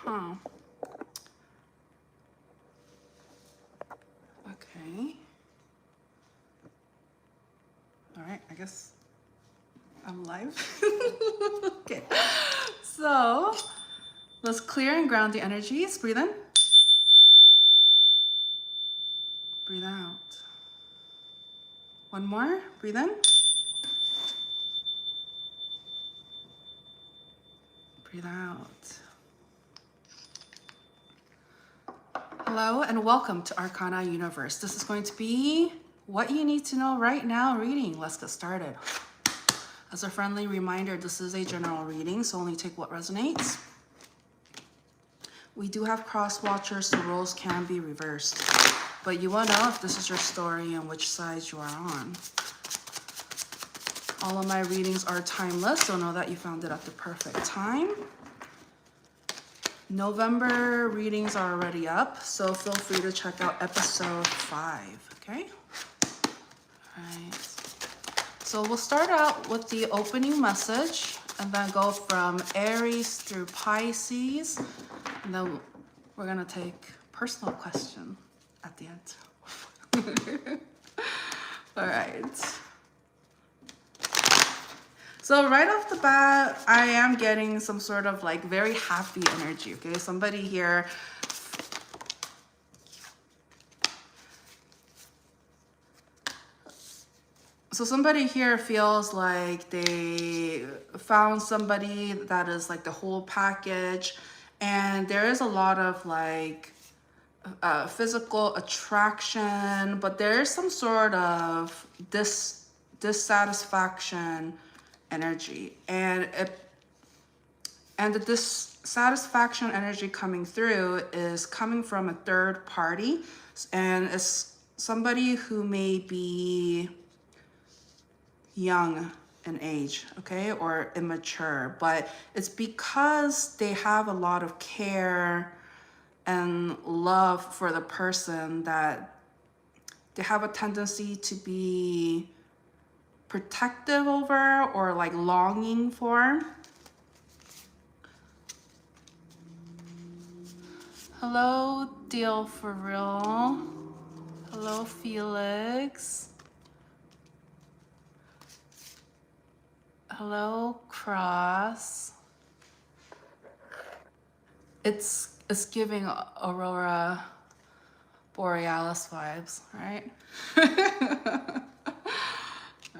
Huh. Okay. All right, I guess I'm live. Okay. So let's clear and ground the energies. Breathe in. Breathe out. One more. Breathe in. Breathe out. Hello and welcome to Arcana Universe. This is going to be what you need to know right now reading. Let's get started. As a friendly reminder, this is a general reading, so only take what resonates. We do have cross watchers, so roles can be reversed. But you will know if this is your story and which side you are on. All of my readings are timeless, so know that you found it at the perfect time. November readings are already up, so feel free to check out episode 5, okay? All right. So we'll start out with the opening message and then go from Aries through Pisces. And then we're gonna take personal question at the end. All right. So right off the bat, I am getting some sort of like very happy energy, okay? Somebody here, somebody here feels like they found somebody that is like the whole package, and there is a lot of like physical attraction, but there is some sort of dissatisfaction energy, and the dissatisfaction energy coming through is coming from a third party, and it's somebody who may be young in age, okay, or immature, but it's because they have a lot of care and love for the person that they have a tendency to be protective over or like longing for. Hello, Deal for Real. Hello, Felix. Hello, Cross. It's giving Aurora Borealis vibes, right?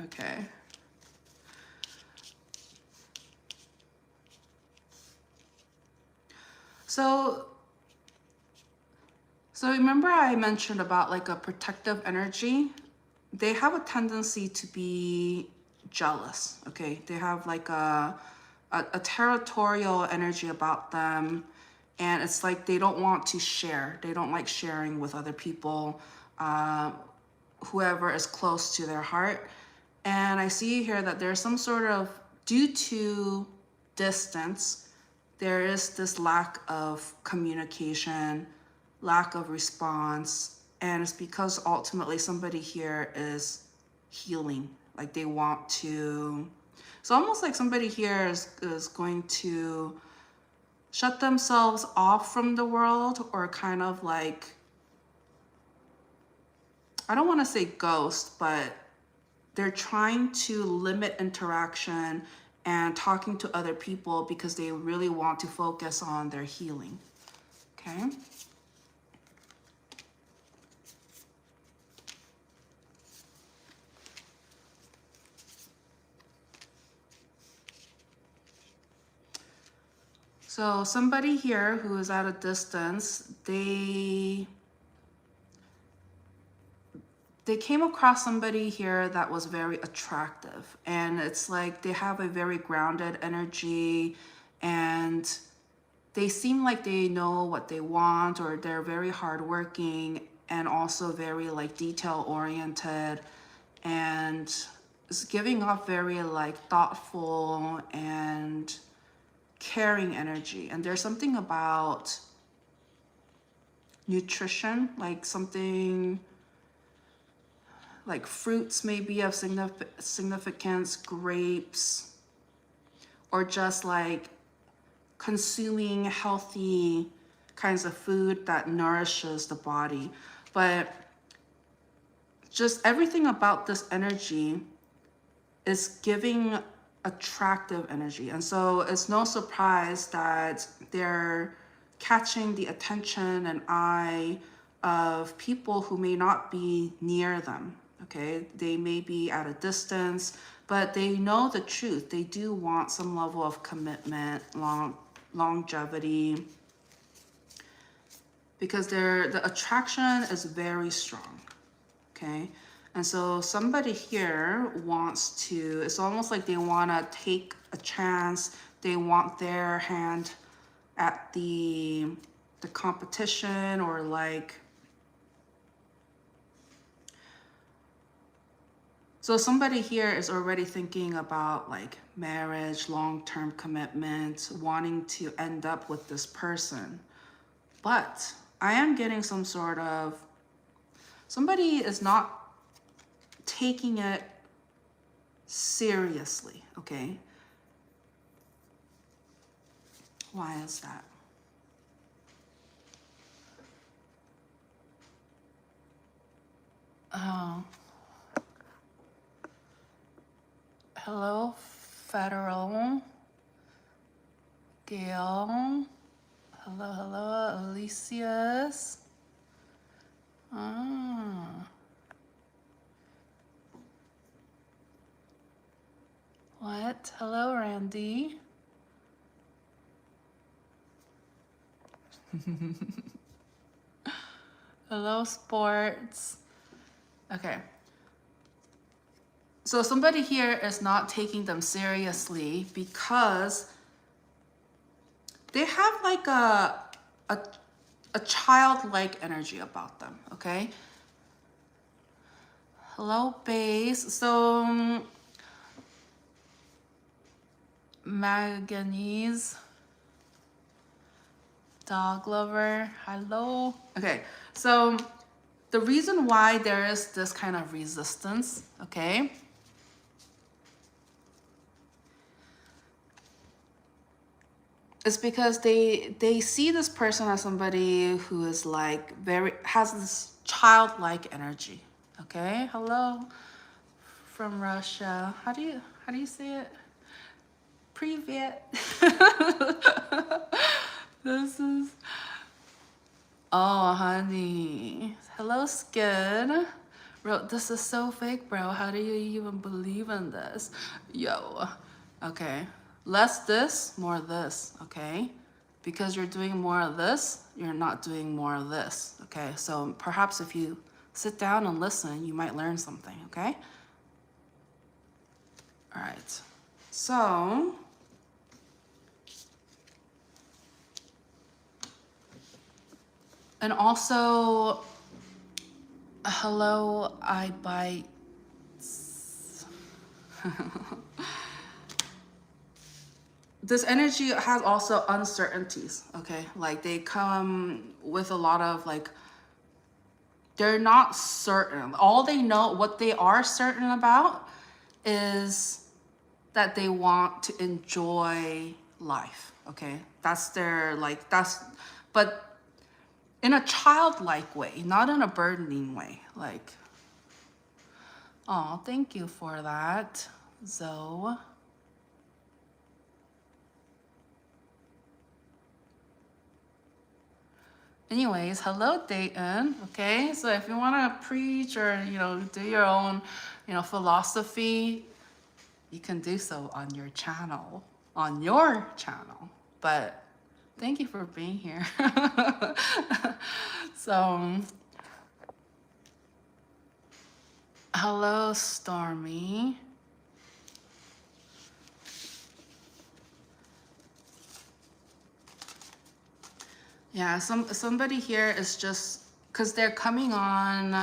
Okay. So remember I mentioned about like a protective energy? They have a tendency to be jealous, okay? They have like a territorial energy about them, and it's like they don't want to share. They don't like sharing with other people, whoever is close to their heart. And I see here that there's some sort of, due to distance, there is this lack of communication, lack of response, and it's because ultimately somebody here is healing. Like they want to, it's almost like somebody here is going to shut themselves off from the world, or kind of like, I don't want to say ghost, but they're trying to limit interaction and talking to other people because they really want to focus on their healing, okay? So somebody here who is at a distance, they came across somebody here that was very attractive, and it's like they have a very grounded energy, and they seem like they know what they want, or they're very hardworking and also very like detail oriented, and it's giving off very like thoughtful and caring energy. And there's something about nutrition, like something like fruits maybe of significance, grapes, or just like consuming healthy kinds of food that nourishes the body. But just everything about this energy is giving attractive energy. And so it's no surprise that they're catching the attention and eye of people who may not be near them. Okay, they may be at a distance, but they know the truth. They do want some level of commitment, longevity, because the attraction is very strong. Okay, and so somebody here wants to, it's almost like they want to take a chance. They want their hand at the competition, or like, so somebody here is already thinking about like marriage, long-term commitment, wanting to end up with this person. But I am getting some sort of, somebody is not taking it seriously, okay? Why is that? Oh. Hello, Federal. Gail. Hello, Alicius. What? Hello, Randy. Hello, Sports. Okay. So somebody here is not taking them seriously because they have like a childlike energy about them, okay? Hello, Base. So, Manganese. Dog lover. Hello. Okay, so the reason why there is this kind of resistance, okay? It's because they see this person as somebody who is like has this childlike energy. Okay, hello from Russia. How do you say it? Привет. This is, oh honey. Hello, Skin. Bro, this is so fake, bro. How do you even believe in this? Yo. Okay. Less this, more this, okay? Because you're doing more of this, you're not doing more of this, okay? So perhaps if you sit down and listen, you might learn something, okay? All right. So, and also, hello, I bite. This energy has also uncertainties, okay? Like they come with a lot of like, they're not certain. All they know, what they are certain about is that they want to enjoy life, okay? That's their, like, that's, but in a childlike way, not in a burdening way. Like, oh, thank you for that, Zoe. Anyways, hello, Dayton. Okay, so if you want to preach or, you know, do your own, you know, philosophy, you can do so on your channel, But thank you for being here. So, hello, Stormy. Yeah, somebody here is just, because they're coming on,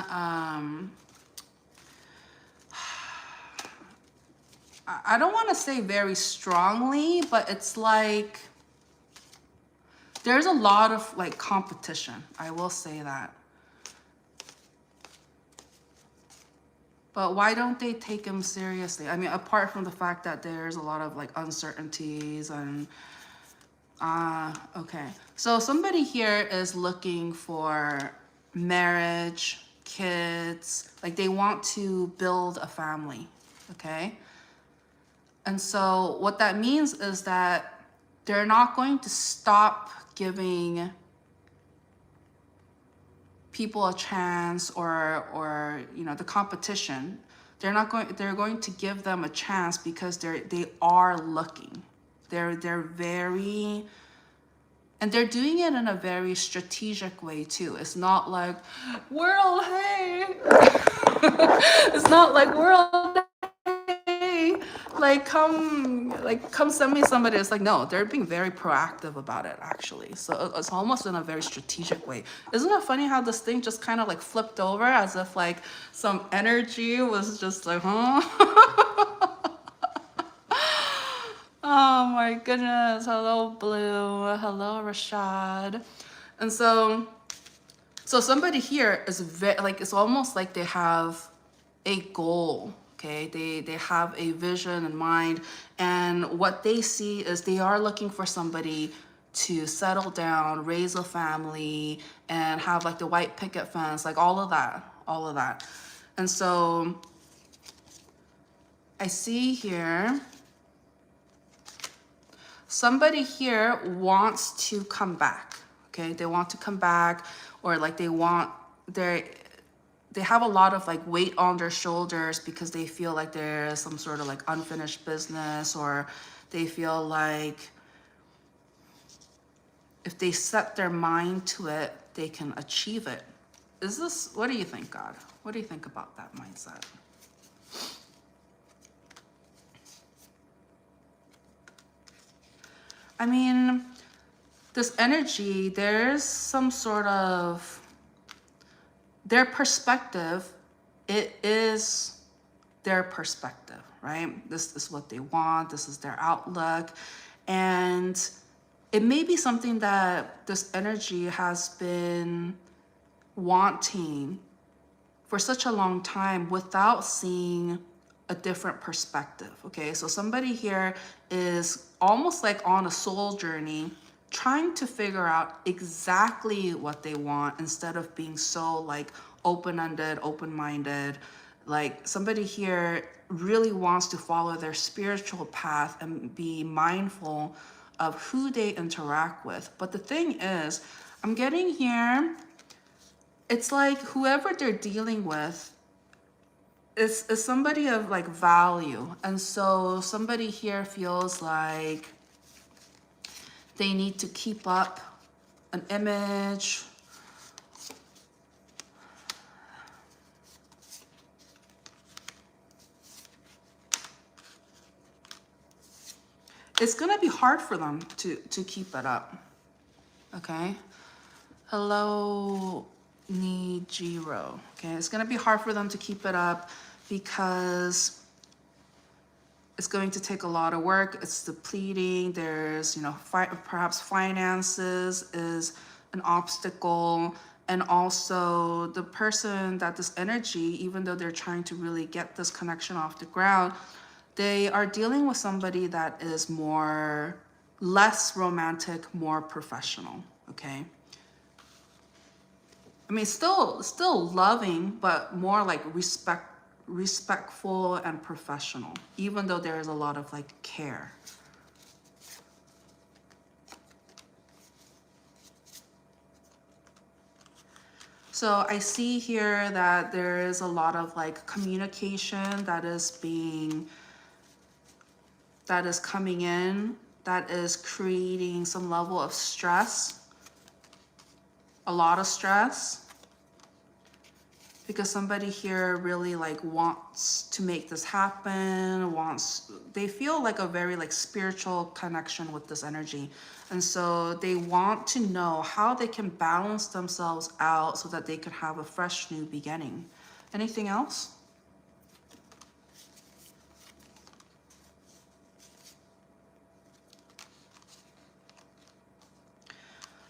I don't want to say very strongly, but it's like, there's a lot of like competition. I will say that. But why don't they take him seriously? I mean, apart from the fact that there's a lot of like uncertainties and Okay. So somebody here is looking for marriage, kids, like they want to build a family, okay? And so what that means is that they're not going to stop giving people a chance or you know, the competition. They're going to give them a chance because they are looking. They're very, and they're doing it in a very strategic way too. It's not like, world, hey. It's not like, world, hey. Come send me somebody. It's like, no, they're being very proactive about it actually. So it's almost in a very strategic way. Isn't it funny how this thing just kind of like flipped over as if like some energy was just like, huh? Oh my goodness. Hello, Blue. Hello, Rashad. And so somebody here is like, it's almost like they have a goal. Okay, they have a vision in mind, and what they see is they are looking for somebody to settle down, raise a family, and have like the white picket fence, like all of that. And so I see here, somebody here wants to come back. Okay, they want to come back, or like they have a lot of like weight on their shoulders because they feel like there's some sort of like unfinished business, or they feel like if they set their mind to it, they can achieve it. What do you think, God? What do you think about that mindset? I mean, this energy, there's some sort of, their perspective, it is their perspective, right? This is what they want, this is their outlook. And it may be something that this energy has been wanting for such a long time without seeing a different perspective, okay? So somebody here is almost like on a soul journey, trying to figure out exactly what they want instead of being so like open-ended, open-minded. Like somebody here really wants to follow their spiritual path and be mindful of who they interact with. But the thing is, I'm getting here, it's like whoever they're dealing with is somebody of like value. And so somebody here feels like they need to keep up an image. It's gonna be hard for them to keep it up, okay? Hello, Nijiro. Okay, it's gonna be hard for them to keep it up because it's going to take a lot of work. It's depleting. There's, you know, perhaps finances is an obstacle. And also the person that this energy, even though they're trying to really get this connection off the ground, they are dealing with somebody that is less romantic, more professional, okay? I mean, still loving, but more like respectful and professional, even though there is a lot of like care. So I see here that there is a lot of like communication that is coming in, that is creating some level of stress, a lot of stress, because somebody here really like wants to make this happen, they feel like a very like spiritual connection with this energy. And so they want to know how they can balance themselves out so that they can have a fresh new beginning. Anything else?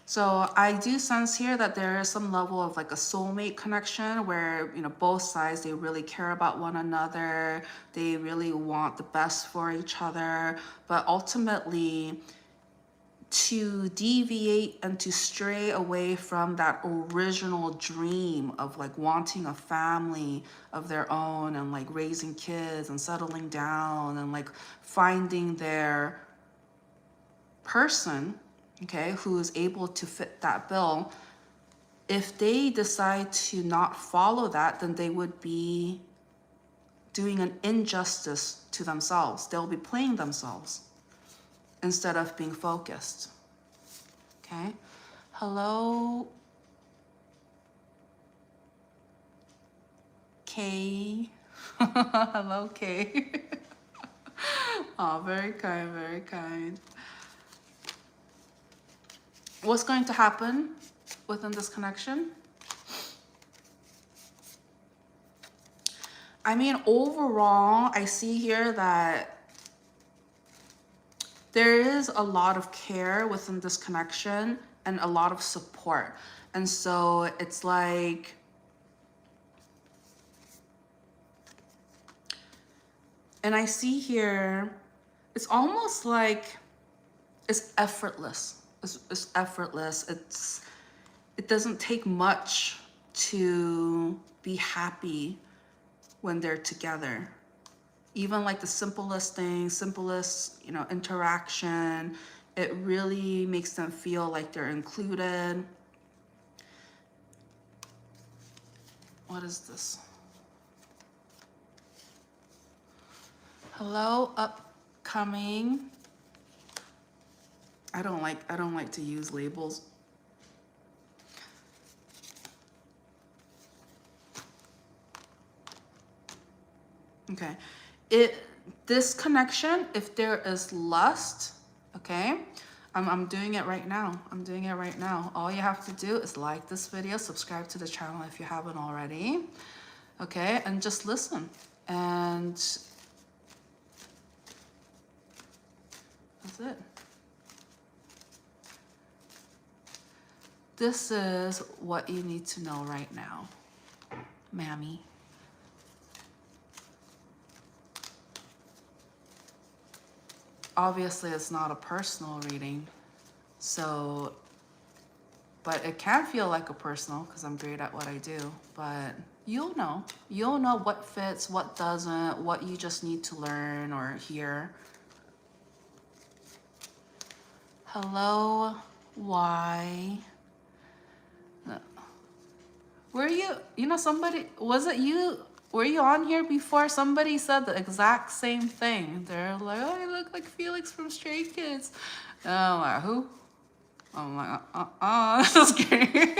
So I do sense here that there is some level of like a soulmate connection where, you know, both sides, they really care about one another. They really want the best for each other. But ultimately, to deviate and to stray away from that original dream of like wanting a family of their own and like raising kids and settling down and like finding their person, okay, who is able to fit that bill. If they decide to not follow that, then they would be doing an injustice to themselves. They'll be playing themselves instead of being focused. Okay. Hello, Kay. Hello, Kay. Oh, very kind, very kind. What's going to happen within this connection? I mean, overall, I see here that there is a lot of care within this connection and a lot of support. And so it's like, and I see here, it's almost like it's effortless. It's effortless. It doesn't take much to be happy when they're together. Even like the simplest thing, simplest, you know, interaction, it really makes them feel like they're included. What is this? Hello, upcoming. I don't like to use labels. Okay, this connection, if there is lust, okay, I'm doing it right now. I'm doing it right now. All you have to do is like this video, subscribe to the channel if you haven't already, okay, and just listen. And that's it. This is what you need to know right now, Mammy. Obviously, it's not a personal reading, so, but it can feel like a personal because I'm great at what I do, but you'll know what fits, what doesn't, what you just need to learn or hear. Hello, why? Were you know, somebody, was it you? Were you on here before? Somebody said the exact same thing. They're like, oh, you look like Felix from Stray Kids. And I'm like, who? I'm like, just kidding.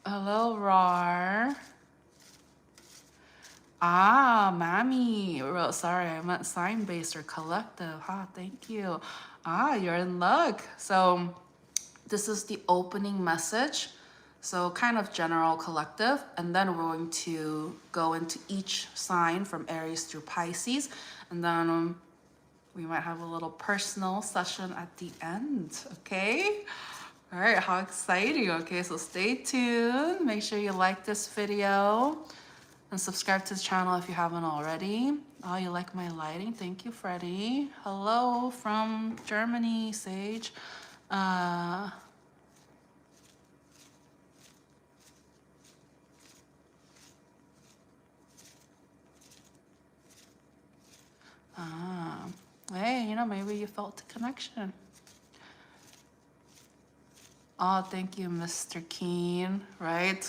Hello, Rar. Ah, Mammy. Sorry, I meant sign-based or collective. Thank you. You're in luck. So this is the opening message. So kind of general collective. And then we're going to go into each sign from Aries through Pisces. And then we might have a little personal session at the end. Okay? All right, how exciting. Okay, so stay tuned. Make sure you like this video. And subscribe to the channel if you haven't already. Oh, you like my lighting? Thank you, Freddie. Hello from Germany, Sage. Hey, you know, maybe you felt the connection. Oh, thank you, Mr. Keen. Right.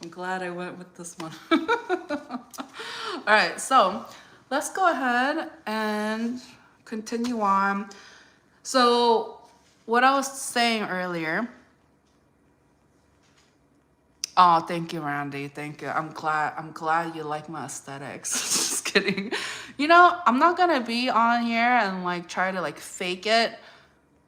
I'm glad I went with this one. All right, so let's go ahead and continue on. So what I was saying earlier. Oh, thank you, Randy. Thank you. I'm glad you like my aesthetics. Just kidding. You know, I'm not gonna be on here and like try to like fake it.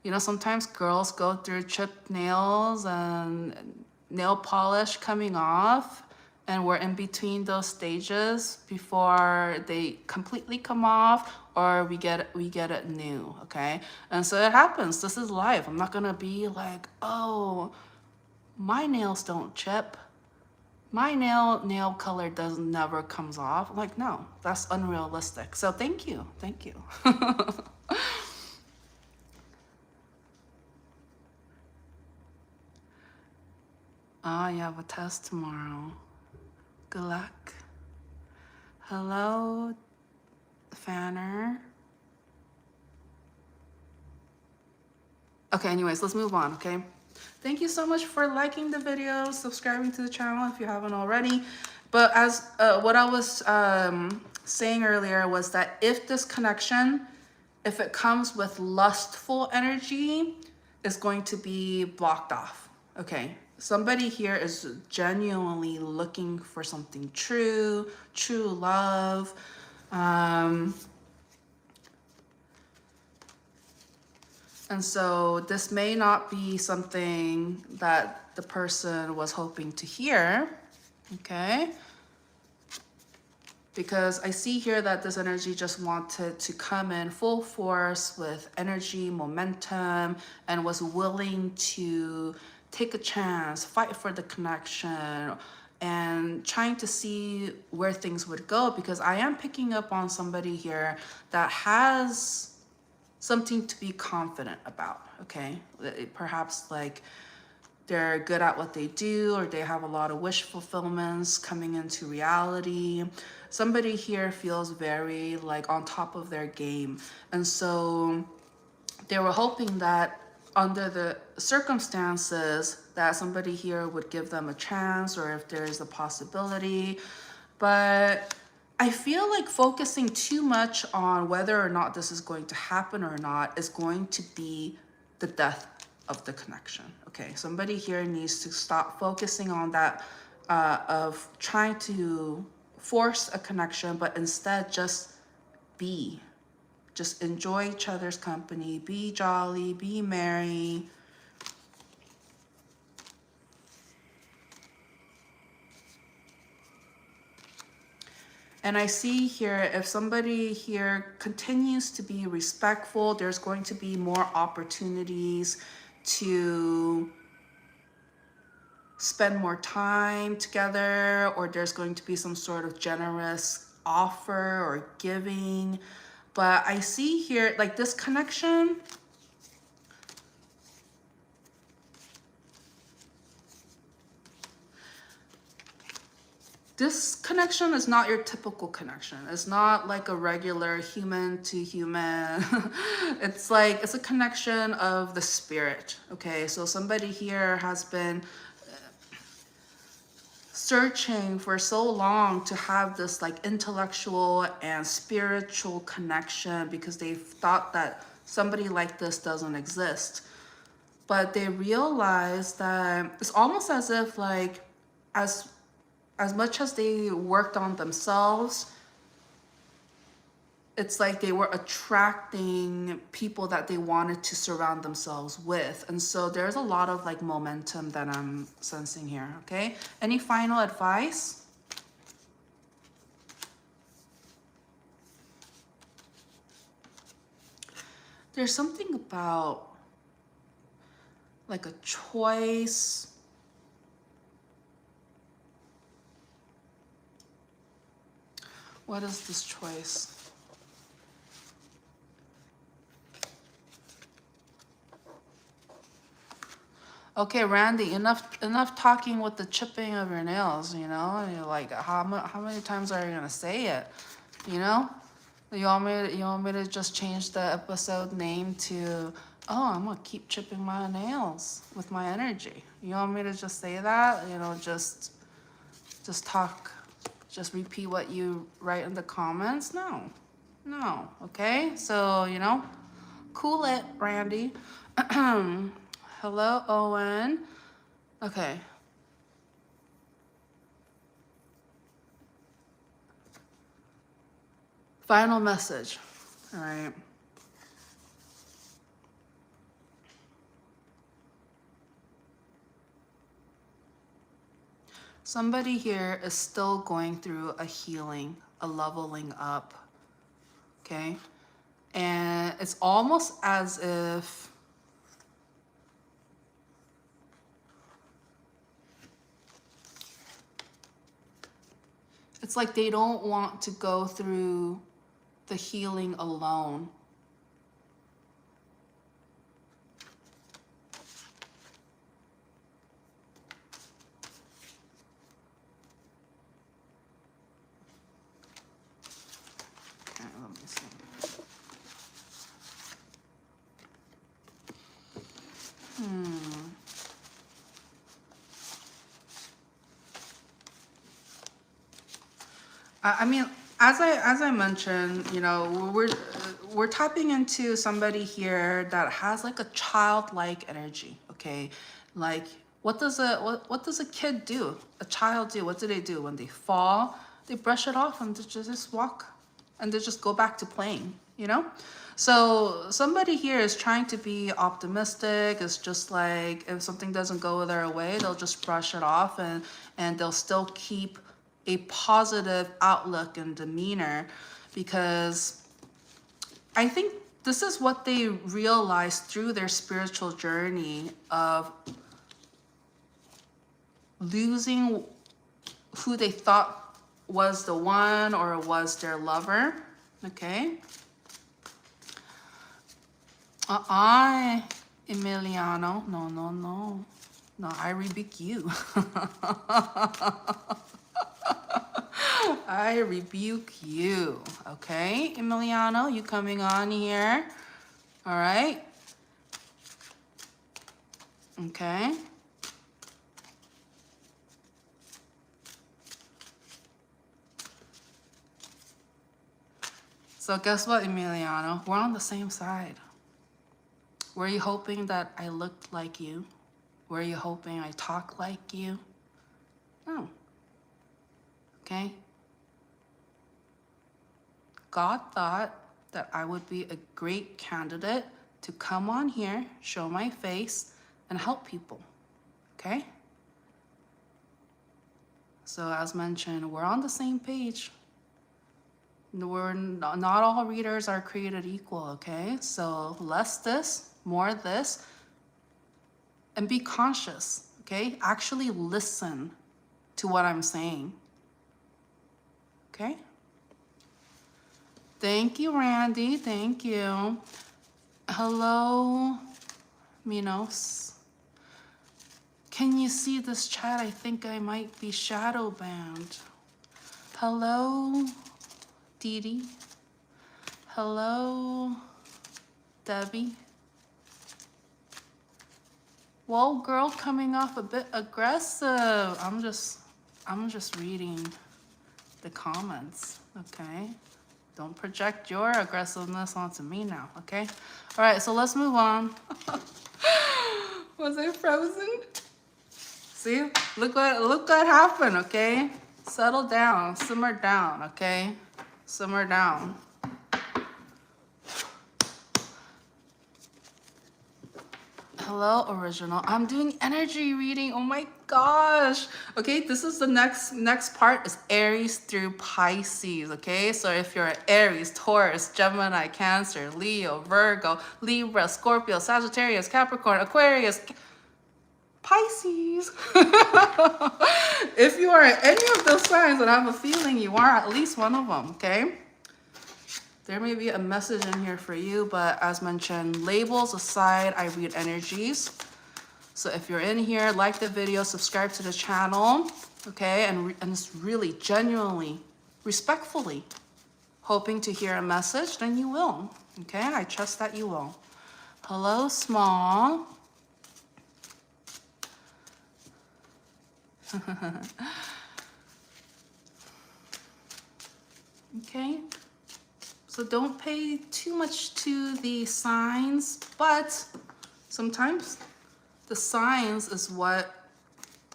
You know, sometimes girls go through chipped nails and nail polish coming off, and we're in between those stages before they completely come off or we get it new, okay? And so it happens. This is life. I'm not gonna be like, oh, my nails don't chip. my nail color never comes off. I'm like, no, that's unrealistic. So thank you. Ah, you have a test tomorrow. Good luck. Hello, Fanner. Okay, anyways, let's move on, okay? Thank you so much for liking the video, subscribing to the channel if you haven't already. But as what I was saying earlier was that if this connection, if it comes with lustful energy, it's going to be blocked off, okay? Somebody here is genuinely looking for something true love. And so this may not be something that the person was hoping to hear, okay? Because I see here that this energy just wanted to come in full force with energy, momentum, and was willing to take a chance, fight for the connection, and trying to see where things would go, because I am picking up on somebody here that has something to be confident about, okay? Perhaps like they're good at what they do, or they have a lot of wish fulfillments coming into reality. Somebody here feels very like on top of their game. And so they were hoping that under the circumstances that somebody here would give them a chance, or if there's a possibility. But I feel like focusing too much on whether or not this is going to happen or not is going to be the death of the connection. Okay, somebody here needs to stop focusing on that of trying to force a connection, but instead just enjoy each other's company, be jolly, be merry. And I see here, if somebody here continues to be respectful, there's going to be more opportunities to spend more time together, or there's going to be some sort of generous offer or giving. But I see here, like this connection, this connection is not your typical connection. It's not like a regular human to human. It's like, it's a connection of the spirit, okay? So somebody here has been searching for so long to have this like intellectual and spiritual connection, because they thought that somebody like this doesn't exist. But they realize that it's almost as if like, as much as they worked on themselves, it's like they were attracting people that they wanted to surround themselves with. And so there's a lot of like momentum that I'm sensing here, okay? Any final advice? There's something about like a choice. What is this choice? Okay, Randy, enough talking with the chipping of your nails, you know? And you're like, how many times are you gonna say it? You know? You want me to just change the episode name to, oh, I'm gonna keep chipping my nails with my energy. You want me to just say that? You know, just talk, just repeat what you write in the comments? No, okay? So, you know, cool it, Randy. Hello, Owen. Okay. Final message. All right. Somebody here is still going through a healing, a leveling up, okay? And it's almost as if It's like they don't want to go through the healing alone. Okay, let me see. I mean, as I mentioned, you know, we're tapping into somebody here that has like a childlike energy. Okay, like what does a kid do? A child do? What do they do when they fall? They brush it off and just walk, and they just go back to playing. You know. So somebody here is trying to be optimistic. It's just like if something doesn't go their way, they'll just brush it off and they'll still keep a positive outlook and demeanor, because I think this is what they realized through their spiritual journey of losing who they thought was the one or was their lover. Okay. Emiliano, no, I rebuke you. I rebuke you. Okay, Emiliano, you coming on here? All right. Okay. So guess what, Emiliano? We're on the same side. Were you hoping that I looked like you? Were you hoping I talk like you? No. Okay. God thought that I would be a great candidate to come on here, show my face, and help people. Okay? So as mentioned, we're on the same page. Not all readers are created equal, okay? So less this, more this, and be conscious, okay? Actually listen to what I'm saying. Okay? Thank you, Randy. Thank you. Hello, Minos. Can you see this chat? I think I might be shadow banned. Hello, Dee. Hello, Debbie. Whoa, girl, coming off a bit aggressive. I'm just reading the comments, okay? Don't project your aggressiveness onto me now, okay? All right, so let's move on. Was I frozen? See, look what happened, okay? Settle down, simmer down, okay? Simmer down. Hello, original. I'm doing energy reading. Oh my gosh. Okay, this is the next part is Aries through Pisces. Okay, so if you're Aries, Taurus, Gemini, Cancer, Leo, Virgo, Libra, Scorpio, Sagittarius, Capricorn, Aquarius, Pisces. If you are any of those signs, and I have a feeling you are at least one of them, okay? There may be a message in here for you, but as mentioned, labels aside, I read energies. So if you're in here, like the video, subscribe to the channel, okay? And it's really genuinely, respectfully hoping to hear a message, then you will, okay? I trust that you will. Hello, small. Okay. So don't pay too much to the signs, but sometimes the signs is what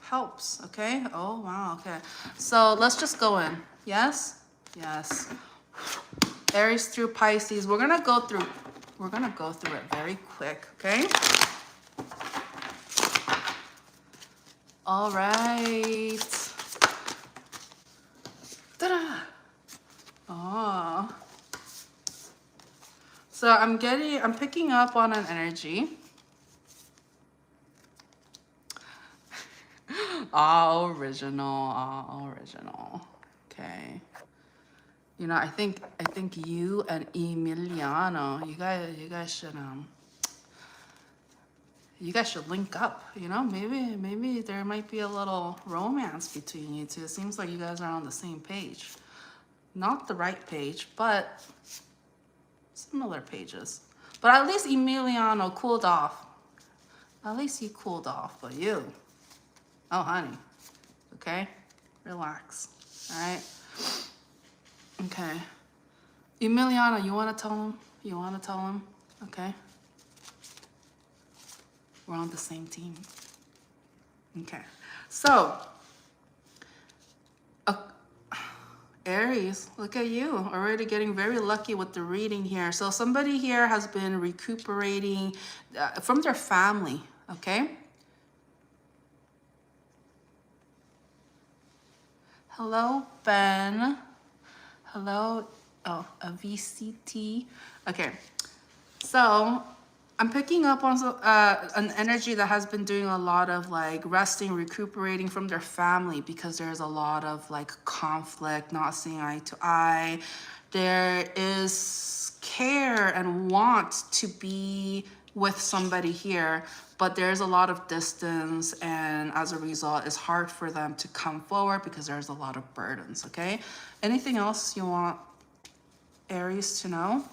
helps, okay? Oh, wow, okay. So let's just go in. Yes? Yes. Aries through Pisces. We're gonna go through it very quick, okay? All right. Ta-da! Oh. So I'm picking up on an energy. All original. Okay. You know, I think you and Emiliano, you guys should link up, you know? Maybe there might be a little romance between you two. It seems like you guys are on the same page. Not the right page, but similar pages. But at least Emiliano cooled off. At least he cooled off, but you, oh honey, okay? Relax, all right? Okay. Emiliano, you wanna tell him? You wanna tell him? Okay. We're on the same team. Okay. So, Aries, look at you, already getting very lucky with the reading here. So somebody here has been recuperating from their family, okay? Hello, Ben. Hello, oh, a VCT. Okay, so I'm picking up on an energy that has been doing a lot of like resting, recuperating from their family, because there's a lot of like conflict, not seeing eye to eye. There is care and want to be with somebody here, but there's a lot of distance, and as a result, it's hard for them to come forward because there's a lot of burdens, okay? Anything else you want Aries to know?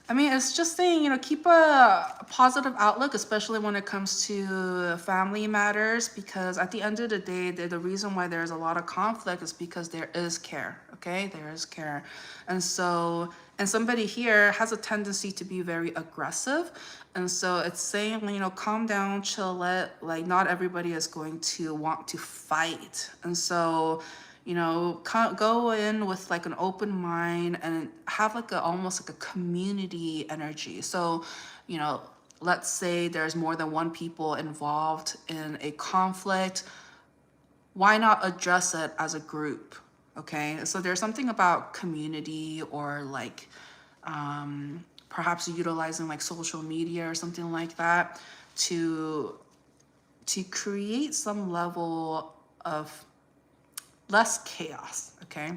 I mean, it's just saying, you know, keep a positive outlook, especially when it comes to family matters, because at the end of the day, the reason why there's a lot of conflict is because there is care, okay? There is care. And so, and somebody here has a tendency to be very aggressive. And so it's saying, you know, calm down, chill, like not everybody is going to want to fight. And so, you know, go in with like an open mind and have like almost like a community energy. So, you know, let's say there's more than one people involved in a conflict. Why not address it as a group? Okay, so there's something about community, or like perhaps utilizing like social media or something like that to create some level of less chaos, okay?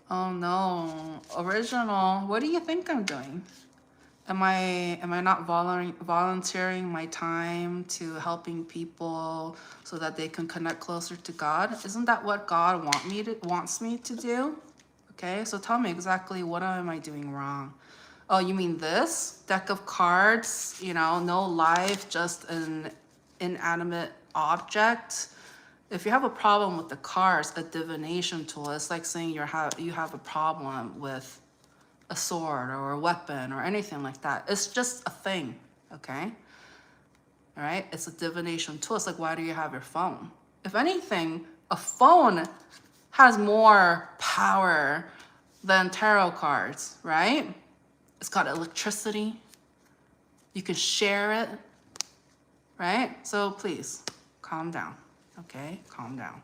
Oh no, original, what do you think I'm doing? Am I not volunteering my time to helping people so that they can connect closer to God? Isn't that what God wants me to do? Okay, so tell me exactly, what am I doing wrong? Oh, you mean this deck of cards? You know, no life, just an inanimate object. If you have a problem with the cards, a divination tool, it's like saying you have a problem with a sword or a weapon or anything like that. It's just a thing, okay? All right, it's a divination tool. It's like, why do you have your phone? If anything, a phone has more power than tarot cards, right? It's got electricity. You can share it, right? So please, calm down, okay? Calm down.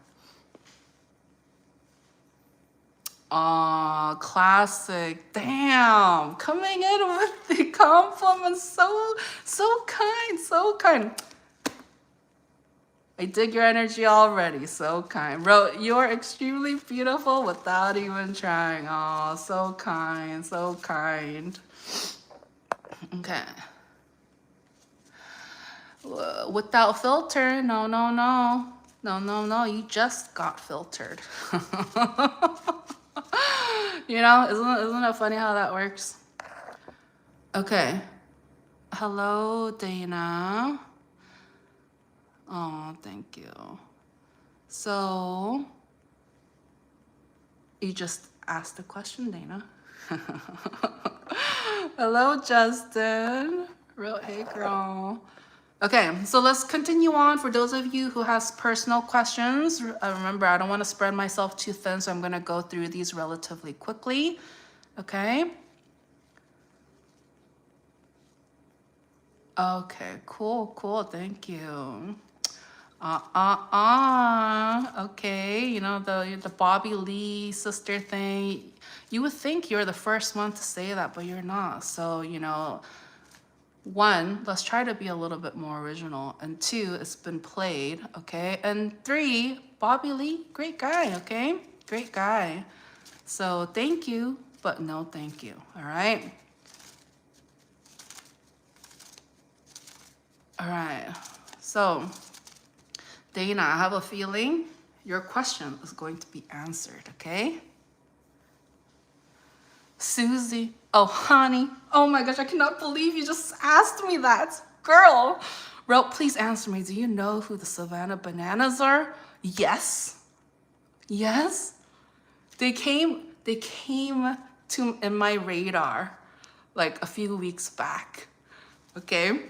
Aw, classic. Damn, coming in with the compliments. So kind, so kind. I dig your energy already. So kind. Wrote, you're extremely beautiful without even trying. Aw, so kind, so kind. Okay. Without filter, no. No, you just got filtered. You know, isn't it funny how that works? Okay. Hello, Dana. Oh, thank you. So, you just asked a question, Dana. Hello, Justin. Real, hey, girl. Okay, so let's continue on. For those of you who has personal questions, remember, I don't want to spread myself too thin, so I'm going to go through these relatively quickly. Okay. Okay, cool. Thank you. Okay, you know, the Bobby Lee sister thing. You would think you're the first one to say that, but you're not. So, you know, 1, let's try to be a little bit more original. And 2, it's been played, okay? And 3, Bobby Lee, great guy, okay? Great guy. So thank you, but no thank you, all right? All right, so Dana, I have a feeling your question is going to be answered, okay? Susie, oh honey, oh my gosh, I cannot believe you just asked me that. Girl, wrote, please answer me. Do you know who the Savannah Bananas are? Yes. Yes. They came to in my radar like a few weeks back. Okay?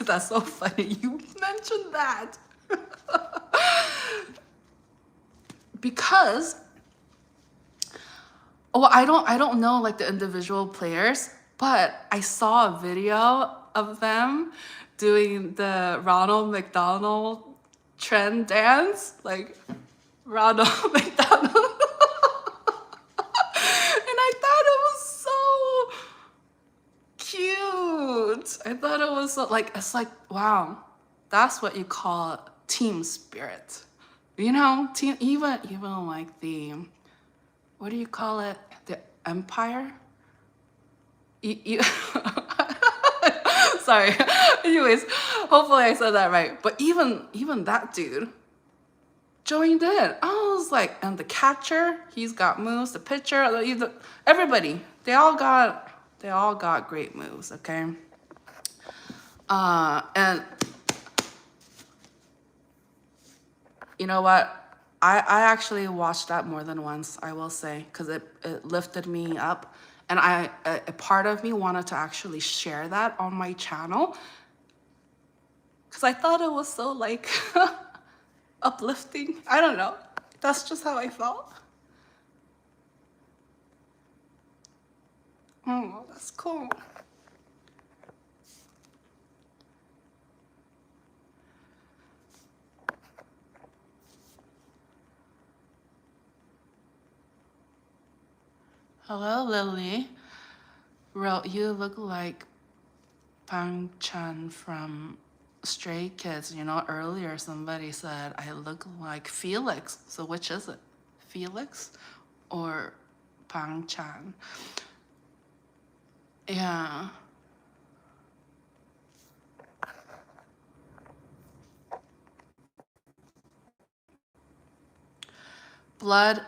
That's so funny. You mentioned that. Because I don't know like the individual players, but I saw a video of them doing the Ronald McDonald trend dance, like Ronald McDonald. And I thought it was so cute. I thought it was so, like, it's like, wow, that's what you call team spirit. You know, team, even like the, what do you call it? The empire? Sorry. Anyways, hopefully I said that right. But even that dude joined in. I was like, and the catcher, he's got moves. The pitcher, everybody, they all got great moves. Okay. And you know what? I actually watched that more than once, I will say, because it lifted me up. And a part of me wanted to actually share that on my channel. Because I thought it was so like uplifting. I don't know. That's just how I felt. Oh, that's cool. Hello, Lily. Wrote, you look like Pang Chan from Stray Kids. You know, earlier somebody said I look like Felix. So which is it? Felix or Pang Chan? Yeah. Blood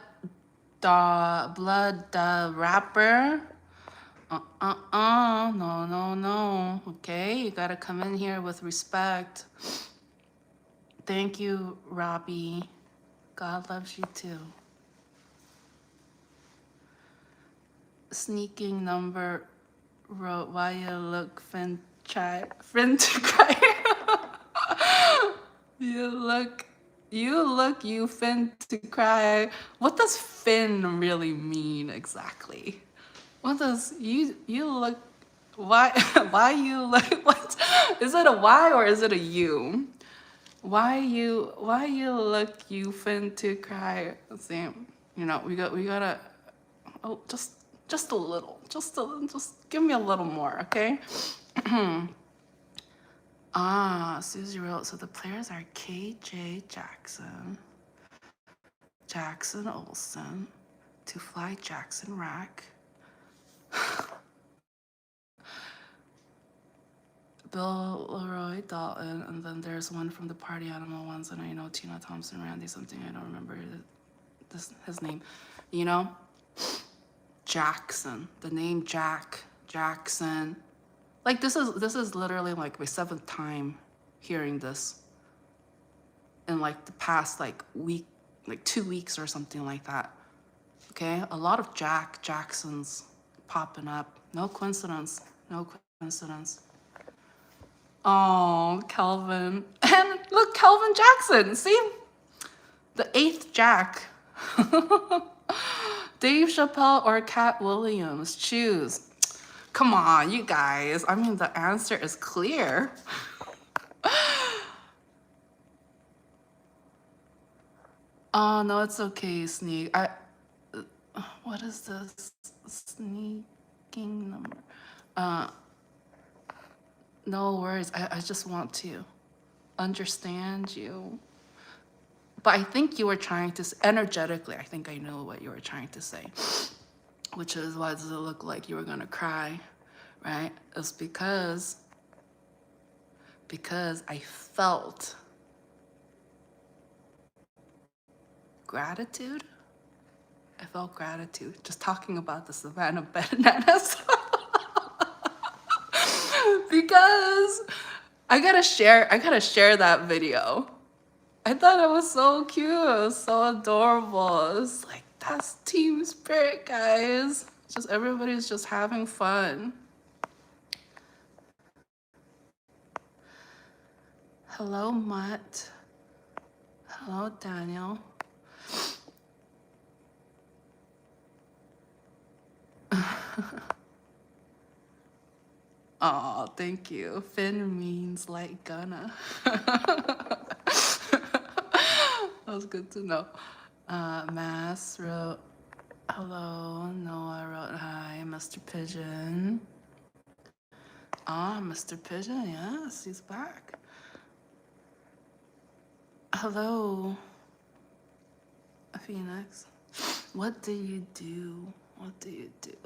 the rapper. No. Okay, you gotta come in here with respect. Thank you, Robbie. God loves you too. Sneaking number wrote, why you look fin to cry. You fin to cry. What does fin really mean exactly? What does you look, why you look, what? Is it a Y or is it a U? Why you look you fin to cry? Let's see. You know, we gotta, oh, just a little, just give me a little more, okay? Susie wrote, so the players are KJ Jackson, Jackson Olsen, To Fly Jackson Rack, Bill Leroy Dalton, and then there's one from the Party Animal ones, and I know Tina Thompson, Randy something, I don't remember his name. You know, Jackson, the name Jackson. Like this is literally like my 7th time hearing this in like the past like week, like 2 weeks or something like that. Okay, a lot of Jacksons popping up. No coincidence. Oh, Kelvin. And look, Kelvin Jackson. See? The 8th Jack. Dave Chappelle or Cat Williams? Choose. Come on, you guys. I mean, the answer is clear. Oh, no, it's okay, Sneak. What is this? Sneaking number. No worries. I just want to understand you. But I think you were trying to, energetically, I think I know what you were trying to say, which is, why does it look like you were gonna cry, right? It's because I felt gratitude. I felt gratitude just talking about the Savannah bananas. Because I gotta share that video. I thought it was so cute. It was so adorable. It was like, that's team spirit, guys. Just everybody's just having fun. Hello, Mutt. Hello, Daniel. Oh, thank you. Finn means like gonna. That was good to know. Mass wrote, hello. Noah wrote, hi, Mr. Pigeon. Ah, Mr. Pigeon, yes, he's back. Hello, Phoenix. What do you do? What do you do?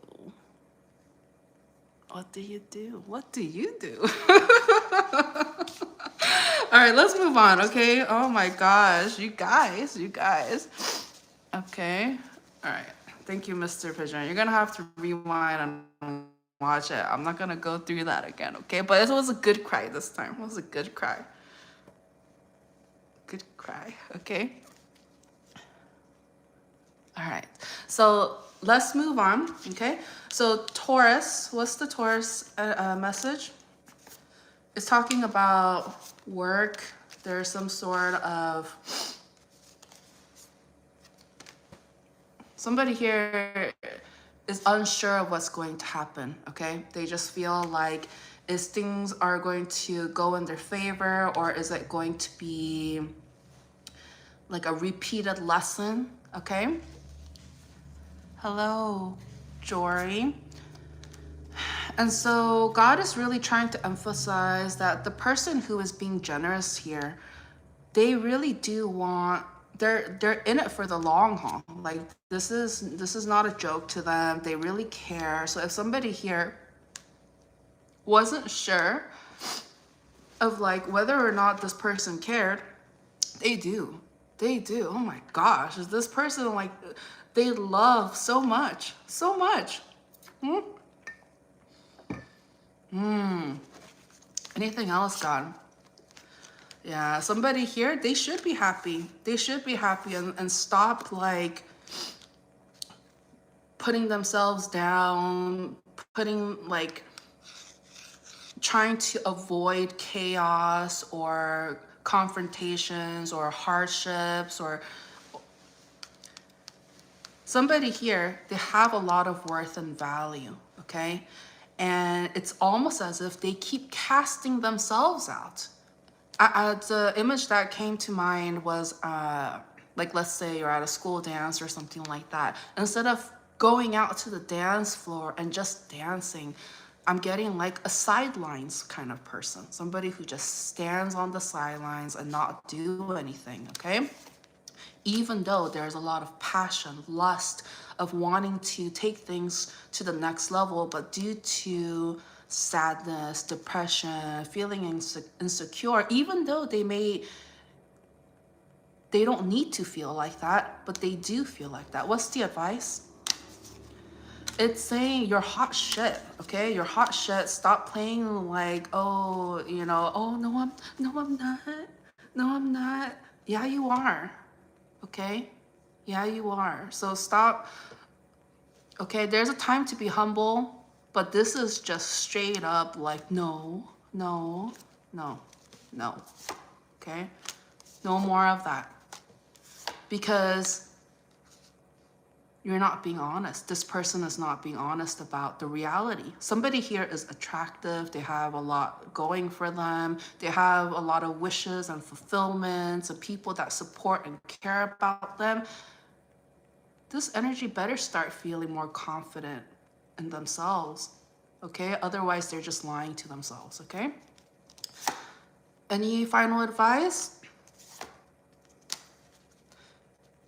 What do you do? What do you do? All right, let's move on, okay? Oh my gosh, you guys. Okay, all right. Thank you, Mr. Pigeon. You're gonna have to rewind and watch it. I'm not gonna go through that again, okay? But it was a good cry this time. It was a good cry. Good cry, okay? All right, so let's move on, okay? So Taurus, what's the Taurus message? It's talking about work. There's some sort of, somebody here is unsure of what's going to happen, okay? They just feel like, is things are going to go in their favor, or is it going to be like a repeated lesson, okay? Hello, Jory. And so God is really trying to emphasize that the person who is being generous here, they really do want, they're in it for the long haul. Like this is not a joke to them. They really care. So if somebody here wasn't sure of like whether or not this person cared, they do. They do. Oh my gosh, is this person like, they love so much, so much. Anything else, God? Yeah, somebody here, they should be happy. They should be happy and stop like putting themselves down, putting like, trying to avoid chaos or confrontations or hardships, or somebody here, they have a lot of worth and value, okay? And it's almost as if they keep casting themselves out. The image that came to mind was like, let's say you're at a school dance or something like that. Instead of going out to the dance floor and just dancing, I'm getting like a sidelines kind of person, somebody who just stands on the sidelines and not do anything, okay? Even though there's a lot of passion, lust of wanting to take things to the next level, but due to sadness, depression, feeling insecure, even though they don't need to feel like that, but they do feel like that. What's the advice? It's saying you're hot shit, okay? You're hot shit. Stop playing like, oh, you know, oh, no, I'm not. No, I'm not. Yeah, you are. Okay? Yeah, you are. So stop. Okay, there's a time to be humble, but this is just straight up like, no. Okay? No more of that. Because you're not being honest. This person is not being honest about the reality. Somebody here is attractive. They have a lot going for them. They have a lot of wishes and fulfillments and people that support and care about them. This energy better start feeling more confident in themselves. okay? Otherwise, they're just lying to themselves, okay? Any final advice?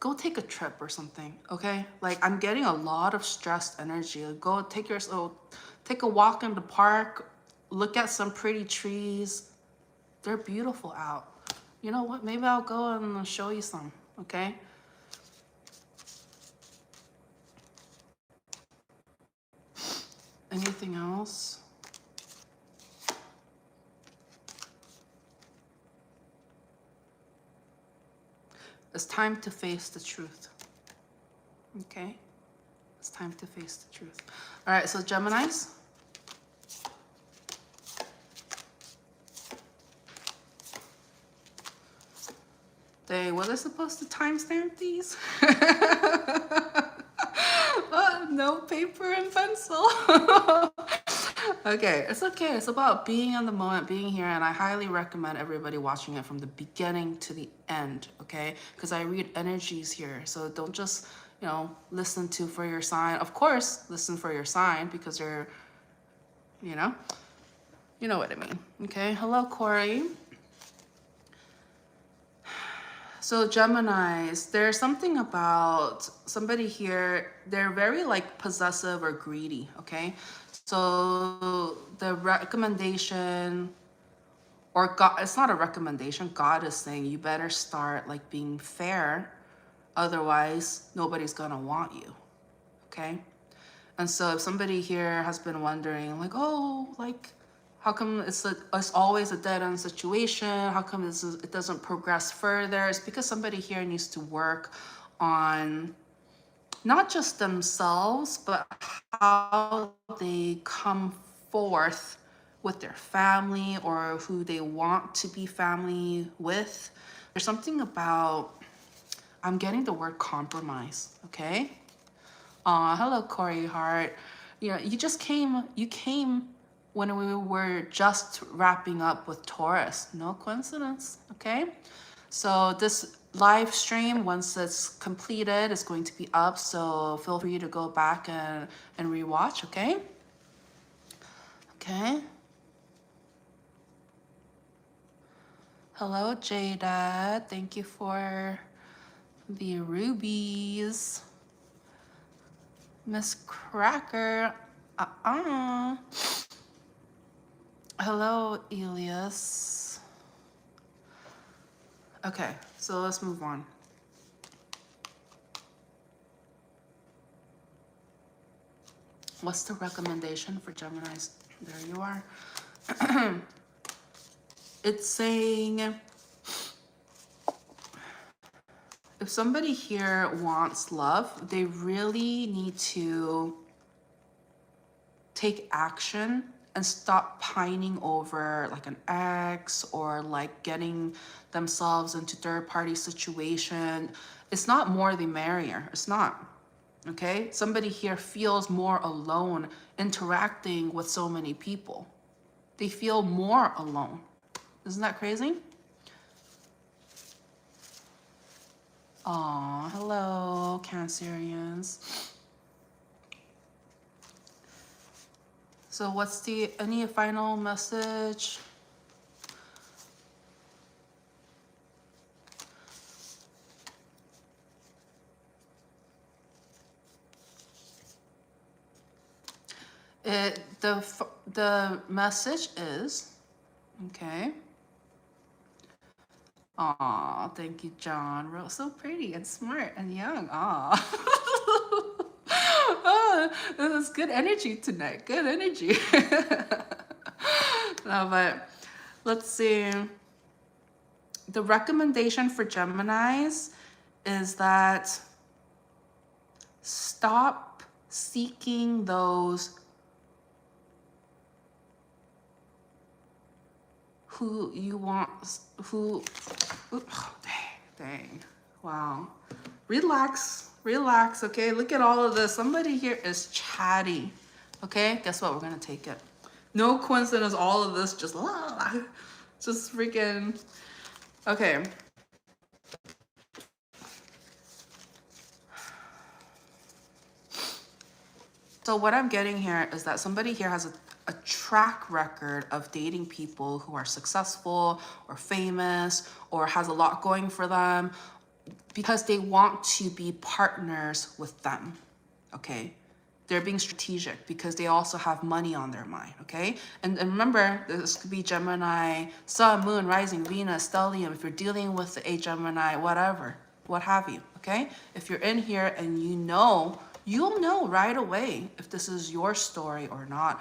Go take a trip or something, okay? Like, I'm getting a lot of stressed energy. Like, go take a walk in the park, look at some pretty trees. They're beautiful out. You know what? Maybe I'll go and show you some, okay? Anything else? It's time to face the truth, okay? It's time to face the truth. All right, so Geminis. Was I supposed to timestamp these? No paper and pencil. Okay, it's okay. It's about being in the moment, being here, and I highly recommend everybody watching it from the beginning to the end, okay? Because I read energies here, so don't just, you know, listen to for your sign. Of course, listen for your sign because you're, you know what I mean, okay? Hello, Corey. So Geminis, there's something about somebody here, they're very like possessive or greedy, okay? So the recommendation, or God, it's not a recommendation, God is saying you better start like being fair, otherwise nobody's gonna want you, okay? And so if somebody here has been wondering like, oh, like, how come it's always a dead-end situation? How come it doesn't progress further? It's because somebody here needs to work on not just themselves, but how they come forth with their family or who they want to be family with. There's something about, I'm getting the word compromise, okay? Hello, Corey Hart. You know, you came when we were just wrapping up with Taurus. No coincidence, okay? So this live stream, once it's completed, is going to be up. So feel free to go back and rewatch, okay? Okay. Hello, Jada. Thank you for the rubies. Miss Cracker. Hello, Elias. Okay, so let's move on. What's the recommendation for Geminis? There you are. It's saying, if somebody here wants love, they really need to take action and stop pining over like an ex or like getting themselves into third-party situation. It's not more the merrier. It's not, okay? Somebody here feels more alone interacting with so many people. They feel more alone. Isn't that crazy? Aw, hello, Cancerians. So what's any final message? The message is, okay. Aw, thank you, John. So pretty and smart and young. Aw. Oh, this is good energy tonight. Good energy. No, but let's see. The recommendation for Geminis is that stop seeking those who you want, who, oh, dang, wow. Relax, okay? Look at all of this. Somebody here is chatty, okay? Guess what? We're gonna take it. No coincidence, all of this just freaking, okay. So what I'm getting here is that somebody here has a track record of dating people who are successful or famous or has a lot going for them because they want to be partners with them, okay? They're being strategic because they also have money on their mind, okay? And remember, this could be Gemini, Sun, Moon, Rising, Venus, Stellium, if you're dealing with a Gemini, whatever, what have you, okay? If you're in here and you know, you'll know right away if this is your story or not,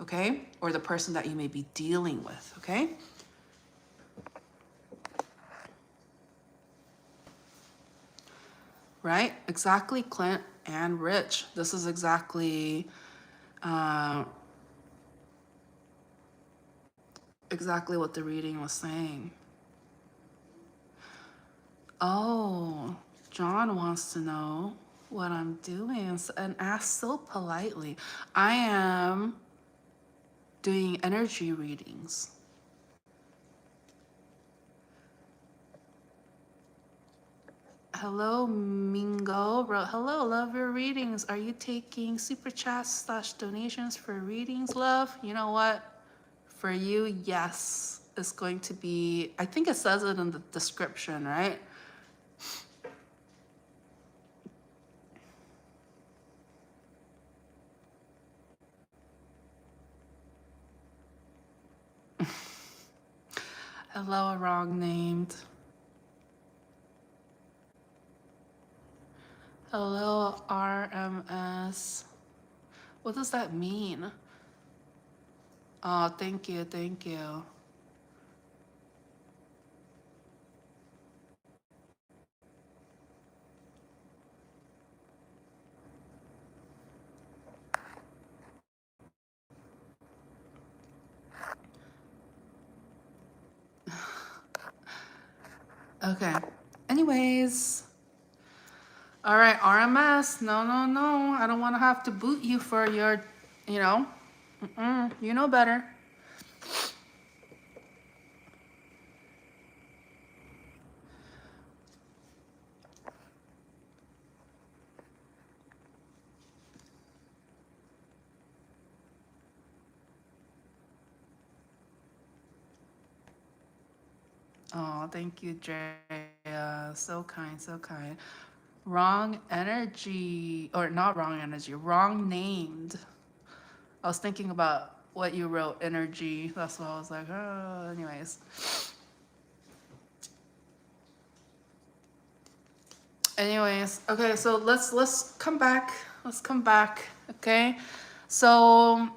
okay? Or the person that you may be dealing with, okay? Right? Exactly, Clint and Rich. This is exactly exactly what the reading was saying. Oh, John wants to know what I'm doing and asks so politely. I am doing energy readings. Hello, Mingo. Hello, love your readings. Are you taking super chats / donations for readings, love? You know what? For you, yes. It's going to be, I think it says it in the description, right? Hello, wrong named. Hello, RMS. What does that mean? Oh, thank you, thank you. Okay. Anyways. All right, RMS. No, no, no. I don't want to have to boot you for your, you know. You know better. Oh, thank you, Drea. So kind, so kind. Wrong energy, or not wrong energy, wrong named. I was thinking about what you wrote, energy. That's why I was like, oh, anyways. Anyways, okay, so let's come back. Let's come back, okay? So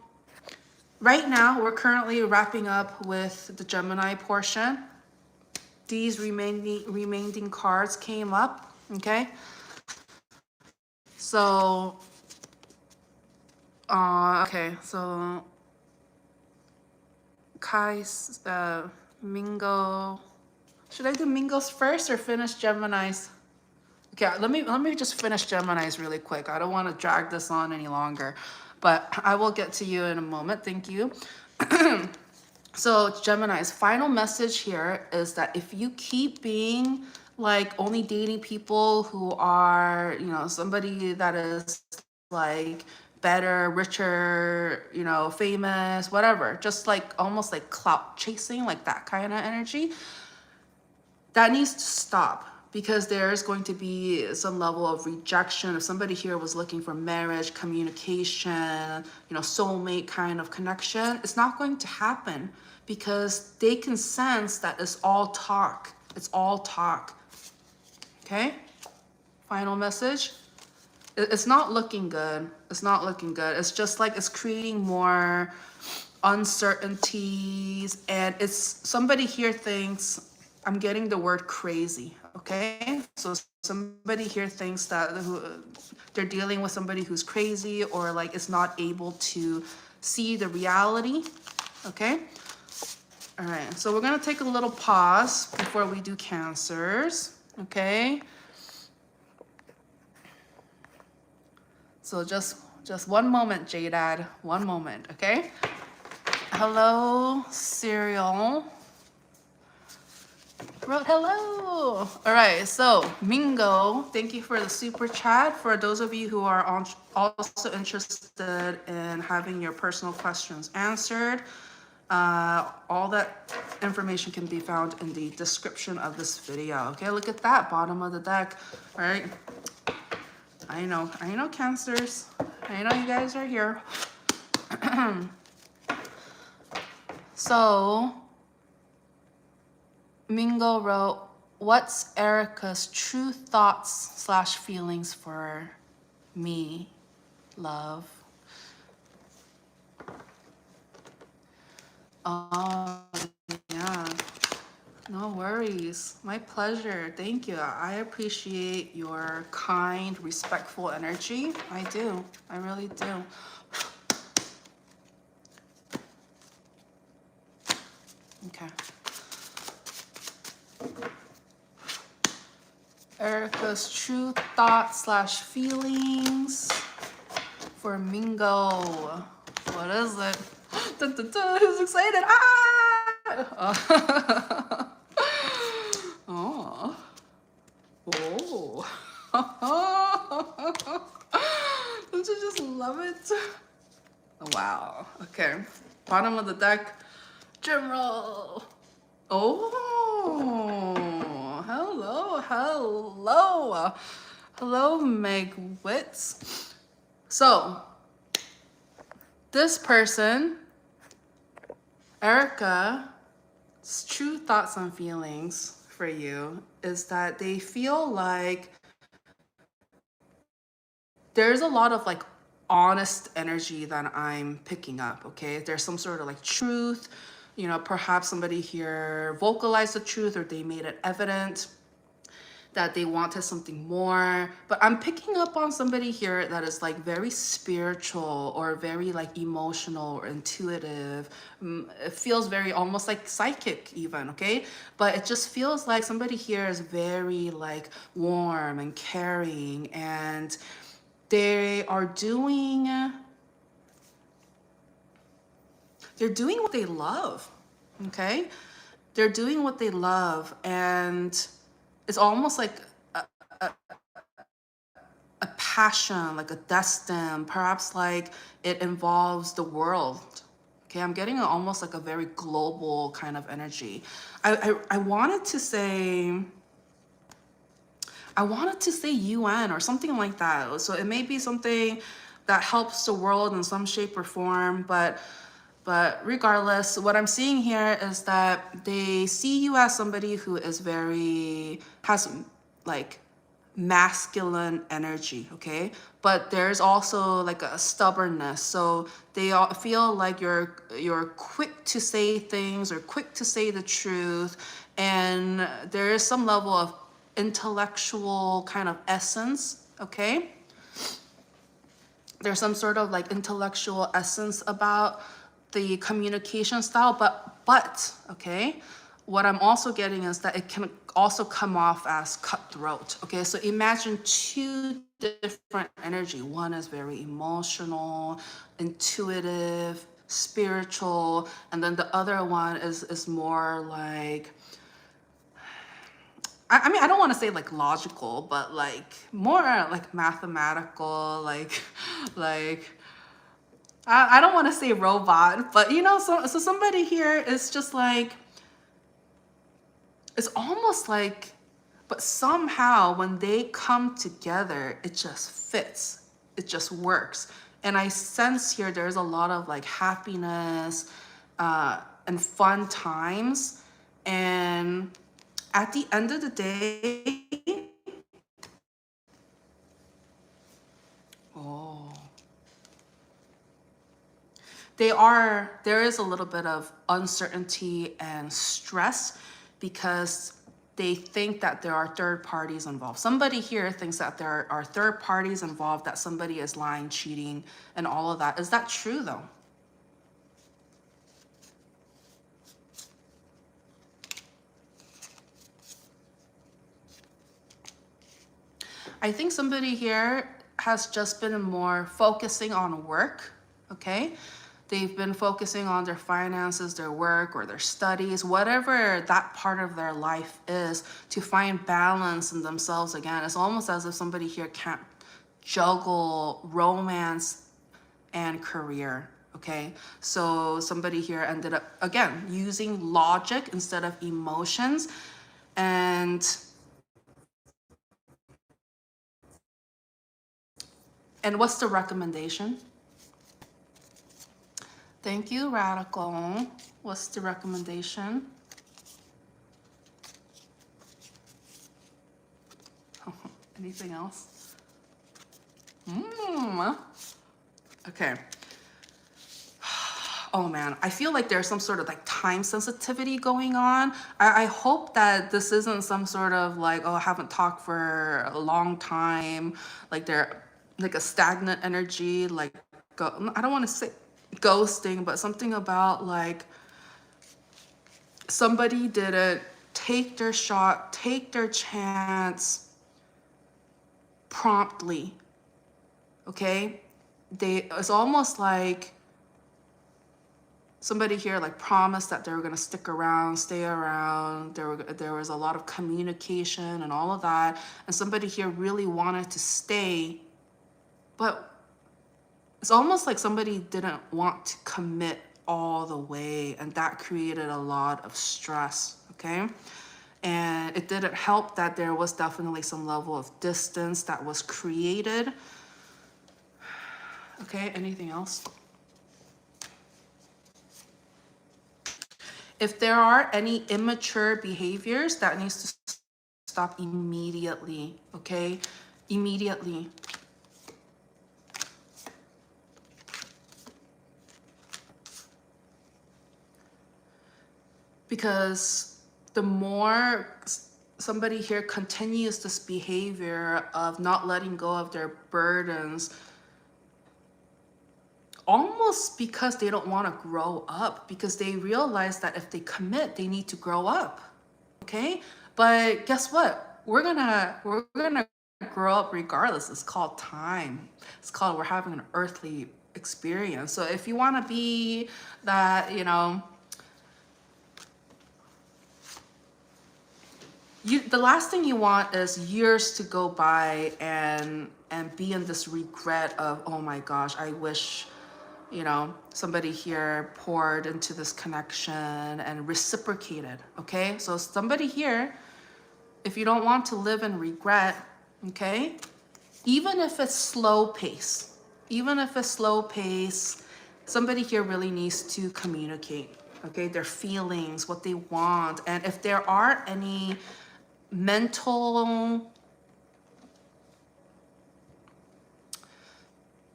right now we're currently wrapping up with the Gemini portion. These remaining cards came up, okay? So okay, so Kai's Mingo. Should I do Mingos first or finish Gemini's? Okay, let me just finish Gemini's really quick. I don't want to drag this on any longer, but I will get to you in a moment. Thank you. So Gemini's final message here is that if you keep being like only dating people who are, you know, somebody that is like better, richer, you know, famous, whatever, just like almost like clout chasing, like that kind of energy, that needs to stop, because there is going to be some level of rejection. If somebody here was looking for marriage, communication, you know, soulmate kind of connection, it's not going to happen because they can sense that it's all talk. It's all talk. Okay? Final message. It's not looking good. It's not looking good. It's just like it's creating more uncertainties, and it's somebody here thinks, I'm getting the word crazy, okay? So somebody here thinks that they're dealing with somebody who's crazy or like is not able to see the reality, okay? All right, so we're gonna take a little pause before we do Cancers, okay? So just one moment, J-Dad, one moment, okay? Hello, Serial. Wrote hello. All right, so Mingo, thank you for the super chat. For those of you who are also interested in having your personal questions answered, all that information can be found in the description of this video. Okay, look at that, bottom of the deck. All right, I know Cancers. I know you guys are here. So Mingo wrote, what's Erica's true thoughts / feelings for me, love? Oh, yeah. No worries. My pleasure. Thank you. I appreciate your kind, respectful energy. I do. I really do. Okay. Erica's true thoughts / feelings for Mingo. What is it? Dun, dun, dun, who's excited? Ah! Oh. Oh. Don't you just love it? Wow. Okay. Bottom of the deck. Drum roll. Oh. Hello. Hello, Meg Witz. So, this person, Erica's true thoughts and feelings for you is that they feel like there's a lot of like honest energy that I'm picking up, okay? There's some sort of like truth, you know, perhaps somebody here vocalized the truth or they made it evident that they wanted something more, but I'm picking up on somebody here that is like very spiritual or very like emotional or intuitive. It feels very almost like psychic even, okay? But it just feels like somebody here is very like warm and caring, and they are doing what they love, okay? They're doing what they love, and it's almost like a passion, like a destin, perhaps like it involves the world. Okay, I'm getting almost like a very global kind of energy. I wanted to say UN or something like that. So it may be something that helps the world in some shape or form, but regardless, what I'm seeing here is that they see you as somebody who is has like masculine energy, okay? But there's also like a stubbornness. So they all feel like you're quick to say things or quick to say the truth, and there is some level of intellectual kind of essence, okay? There's some sort of like intellectual essence about the communication style, but okay, what I'm also getting is that it can also come off as cutthroat. Okay, so imagine two different energy. One is very emotional, intuitive, spiritual, and then the other one is more like, I mean, I don't want to say like logical, but like more like mathematical, like I don't want to say robot, but you know, so somebody here is just like, it's almost like, but somehow when they come together, it just fits, it just works. And I sense here there's a lot of like happiness and fun times. And at the end of the day, oh, there is a little bit of uncertainty and stress because they think that there are third parties involved. Somebody here thinks that there are third parties involved, that somebody is lying, cheating, and all of that. Is that true though? I think somebody here has just been more focusing on work, okay? They've been focusing on their finances, their work, or their studies, whatever that part of their life is, to find balance in themselves again. It's almost as if somebody here can't juggle romance and career. Okay, so somebody here ended up, again, using logic instead of emotions. And what's the recommendation? Thank you, Radical. What's the recommendation? Anything else? Okay. Oh man, I feel like there's some sort of like time sensitivity going on. I hope that this isn't some sort of like, oh, I haven't talked for a long time. Like they're like a stagnant energy, like, I don't want to say ghosting, but something about like somebody didn't take their shot, take their chance promptly. Okay? It's almost like somebody here like promised that they were going to stick around, stay around. There was a lot of communication and all of that. And somebody here really wanted to stay, but it's almost like somebody didn't want to commit all the way. And that created a lot of stress, okay? And it didn't help that there was definitely some level of distance that was created. Okay, anything else? If there are any immature behaviors, that needs to stop immediately, okay? Immediately. Because the more somebody here continues this behavior of not letting go of their burdens, almost because they don't want to grow up, because they realize that if they commit, they need to grow up. Okay? But guess what? We're gonna grow up regardless. It's called time. It's called, we're having an earthly experience. So if you want to be that, you know, the last thing you want is years to go by and be in this regret of, oh my gosh, I wish, you know, somebody here poured into this connection and reciprocated. Okay, so somebody here, if you don't want to live in regret, okay, even if it's slow pace, somebody here really needs to communicate, okay, their feelings, what they want. And if there are any mental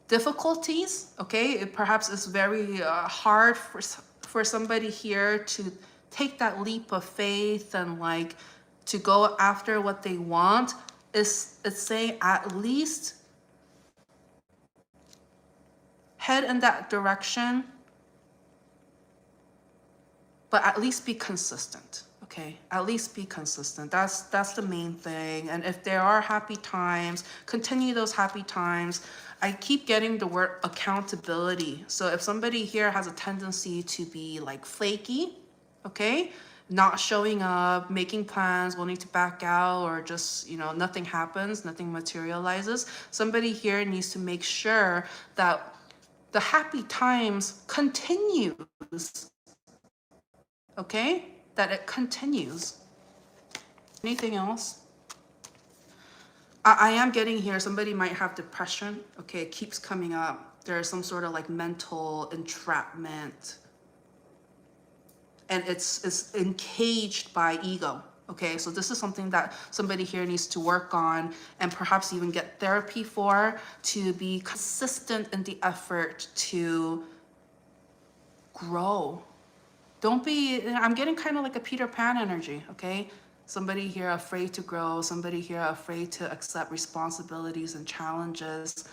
difficulties, okay, it perhaps it's very hard for somebody here to take that leap of faith and like to go after what they want. It's saying at least head in that direction, but at least be consistent. Okay, at least be consistent. That's the main thing. And if there are happy times, continue those happy times. I keep getting the word accountability. So if somebody here has a tendency to be like flaky, okay, not showing up, making plans, wanting to back out, or just, you know, nothing happens, nothing materializes, somebody here needs to make sure that the happy times continues, okay? That it continues. Anything else? I am getting here, somebody might have depression. Okay, it keeps coming up. There's some sort of like mental entrapment. And it's encaged by ego. Okay, so this is something that somebody here needs to work on and perhaps even get therapy for, to be consistent in the effort to grow. Don't be, I'm getting kind of like a Peter Pan energy, okay? Somebody here afraid to grow, somebody here afraid to accept responsibilities and challenges.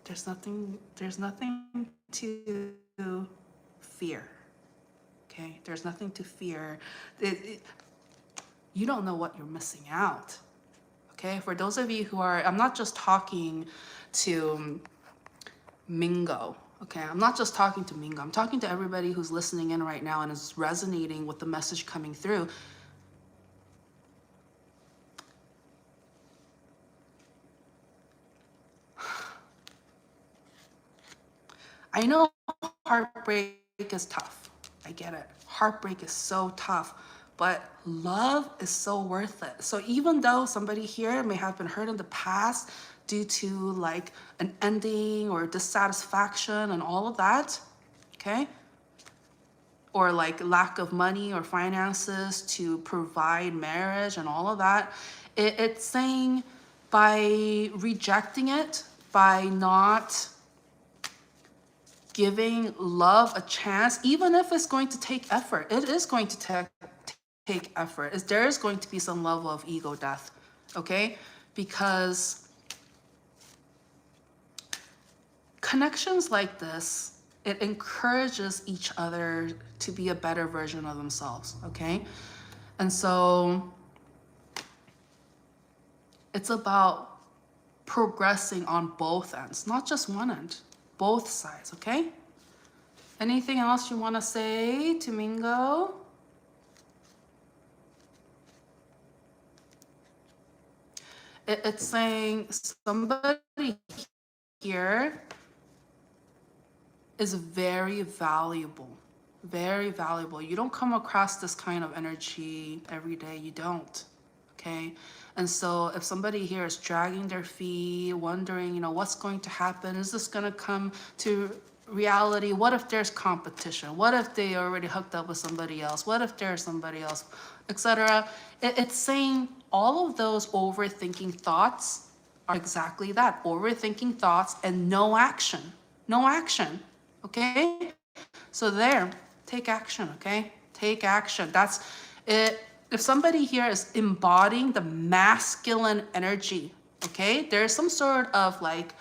There's nothing to fear, okay? There's nothing to fear. You don't know what you're missing out, okay? For those of you who are, I'm not just talking to Mingo, okay? I'm not just talking to Mingo. I'm talking to everybody who's listening in right now and is resonating with the message coming through. I know heartbreak is tough. I get it. Heartbreak is so tough, but love is so worth it. So even though somebody here may have been hurt in the past due to like an ending or dissatisfaction and all of that, okay? Or like lack of money or finances to provide marriage and all of that, it's saying by rejecting it, by not giving love a chance, even if it's going to take effort, it is going to take effort. There is going to be some level of ego death, okay? Because connections like this, it encourages each other to be a better version of themselves, okay? And so it's about progressing on both ends, not just one end, both sides, okay? Anything else you want to say to Mingo? It's saying somebody here is very valuable, very valuable. You don't come across this kind of energy every day. You don't, okay? And so if somebody here is dragging their feet, wondering, you know, what's going to happen? Is this going to come to reality? What if there's competition? What if they already hooked up with somebody else? What if there's somebody else, etc.? It's saying all of those overthinking thoughts are exactly that, overthinking thoughts and no action, no action, okay? So there, take action, okay? Take action. That's it. If somebody here is embodying the masculine energy, okay? There's some sort of like,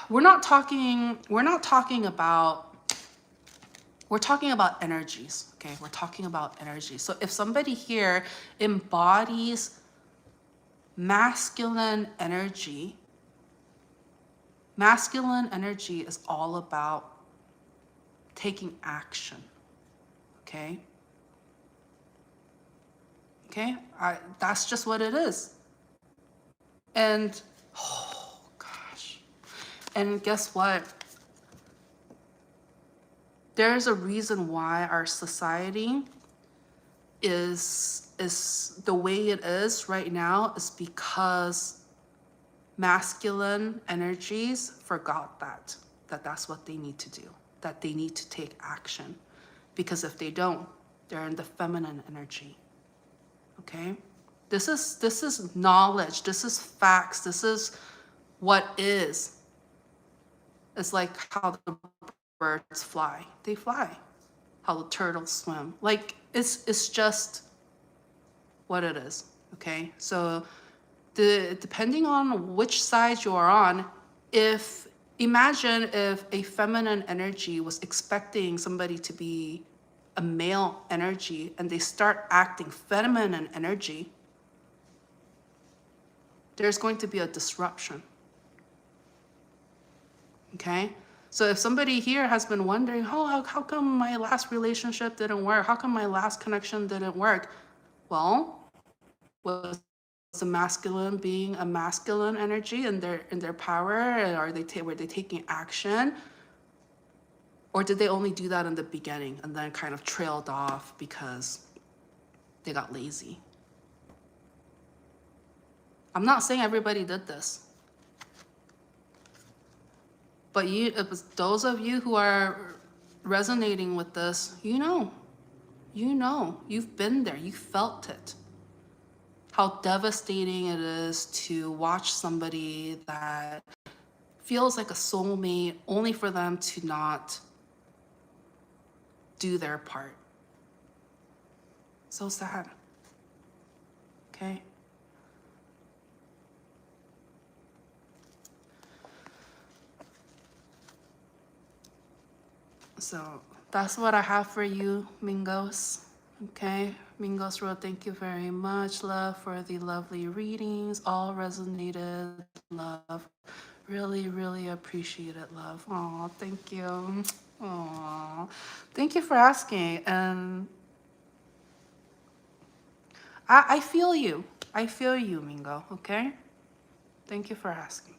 we're talking about energies, okay? We're talking about energy. So if somebody here embodies masculine energy is all about taking action, okay? Okay, that's just what it is. And, oh gosh. And guess what? There's a reason why our society is the way it is right now is because masculine energies forgot that's what they need to do, that they need to take action. Because if they don't, they're in the feminine energy. Okay? This is knowledge, this is facts, this is what is. It's like how the birds fly. They fly. How the turtles swim. Like it's just what it is. Okay? So depending on which side you are on, imagine if a feminine energy was expecting somebody to be a male energy and they start acting feminine energy, there's going to be a disruption. Okay? So if somebody here has been wondering, oh, how come my last relationship didn't work? How come my last connection didn't work? Well, was the masculine being a masculine energy in their power? Or were they taking action? Or did they only do that in the beginning and then kind of trailed off because they got lazy? I'm not saying everybody did this. But those of you who are resonating with this, you know, you've been there, you felt it. How devastating it is to watch somebody that feels like a soulmate only for them to not do their part. So sad. Okay? So that's what I have for you, Mingos. Okay? Mingos wrote, thank you very much, love, for the lovely readings. All resonated, love. Really, really appreciate it, love. Oh, thank you. Oh, thank you for asking. And I feel you. I feel you, Mingo, okay? Thank you for asking.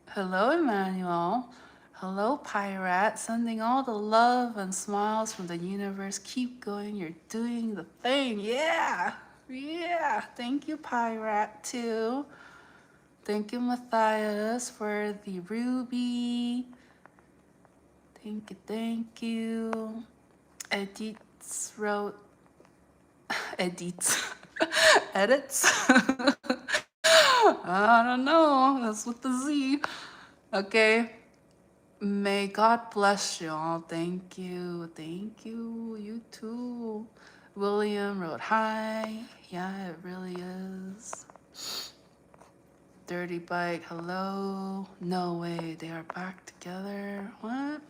Hello, Emmanuel. Hello, Pirate. Sending all the love and smiles from the universe. Keep going. You're doing the thing. Yeah. Yeah. Thank you, Pirate, too. Thank you, Matthias, for the ruby. Thank you. Thank you. Edits wrote. Edits. Edits. I don't know. That's with the Z. Okay. May God bless you all. Thank you. Thank you. You too. William wrote, hi. Yeah, it really is. Dirty Bike, hello. No way, they are back together. What?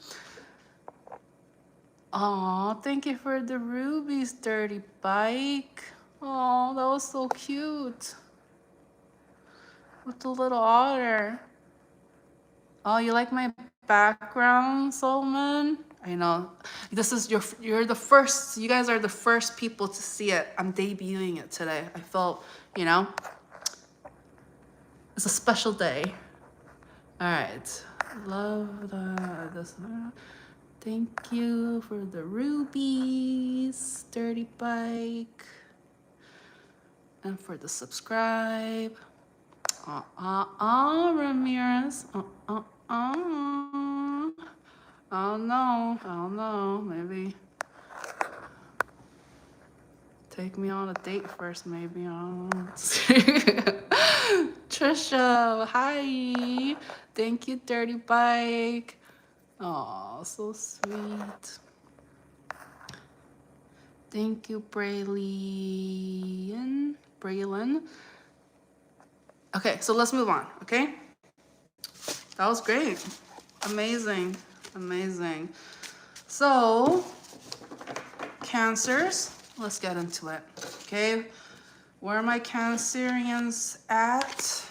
Aw, thank you for the rubies, Dirty Bike. Oh, that was so cute. With the little otter. Oh, you like my background, Solomon? I know. This is you're the first. You guys are the first people to see it. I'm debuting it today. I felt, it's a special day. All right. Love this. Thank you for the rubies, Dirty Bike, and for the subscribe. Ramirez. Oh no, maybe take me on a date first, maybe. Trisha, hi. Thank you, Dirty Bike. Oh, so sweet. Thank you, Braylon. Okay, so let's move on, okay? That was great. Amazing. So, Cancers, let's get into it, okay? Where are my Cancerians at?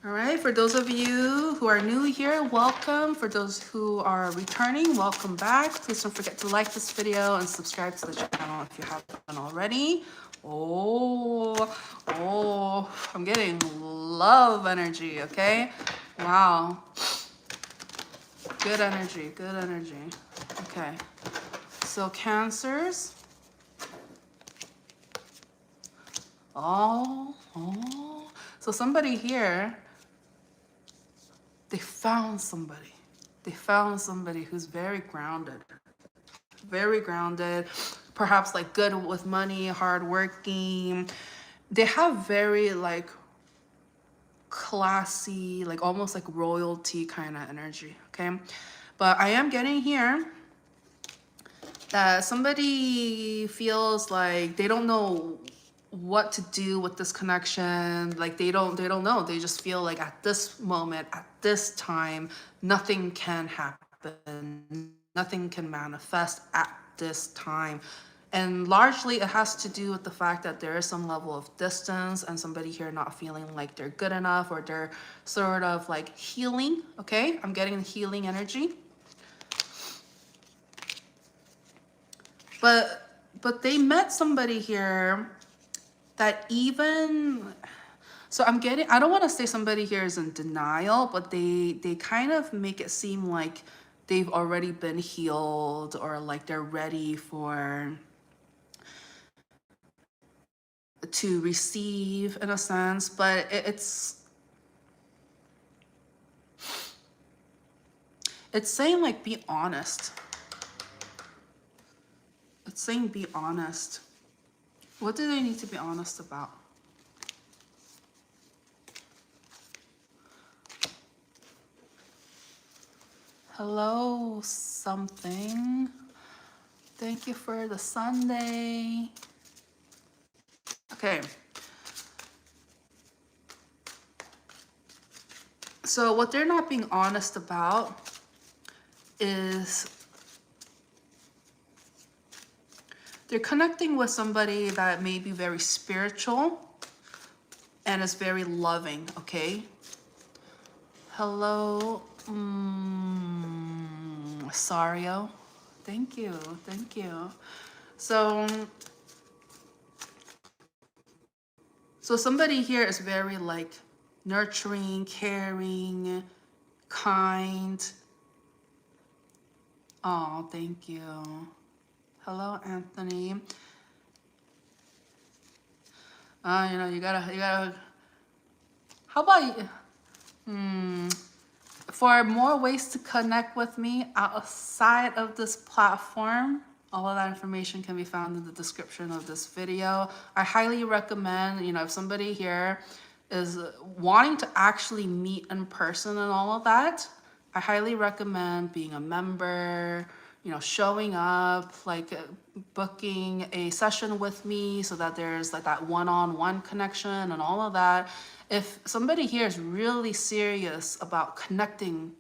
All right, for those of you who are new here, welcome. For those who are returning, welcome back. Please don't forget to like this video and subscribe to the channel if you haven't already. Oh, I'm getting love energy, okay? Wow. Good energy. Okay, so Cancers. Oh. So somebody here, they found somebody who's very grounded, perhaps like good with money, hardworking. They have very like classy, like almost like royalty kind of energy, okay? But I am getting here that somebody feels like they don't know what to do with this connection. Like they don't know. They just feel like at this moment, at this time, nothing can happen. Nothing can manifest at this time. And largely it has to do with the fact that there is some level of distance and somebody here not feeling like they're good enough, or they're sort of like healing, okay? I'm getting healing energy. But they met somebody here that even, so I don't want to say somebody here is in denial, but they kind of make it seem like they've already been healed, or like they're ready to receive in a sense. But it's saying like be honest. It's saying be honest. What do they need to be honest about? Hello, something. Thank you for the Sunday. Okay. So what they're not being honest about is they're connecting with somebody that may be very spiritual and is very loving, okay? Hello, Sario. Thank you, thank you. So somebody here is very like nurturing, caring, kind. Oh, thank you. Hello, Anthony. You know, you gotta, how about you? For more ways to connect with me outside of this platform, all of that information can be found in the description of this video. I highly recommend, you know, if somebody here is wanting to actually meet in person and all of that, I highly recommend being a member, you know, showing up, like booking a session with me so that there's like that one-on-one connection and all of that. If somebody here is really serious about connecting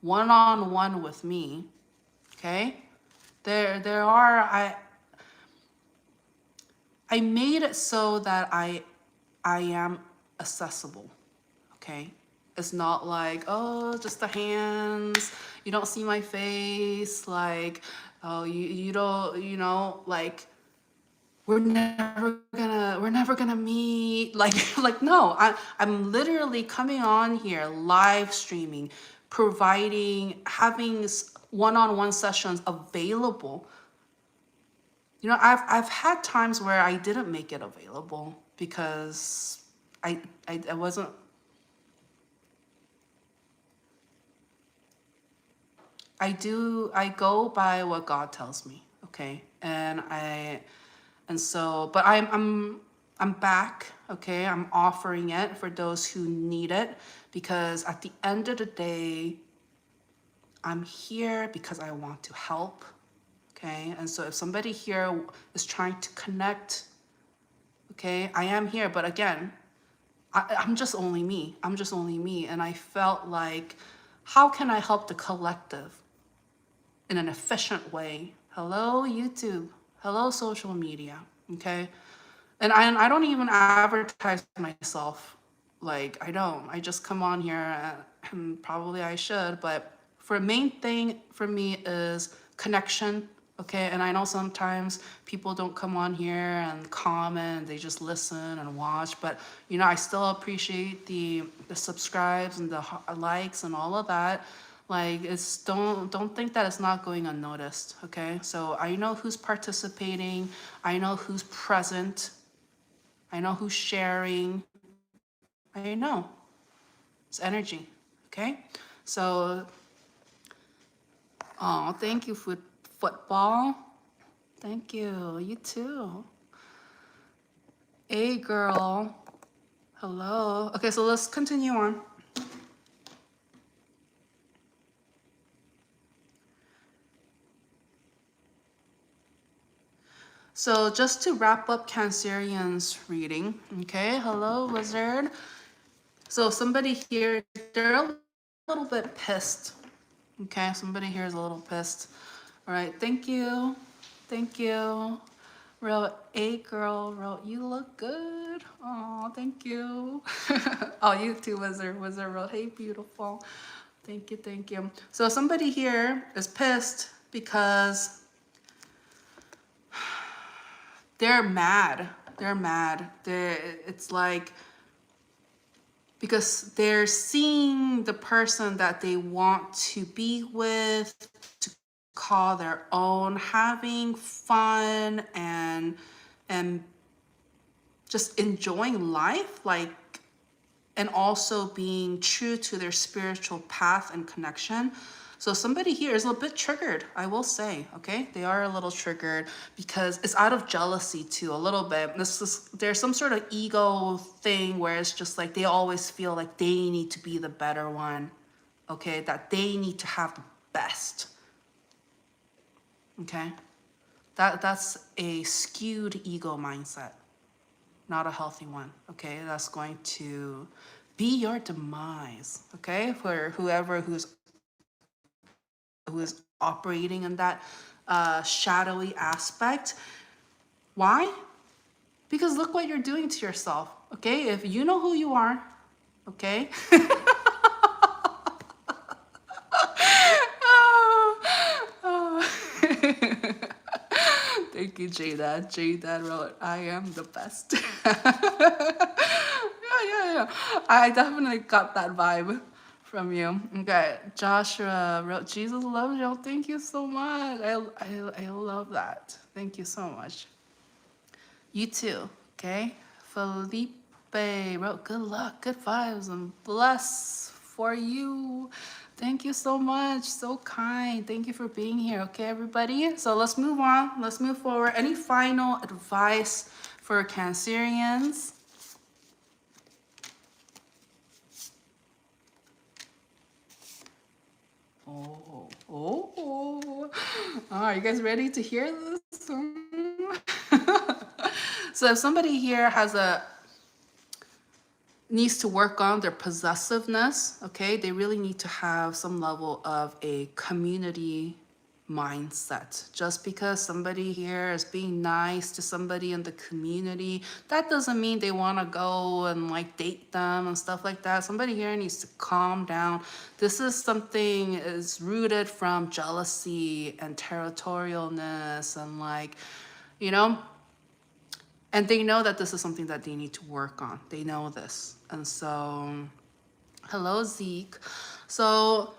one-on-one with me, okay, there are, I made it so that I am accessible, okay? It's not like, oh, just the hands, you don't see my face, like, oh, you don't, you know, like, we're never gonna meet, like no, I'm literally coming on here live streaming, providing, having one-on-one sessions available. You know, I've had times where I didn't make it available because I wasn't, I go by what God tells me, okay? And so, but I'm back, okay? I'm offering it for those who need it, because at the end of the day, I'm here because I want to help, okay? And so if somebody here is trying to connect, okay, I am here, but again, I'm just only me. I'm just only me. And I felt like, how can I help the collective in an efficient way? Hello, YouTube. Hello, social media. Okay. And I don't even advertise myself. Like, I don't. I just come on here and probably I should. But for main thing for me is connection. Okay. And I know sometimes people don't come on here and comment, they just listen and watch. But, you know, I still appreciate the subscribes and the likes and all of that. Like, it's don't think that it's not going unnoticed, okay? So I know who's participating, I know who's present, I know who's sharing, I know. It's energy, okay? So, oh, thank you for football. Thank you, you too. Hey girl, hello. Okay, so let's continue on. So just to wrap up Cancerian's reading, okay? Hello, wizard. So somebody here, they're a little bit pissed, okay? Somebody here is a little pissed. All right, thank you. Thank you. Real A girl, real, you look good. Oh, thank you. Oh, you too, wizard. Wizard wrote, hey, beautiful. Thank you, thank you. So somebody here is pissed because they're mad. They're mad. It's like, because they're seeing the person that they want to be with, to call their own, having fun and just enjoying life, like, and also being true to their spiritual path and connection. So somebody here is a little bit triggered, I will say, okay? They are a little triggered because it's out of jealousy too, a little bit. There's some sort of ego thing where it's just like they always feel like they need to be the better one, okay? That they need to have the best. okay? That's a skewed ego mindset, not a healthy one, okay? That's going to be your demise, okay? For whoever who is operating in that shadowy aspect. Why? Because look what you're doing to yourself, okay? If you know who you are, okay? Thank you, Jada. Jada wrote, I am the best. Yeah. I definitely got that vibe from you. Okay, Joshua wrote, Jesus loves you. Thank you so much. I love that. Thank you so much. You too, okay? Felipe wrote, good luck, good vibes, and bless for you. Thank you so much. So kind. Thank you for being here, okay, everybody? So let's move on. Let's move forward. Any final advice for Cancerians? Oh. Are you guys ready to hear this? So if somebody here needs to work on their possessiveness, okay, they really need to have some level of a community mindset. Just because somebody here is being nice to somebody in the community, that doesn't mean they want to go and like date them and stuff like that. Somebody here needs to calm down. This is something is rooted from jealousy and territorialness and like, you know, and they know that this is something that they need to work on. They know this. And so, hello, Zeke. So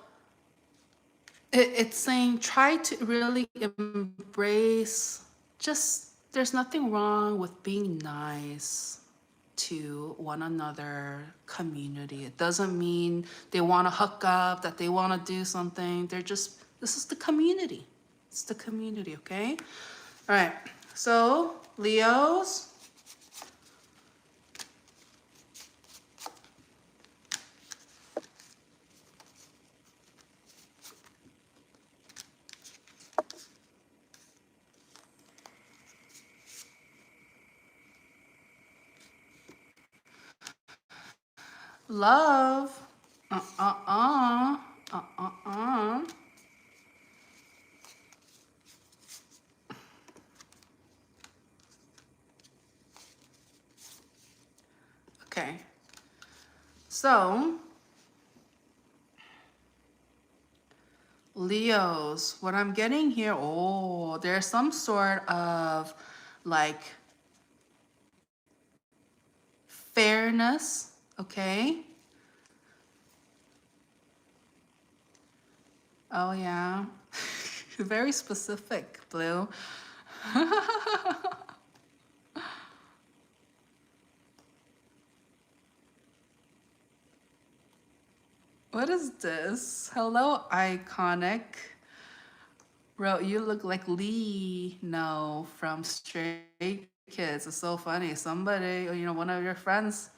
it's saying try to really embrace, just there's nothing wrong with being nice to one another, community. It doesn't mean they want to hook up, that they want to do something. They're just, this is the community. It's the community, okay? All right. So, Leos. Love. Uh-uh. Uh-uh. Okay. So, Leos, what I'm getting here, oh, there's some sort of like fairness, okay? Oh, yeah. Very specific, Blue. What is this? Hello, Iconic. Bro, you look like Lee No from Stray Kids. It's so funny. Somebody, you know, one of your friends,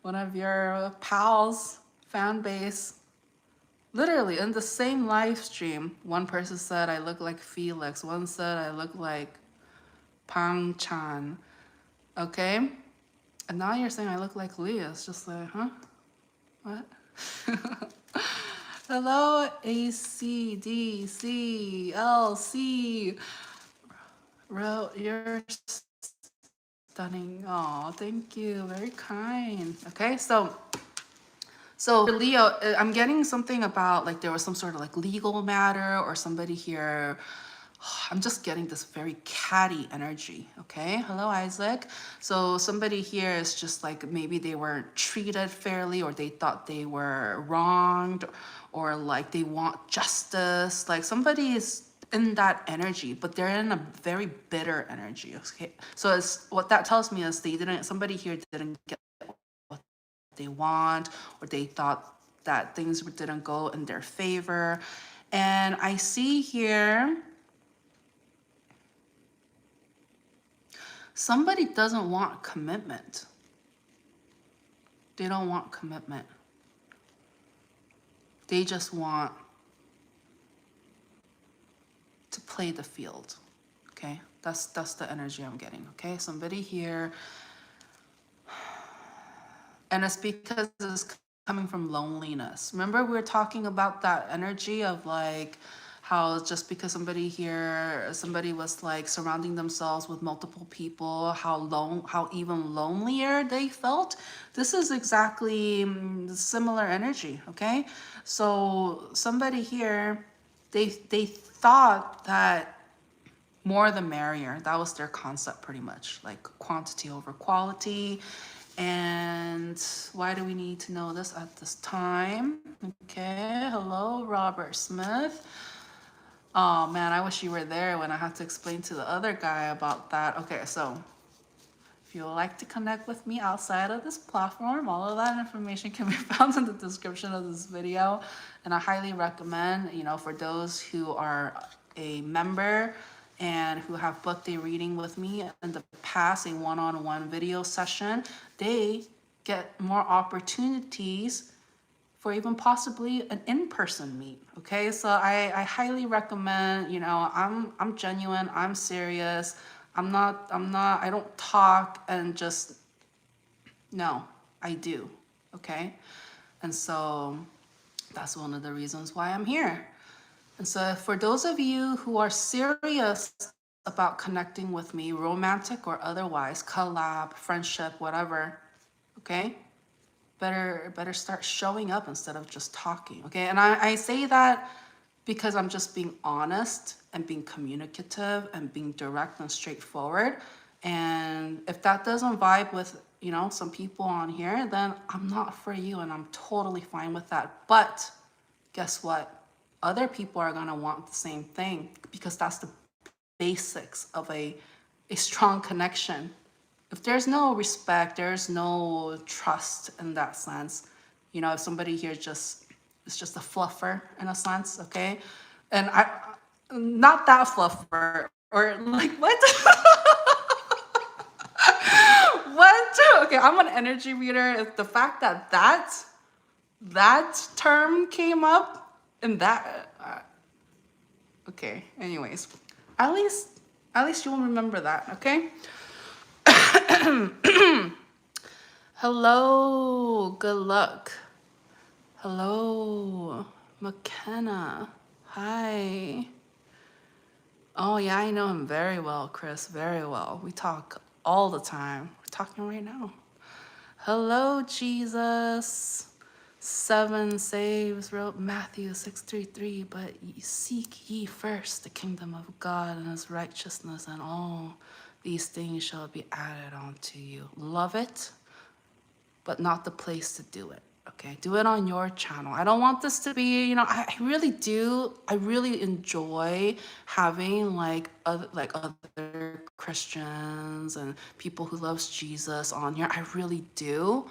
one of your pals, fan base, literally in the same live stream, one person said I look like Felix. One said I look like Pang Chan. Okay? And now you're saying I look like Lee. It's just like, huh? What? Hello, ACDCLC. You're stunning. Oh, thank you. Very kind. Okay, so for Leo, I'm getting something about like there was some sort of like legal matter or somebody here. I'm just getting this very catty energy, okay? Hello, Isaac. So somebody here is just like maybe they weren't treated fairly or they thought they were wronged or like they want justice. Like somebody is in that energy, but they're in a very bitter energy, okay? So it's, what that tells me is somebody here didn't get what they want or they thought that things didn't go in their favor. And I see here, somebody doesn't want commitment. They don't want commitment. They just want to play the field. Okay, that's the energy I'm getting. Okay, somebody here, and it's because it's coming from loneliness. Remember, we were talking about that energy of like how just because somebody was like surrounding themselves with multiple people, how even lonelier they felt. This is exactly similar energy. Okay, so somebody here, they thought that more the merrier. That was their concept pretty much, like quantity over quality. And why do we need to know this at this time? Okay, hello, Robert Smith. Oh man, I wish you were there when I had to explain to the other guy about that. Okay, so if you would like to connect with me outside of this platform, all of that information can be found in the description of this video. And I highly recommend, for those who are a member and who have booked a reading with me in the past, a one-on-one video session, they get more opportunities for even possibly an in-person meet. Okay, so I highly recommend. I'm genuine, I'm serious. I don't talk and just, no, I do. Okay, and so that's one of the reasons why I'm here. And so for those of you who are serious about connecting with me, romantic or otherwise, collab, friendship, whatever, okay, better start showing up instead of just talking. Okay, and I say that because I'm just being honest and being communicative and being direct and straightforward. And if that doesn't vibe with some people on here, then I'm not for you, and I'm totally fine with that. But guess what? Other people are gonna want the same thing, because that's the basics of a strong connection. If there's no respect, there's no trust in that sense. If somebody here is just a fluffer in a sense, okay? And not that fluffer, or like, what? What? Okay, I'm an energy reader. It's the fact that that term came up, and that okay, anyways, at least you'll remember that. Okay. Hello, good luck. Hello, McKenna. Hi. Oh yeah, I know him very well, Chris, very well. We talk all the time. We're talking right now. Hello, Jesus. 7 saves, wrote Matthew 6:33, but seek ye first the kingdom of God and his righteousness, and all these things shall be added unto you. Love it, but not the place to do it. Okay, do it on your channel. I don't want this to be, I really do. I really enjoy having like other Christians and people who loves Jesus on here. I really do.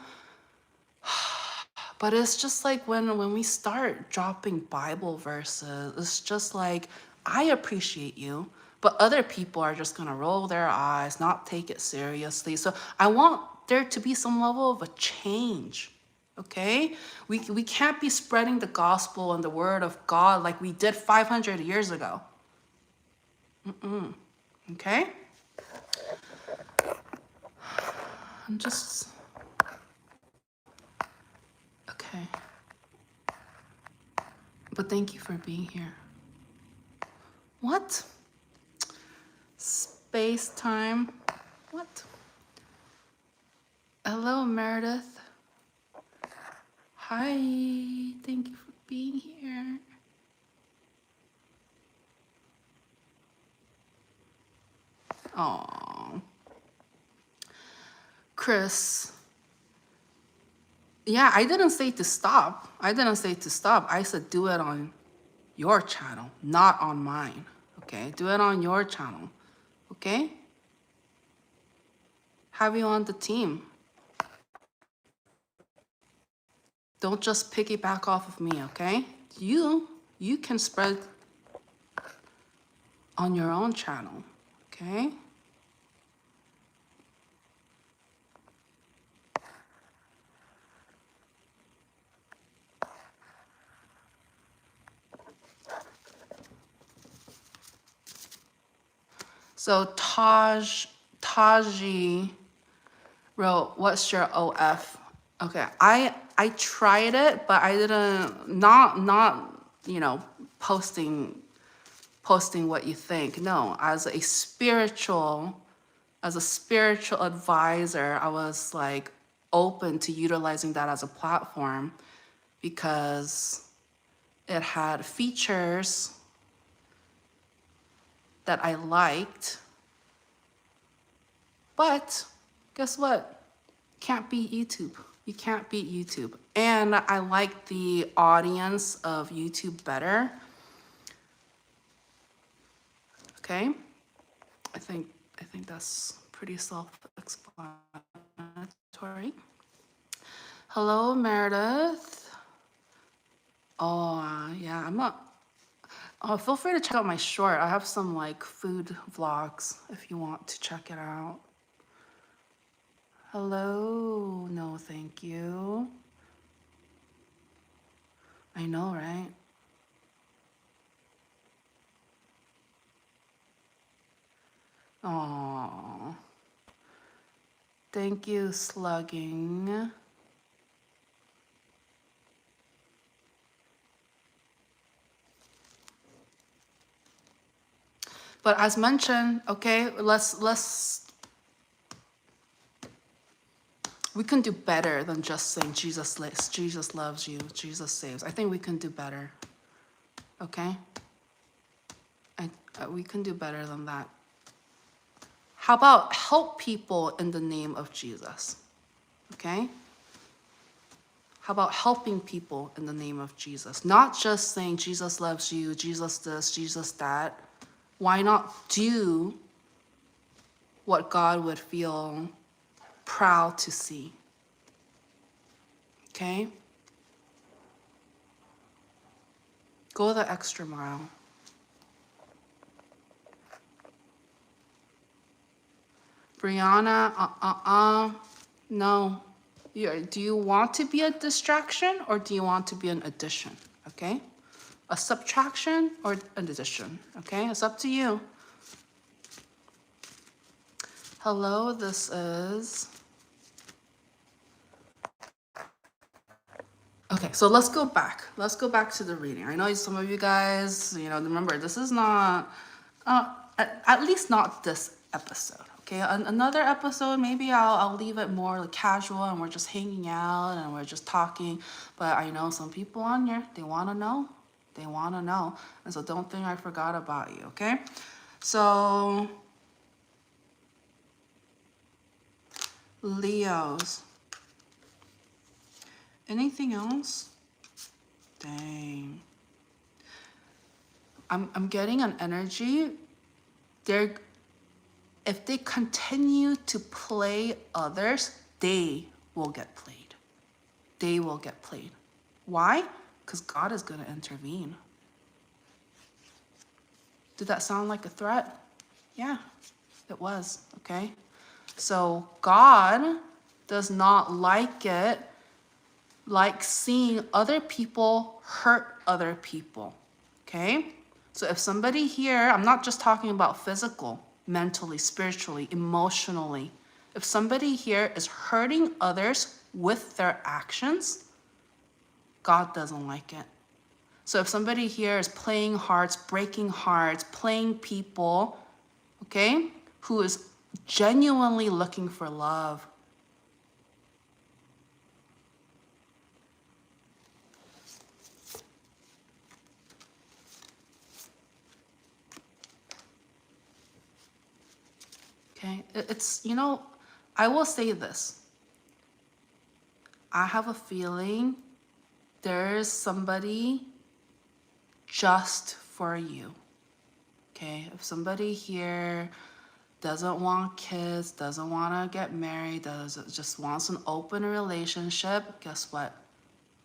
But it's just like when we start dropping Bible verses, it's just like, I appreciate you, but other people are just gonna roll their eyes, not take it seriously. So I want there to be some level of a change, okay? We can't be spreading the gospel and the word of God like we did 500 years ago. Okay? I'm just... Okay. But thank you for being here. What? Space time? What? Hello, Meredith. Hi, thank you for being here. Oh, Chris. Yeah, I didn't say to stop. I said do it on your channel, not on mine. Okay, do it on your channel. Okay? Have you on the team. Don't just piggyback off of me, okay? You can spread on your own channel, okay? So Taji wrote, "What's your OF?" Okay, I tried it, but I didn't, not you know, posting what you think. No, as a spiritual advisor, I was like open to utilizing that as a platform because it had features that I liked. But guess what? Can't beat YouTube. You can't beat YouTube. And I like the audience of YouTube better. Okay? I think that's pretty self-explanatory. Hello, Meredith. Oh, yeah, I'm not. Oh, feel free to check out my short. I have some like food vlogs if you want to check it out. Hello. No, thank you. I know, right? Oh. Thank you, slugging. But as mentioned, okay, we can do better than just saying Jesus loves you, Jesus saves. I think we can do better. Okay? We can do better than that. How about help people in the name of Jesus? Okay? How about helping people in the name of Jesus? Not just saying Jesus loves you, Jesus this, Jesus that. Why not do what God would feel proud to see? Okay? Go the extra mile. Brianna, no. Do you want to be a distraction or do you want to be an addition? Okay? A subtraction or an addition? Okay? It's up to you. Hello, this is... Okay, so let's go back. Let's go back to the reading. I know some of you guys, remember, this is not, at least not this episode. Okay, another episode, maybe I'll leave it more like casual and we're just hanging out and we're just talking. But I know some people on here, they want to know. They want to know. And so don't think I forgot about you, okay? So, Leos. Anything else? Dang. I'm getting an energy. If they continue to play others, they will get played. They will get played. Why? Because God is going to intervene. Did that sound like a threat? Yeah, it was, okay? So God does not like it, like seeing other people hurt other people, okay? So if somebody here, I'm not just talking about physical, mentally, spiritually, emotionally. If somebody here is hurting others with their actions, God doesn't like it. So if somebody here is playing hearts, breaking hearts, playing people, okay, who is genuinely looking for love, okay, it's, I will say this. I have a feeling there's somebody just for you, okay? If somebody here doesn't want kids, doesn't want to get married, just wants an open relationship, guess what?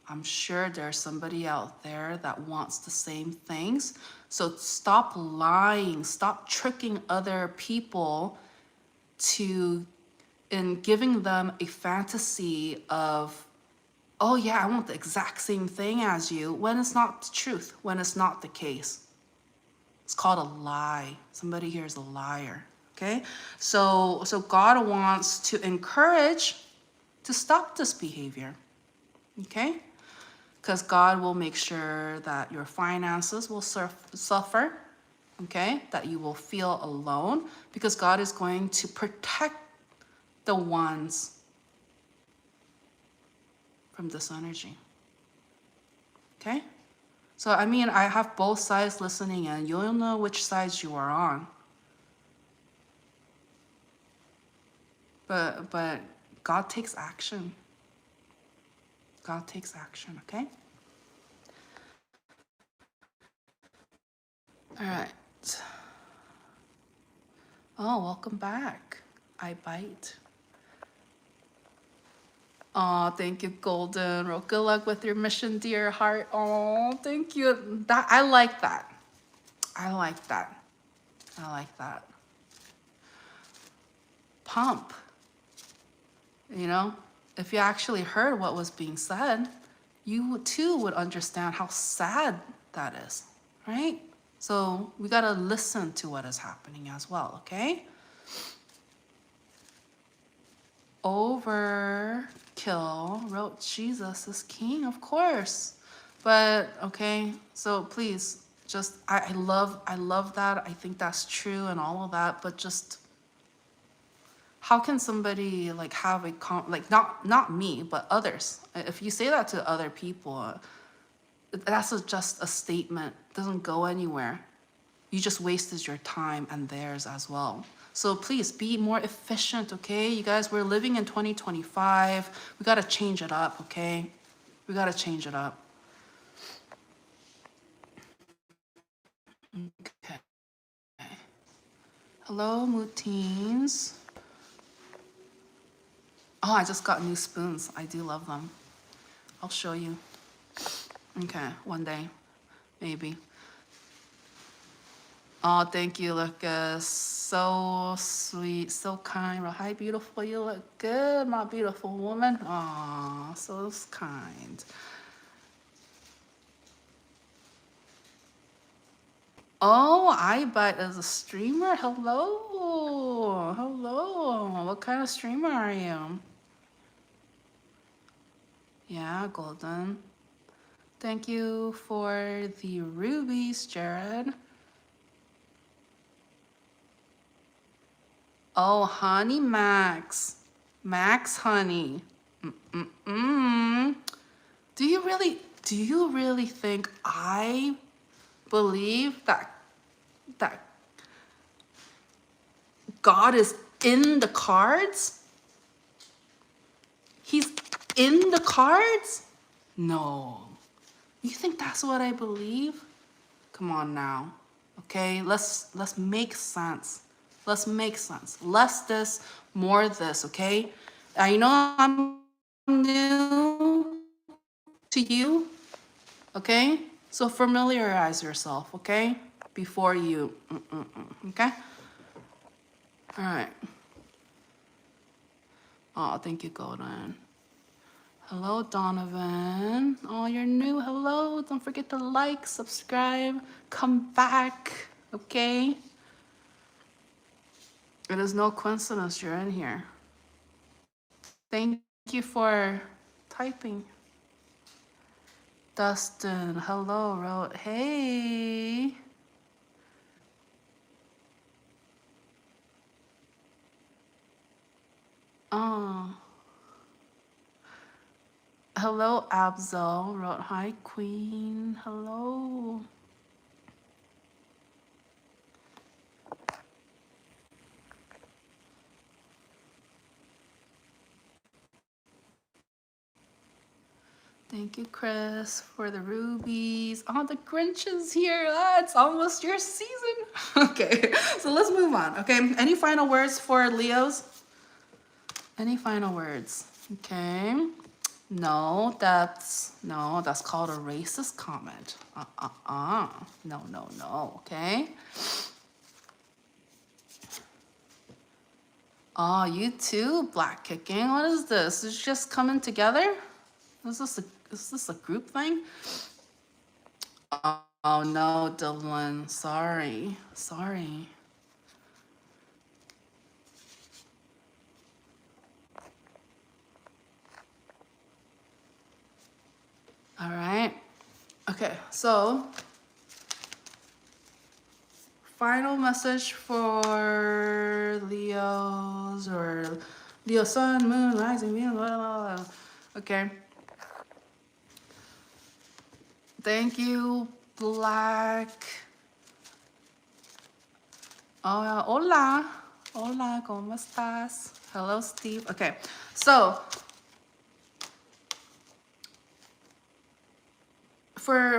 I'm sure there's somebody out there that wants the same things. So stop lying, stop tricking other people in giving them a fantasy of, oh yeah, I want the exact same thing as you, when it's not the truth, when it's not the case. It's called a lie. Somebody here is a liar. okay? So God wants to encourage to stop this behavior, okay? Because God will make sure that your finances will suffer, okay? That you will feel alone, because God is going to protect the ones from this energy, okay? So, I mean, I have both sides listening and you'll know which sides you are on. But God takes action. God takes action, okay? All right. Oh, welcome back. I bite. Oh, thank you, Golden. Real good luck with your mission, dear heart. Oh, thank you. That I like that. I like that. I like that. Pump. You know, if you actually heard what was being said, you too would understand how sad that is, right? So we gotta listen to what is happening as well, okay? Overkill wrote Jesus is king, of course. But okay, so please just I love that. I think that's true and all of that, but just how can somebody like have a like not me, but others? If you say that to other people, that's just a statement. It doesn't go anywhere. You just wasted your time and theirs as well. So please be more efficient, okay? You guys, we're living in 2025. We gotta change it up, okay? We gotta change it up. Okay. Hello, Mootines. Oh, I just got new spoons. I do love them. I'll show you. Okay, one day, maybe. Oh, thank you, Lucas. So sweet, so kind. Hi, beautiful. You look good, my beautiful woman. Oh, so kind. Oh, iBite as a streamer. Hello. Hello. What kind of streamer are you? Yeah, Golden. Thank you for the rubies, Jared. Oh, honey Max. Max honey. Do you really think I believe that God is in the cards? He's in the cards? No. You think that's what I believe? Come on now. Okay, let's make sense. Let's make sense. Less this, more this, okay? I know I'm new to you, okay? So familiarize yourself, okay? Before you, okay? All right. Oh, thank you, Golden. Hello, Donovan. Oh, you're new. Hello. Don't forget to like, subscribe, come back, okay? It is no coincidence you're in here. Thank you for typing. Dustin, hello, wrote, hey. Oh. Hello, Abzal, wrote, hi, queen, hello. Thank you, Chris, for the rubies. Oh, the Grinch is here. Ah, it's almost your season. Okay, so let's move on. Okay, any final words for Leos? Any final words? Okay. No, that's called a racist comment. No, okay? Oh, you too, black kicking. What is this? It's just coming together? Is this a group thing? Oh no, Dylan. Sorry. Okay, so final message for Leos or Leo sun, moon, rising, Venus, blah, blah, blah. Okay. Thank you, Black. Oh, hola. Hola, ¿cómo estás? Hello, Steve. Okay, so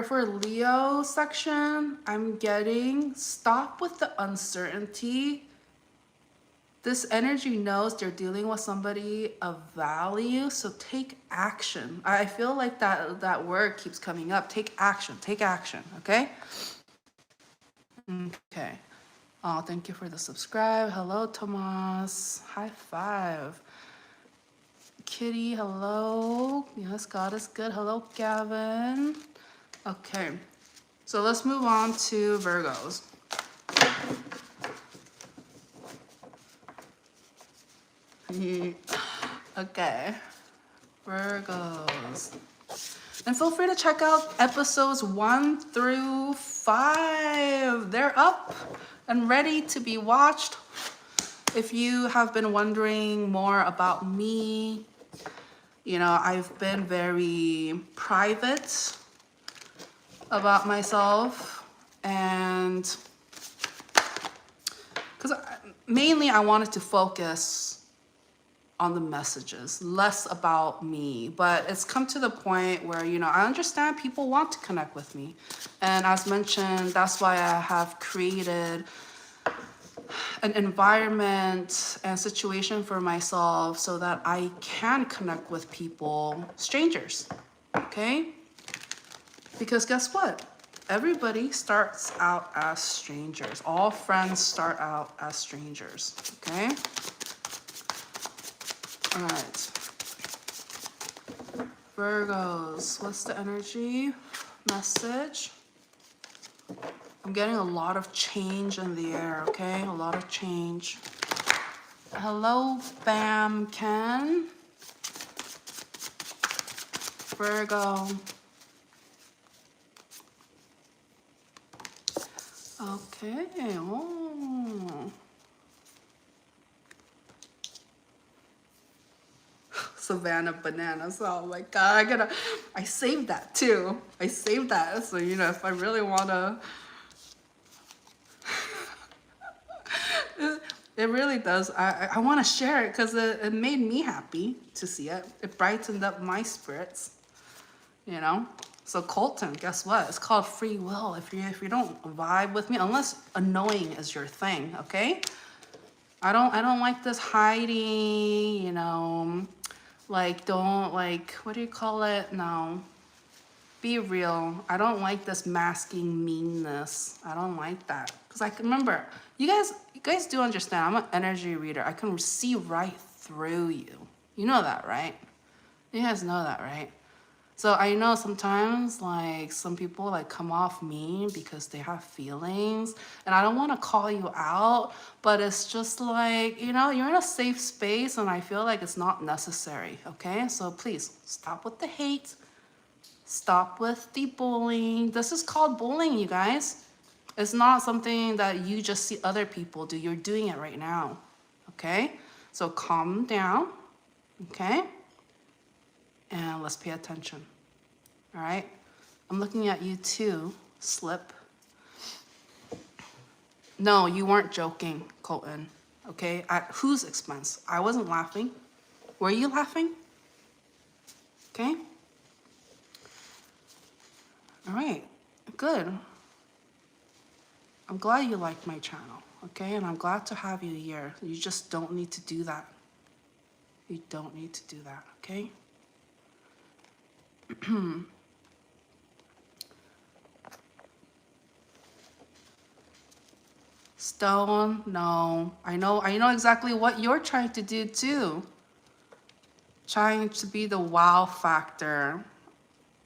for Leo section, I'm getting stop with the uncertainty. This energy knows they're dealing with somebody of value, so take action. I feel like that word keeps coming up. Take action, okay? Okay. Oh, thank you for the subscribe. Hello, Tomas. High five. Kitty, hello. Yes, God is good. Hello, Gavin. Okay, so let's move on to Virgos. Okay, Virgos. And feel free to check out episodes 1 through 5. They're up and ready to be watched. If you have been wondering more about me, you know, I've been very private about myself, and because mainly I wanted to focus on the messages, less about me. But it's come to the point where, you know, I understand people want to connect with me. And as mentioned, that's why I have created an environment and situation for myself so that I can connect with people, strangers, okay? Because guess what? Everybody starts out as strangers. All friends start out as strangers, okay? All right. Virgos, what's the energy message? I'm getting a lot of change in the air, okay? A lot of change. Hello, Bam Ken. Virgo. Okay. Oh. Savannah bananas. Oh my god, I saved that too. I saved that. So, you know, if I really wanna it really does. I want to share it because it made me happy to see it. It brightened up my spirits, you know. So Colton, guess what? It's called free will. If you don't vibe with me, unless annoying is your thing, okay? I don't like this hiding, you know, like don't like, what do you call it? No. Be real. I don't like this masking meanness. I don't like that. Because I can remember, you guys do understand, I'm an energy reader. I can see right through you. You know that, right? You guys know that, right? So I know sometimes like some people like come off mean because they have feelings, and I don't want to call you out, but it's just like, you know, you're in a safe space and I feel like it's not necessary, okay? So please stop with the hate. Stop with the bullying. This is called bullying, you guys. It's not something that you just see other people do. You're doing it right now, okay? So calm down, okay? And let's pay attention, all right? I'm looking at you too, Slip. No, you weren't joking, Colton, okay? At whose expense? I wasn't laughing. Were you laughing? Okay? All right, good. I'm glad you like my channel, okay? And I'm glad to have you here. You just don't need to do that. You don't need to do that, okay? Stone, no. I know exactly what you're trying to do too. Trying to be the wow factor,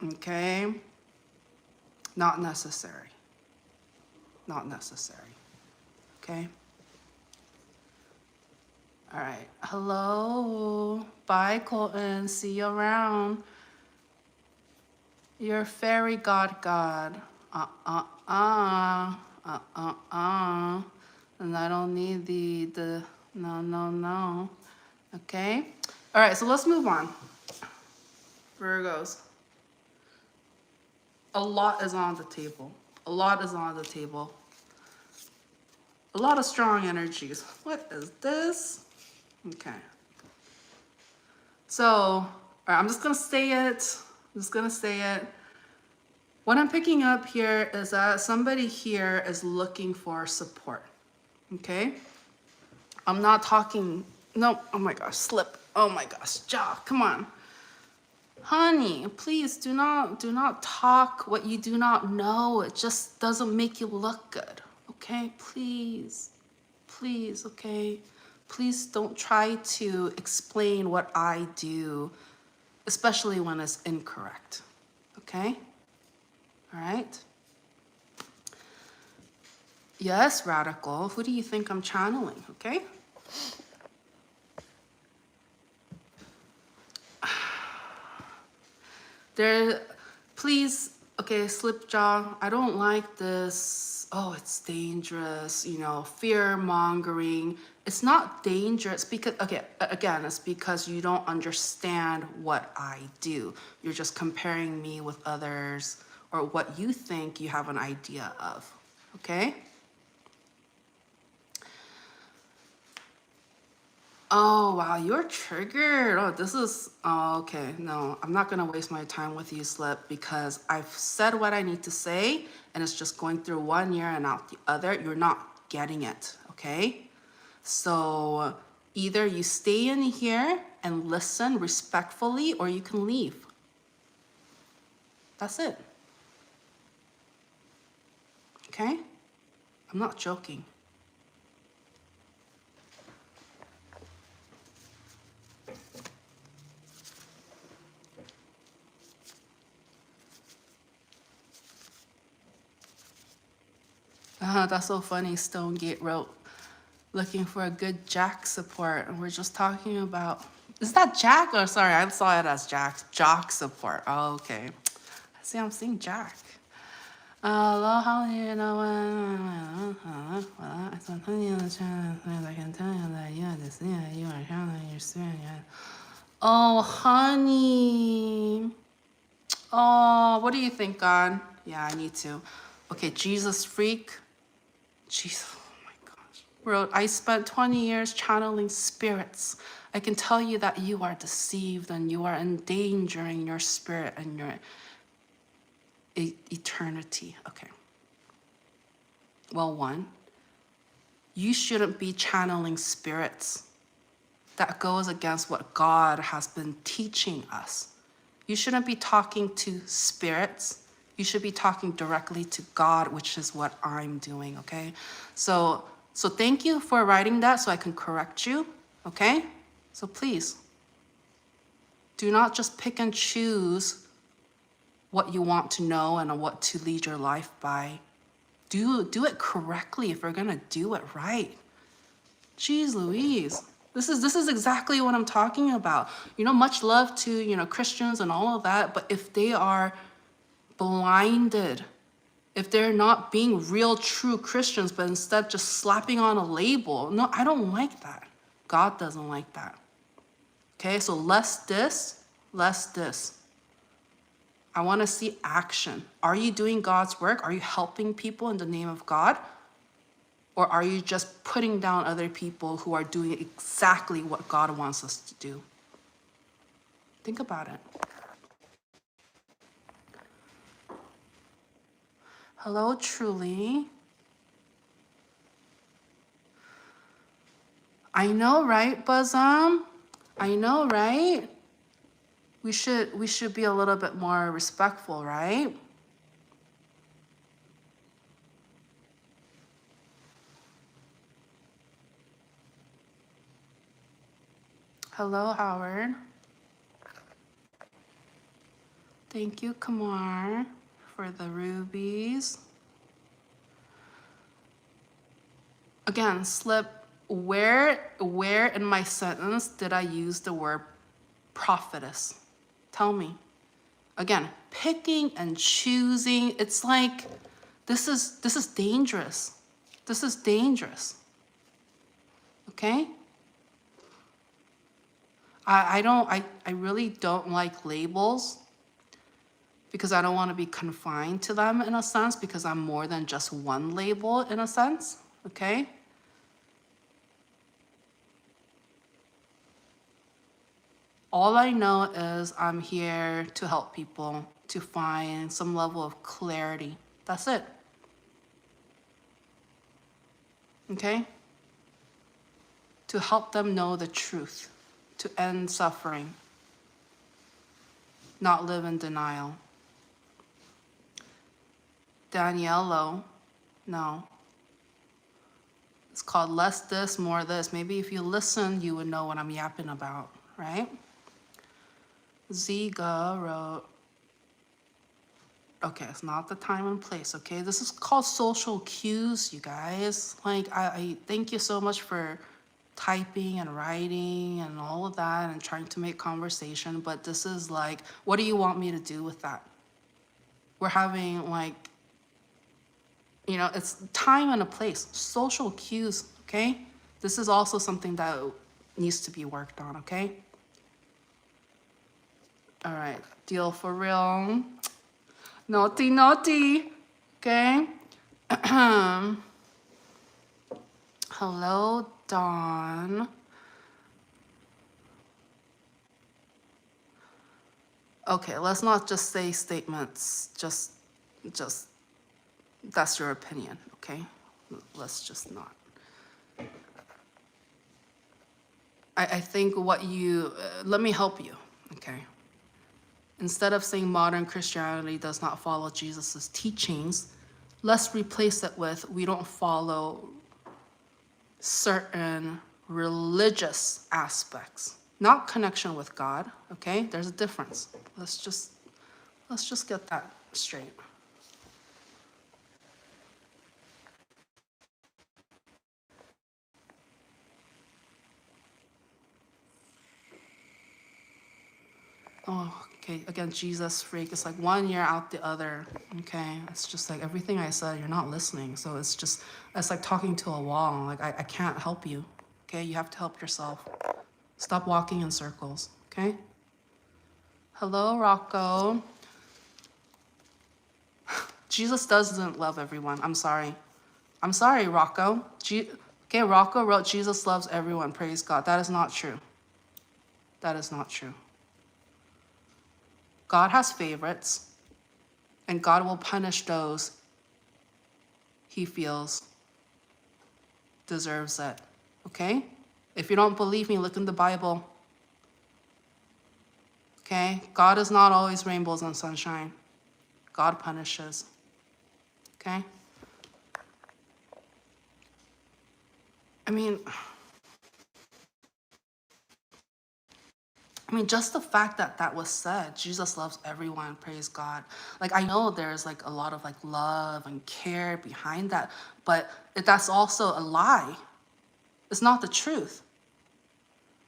okay? Not necessary. Not necessary, okay? All right, hello. Bye, Colton, see you around. You're fairy god. And I don't need the no. Okay. All right, so let's move on. Virgos. A lot is on the table. A lot is on the table. A lot of strong energies. What is this? Okay. So, all right, I'm just gonna say it. I'm just gonna say it. What I'm picking up here is that somebody here is looking for support. Okay? I'm not talking, no, oh my gosh, slip. Oh my gosh, jaw, come on. Honey, please do not talk what you do not know. It just doesn't make you look good. Okay, please, okay? Please don't try to explain what I do, especially when it's incorrect, okay? All right? Yes, radical, who do you think I'm channeling, okay? Please, okay, slip jaw, I don't like this, oh, it's dangerous, you know, fear mongering. It's not dangerous because, okay, again, it's because you don't understand what I do. You're just comparing me with others or what you think you have an idea of, okay? Oh, wow, you're triggered. Oh, this is, oh, okay. No, I'm not gonna waste my time with you, Slip, because I've said what I need to say and it's just going through one ear and out the other. You're not getting it, okay? So either you stay in here and listen respectfully or you can leave. That's it. Okay? I'm not joking. That's so funny. Stonegate wrote, looking for a good Jack support. And we're just talking about, is that Jack? Oh, sorry, I saw it as Jack. Jock support. Oh, okay. See, I'm seeing Jack. Aloha, you know, I can tell you that you understand, you are channeling your spirit. Oh, honey. Oh, what do you think, God? Yeah, I need to. Okay, Jesus freak. Jesus, oh my gosh. Wrote, I spent 20 years channeling spirits. I can tell you that you are deceived and you are endangering your spirit and your eternity. Okay. Well, one, you shouldn't be channeling spirits. That goes against what God has been teaching us. You shouldn't be talking to spirits. You should be talking directly to God, which is what I'm doing, okay? So thank you for writing that so I can correct you, okay? So please, do not just pick and choose what you want to know and what to lead your life by. Do it correctly if you're gonna do it right. Jeez Louise. This is exactly what I'm talking about. You know, much love to, you know, Christians and all of that, but if they are blinded, if they're not being real, true Christians, but instead just slapping on a label, no, I don't like that. God doesn't like that. Okay, so less this. I want to see action. Are you doing God's work? Are you helping people in the name of God? Or are you just putting down other people who are doing exactly what God wants us to do? Think about it. Hello, Truly. I know, right, Bosom? I know, right? We should be a little bit more respectful, right? Hello, Howard. Thank you, Kamar, for the rubies. Again, Slip, where in my sentence did I use the word prophetess? Tell me. Again, picking and choosing. It's like, this is dangerous. This is dangerous. Okay? I really don't like labels because I don't want to be confined to them in a sense, because I'm more than just one label in a sense. Okay? All I know is I'm here to help people to find some level of clarity. That's it. Okay? To help them know the truth, to end suffering, not live in denial. Daniello, no. It's called less this, more this. Maybe if you listen, you would know what I'm yapping about, right? Ziga wrote, okay, it's not the time and place, okay? This is called social cues, you guys. Like, I thank you so much for typing and writing and all of that and trying to make conversation, but this is like, what do you want me to do with that? We're having like, you know, it's time and a place, social cues, okay? This is also something that needs to be worked on, okay? All right, deal for real. Naughty, naughty, okay? Hello, Dawn. Okay, let's not just say statements, just that's your opinion, okay? Let's just not. I think what you, let me help you, okay? Instead of saying modern Christianity does not follow Jesus's teachings, let's replace it with, we don't follow certain religious aspects, not connection with God, okay? There's a difference. Let's just get that straight. Oh, okay, again, Jesus freak. It's like one year out the other, okay? It's just like everything I said, you're not listening. So it's like talking to a wall. Like, I can't help you, okay? You have to help yourself. Stop walking in circles, okay? Hello, Rocco. Jesus doesn't love everyone. I'm sorry. I'm sorry, Rocco. Okay, Rocco wrote, Jesus loves everyone. Praise God. That is not true. That is not true. God has favorites, and God will punish those he feels deserves it, okay? If you don't believe me, look in the Bible, okay? God is not always rainbows and sunshine. God punishes, okay? I mean, just the fact that that was said, Jesus loves everyone, praise God. Like, I know there's like a lot of like love and care behind that, but that's also a lie. It's not the truth.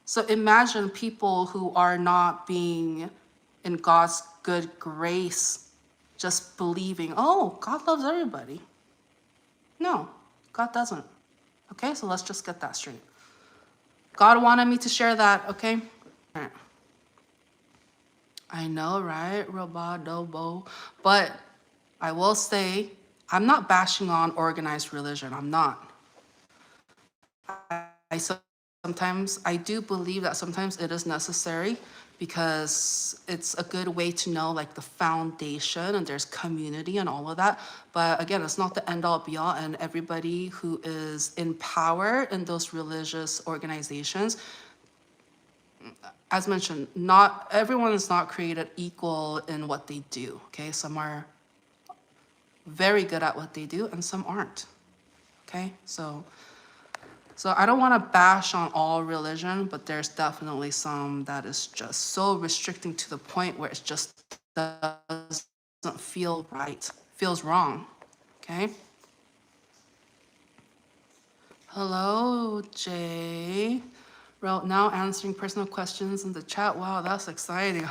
So imagine people who are not being in God's good grace, just believing, oh, God loves everybody. No, God doesn't. Okay, so let's just get that straight. God wanted me to share that, okay? All right. I know, right? Robodobo. But I will say, I'm not bashing on organized religion. I'm not. Sometimes I do believe that sometimes it is necessary because it's a good way to know like the foundation and there's community and all of that. But again, it's not the end all be all, and everybody who is in power in those religious organizations, as mentioned, not everyone is not created equal in what they do, okay? Some are very good at what they do and some aren't, okay? So I don't want to bash on all religion, but there's definitely some that is just so restricting to the point where it just doesn't feel right, feels wrong, okay? Hello, Jay. Well, now answering personal questions in the chat. Wow, that's exciting.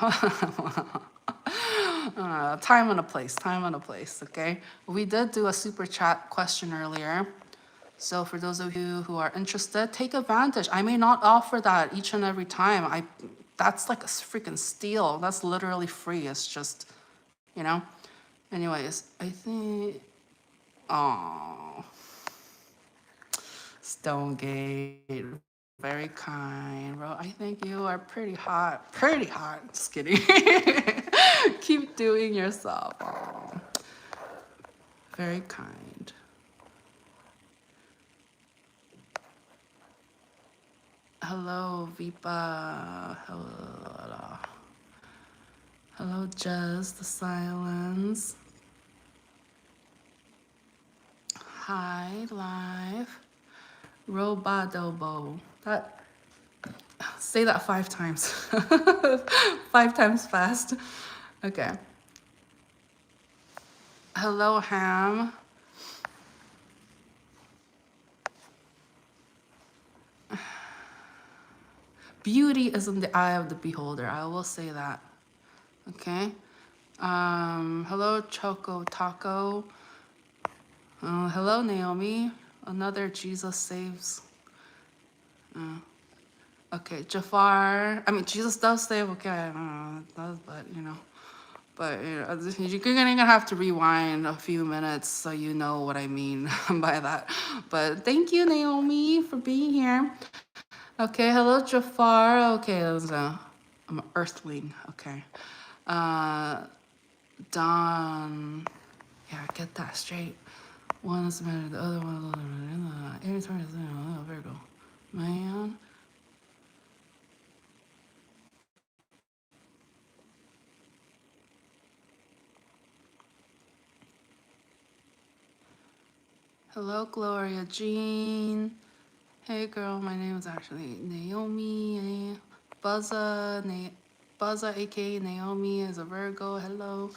Time and a place, time and a place, okay? We did do a super chat question earlier. So for those of you who are interested, take advantage. I may not offer that each and every time. That's like a freaking steal. That's literally free. It's just, you know. Anyways, I think, oh, Stonegate, very kind, bro. I think you are pretty hot, pretty hot. Just kidding. Keep doing yourself. Oh, very kind. Hello, Vipa. Hello. Hello, Jez, the silence. Hi, live. Robadobo. Say that 5 times. 5 times fast. Okay. Hello, Ham. Beauty is in the eye of the beholder. I will say that. Okay. Hello, Choco Taco. Hello, Naomi. Another Jesus saves. Okay, Jafar. I mean, Jesus does save. Okay, I don't know, but you know. But you know, you're gonna have to rewind a few minutes so you know what I mean by that. But thank you, Naomi, for being here. Okay, hello, Jafar. Okay, I'm an earthling. Okay. Don. Yeah, get that straight. One is better, the other one is better. Every turn is Virgo. Man. Hello, Gloria Jean. Hey, girl, my name is actually Naomi. Buzza, aka Naomi, is a Virgo. Hello.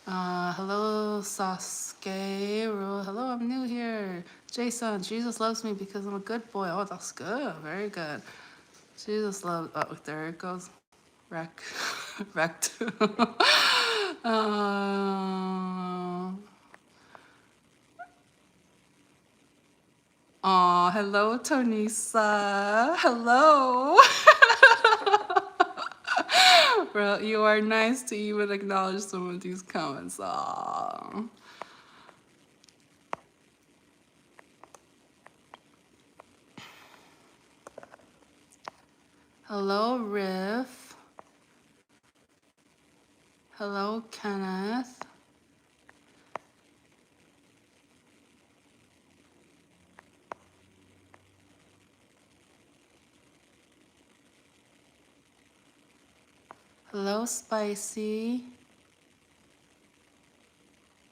Hello, Sasuke. Hello, I'm new here. Jason, Jesus loves me because I'm a good boy. Oh, that's good. Very good. Jesus loves. Oh, there it goes. Wrecked. Oh, hello, Tonisa. Hello. Bro, you are nice to even acknowledge some of these comments. Aww. Hello, Riff. Hello, Kenneth. Hello, Spicy.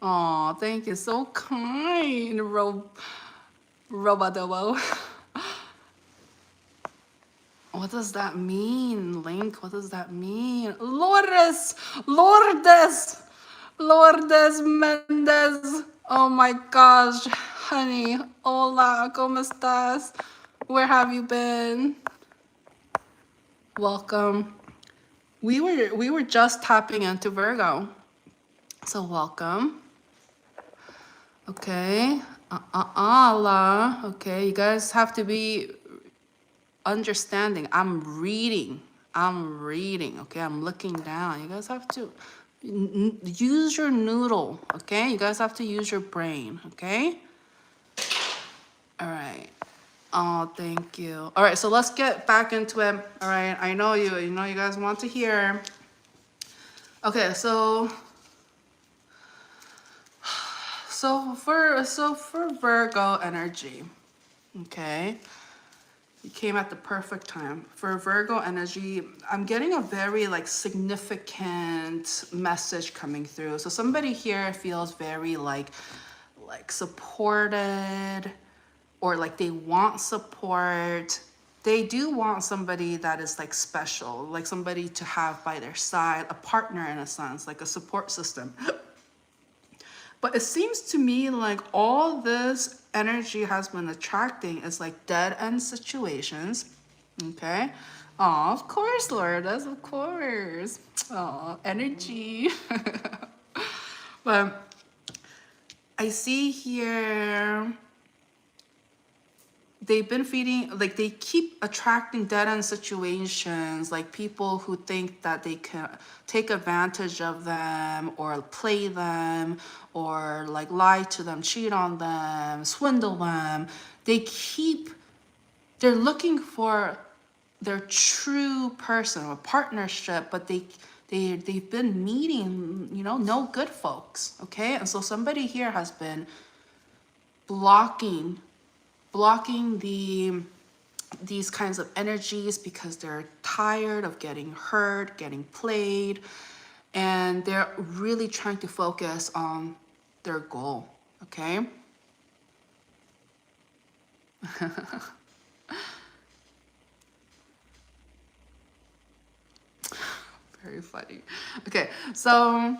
Aw, thank you. So kind, Robadobo. What does that mean, Link? What does that mean? Lourdes Mendez. Oh my gosh, honey. Hola, ¿cómo estás? Where have you been? Welcome. We were just tapping into Virgo. So welcome. Okay. Allah. Okay, you guys have to be understanding. I'm reading. Okay, I'm looking down. You guys have to use your noodle. Okay, you guys have to use your brain. Okay. All right. Oh, thank you. All right, so let's get back into it. All right, I know you guys want to hear. Okay, so for Virgo energy, okay, you came at the perfect time. For Virgo energy, I'm getting a very like significant message coming through. So somebody here feels very like supported, or like they want support. They do want somebody that is like special, like somebody to have by their side, a partner in a sense, like a support system. But it seems to me like all this energy has been attracting is like dead end situations, okay? Oh, of course, Lourdes, of course. Oh, energy. But I see here they've been feeding, like they keep attracting dead-end situations, like people who think that they can take advantage of them or play them or like lie to them, cheat on them, swindle them. They're looking for their true person or partnership, but they've been meeting, you know, no good folks, okay? And so somebody here has been blocking these kinds of energies because they're tired of getting hurt, getting played, and they're really trying to focus on their goal, okay? Very funny. Okay, so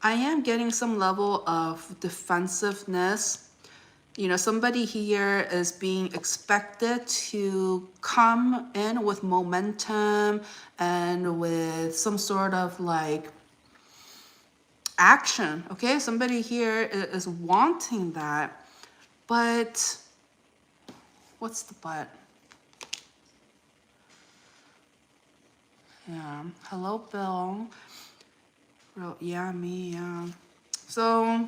I am getting some level of defensiveness. You know, somebody here is being expected to come in with momentum and with some sort of like action, okay? Somebody here is wanting that, but what's the but? Yeah, hello, Bill. Yeah, me, yeah. So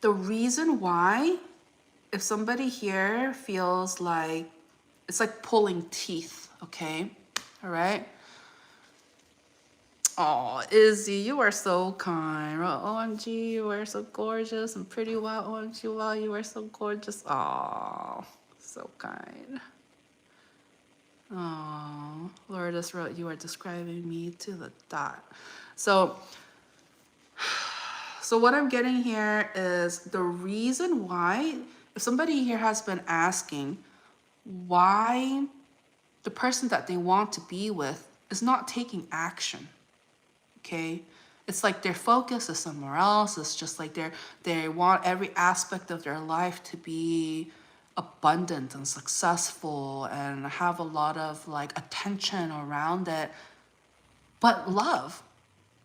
the reason why, if somebody here feels like it's like pulling teeth, okay? All right. Oh, Izzy, you are so kind. OMG, you are so gorgeous and pretty. Wow, OMG, wow, you are so gorgeous. Oh, so kind. Oh, Lourdes wrote, you are describing me to the dot. So what I'm getting here is the reason why, if somebody here has been asking why the person that they want to be with is not taking action, okay? It's like their focus is somewhere else. It's just like they want every aspect of their life to be abundant and successful and have a lot of like attention around it. But love,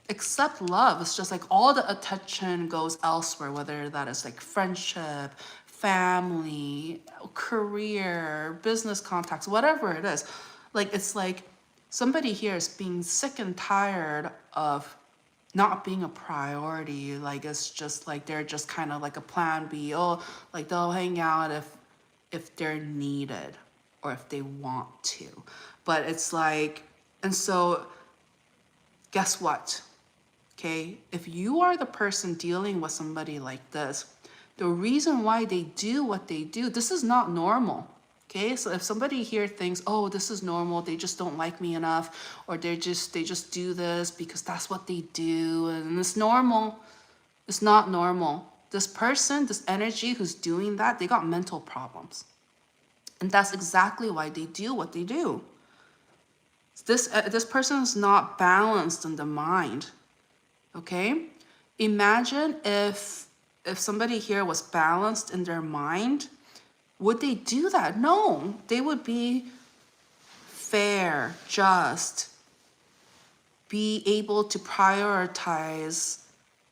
except love, it's just like all the attention goes elsewhere, whether that is like friendship, family, career, business contacts, whatever it is. Like it's like somebody here is being sick and tired of not being a priority. Like it's just like they're just kind of like a plan B. Oh, like they'll hang out if they're needed or if they want to. But it's like, and so guess what? Okay, if you are the person dealing with somebody like this, the reason why they do what they do, this is not normal. Okay, so if somebody here thinks, oh, this is normal, they just don't like me enough, or they just do this because that's what they do, and it's normal. It's not normal. This person, this energy who's doing that, they got mental problems. And that's exactly why they do what they do. This person is not balanced in the mind. Okay? Imagine if somebody here was balanced in their mind, would they do that? No, they would be fair, just, be able to prioritize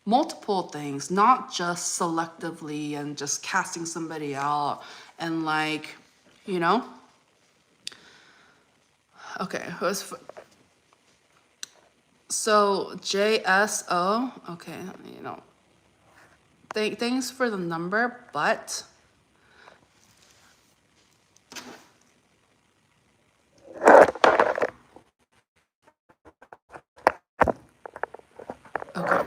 multiple things, not just selectively and just casting somebody out and like, you know? Okay, so JSO, okay, you know, thanks for the number, but okay.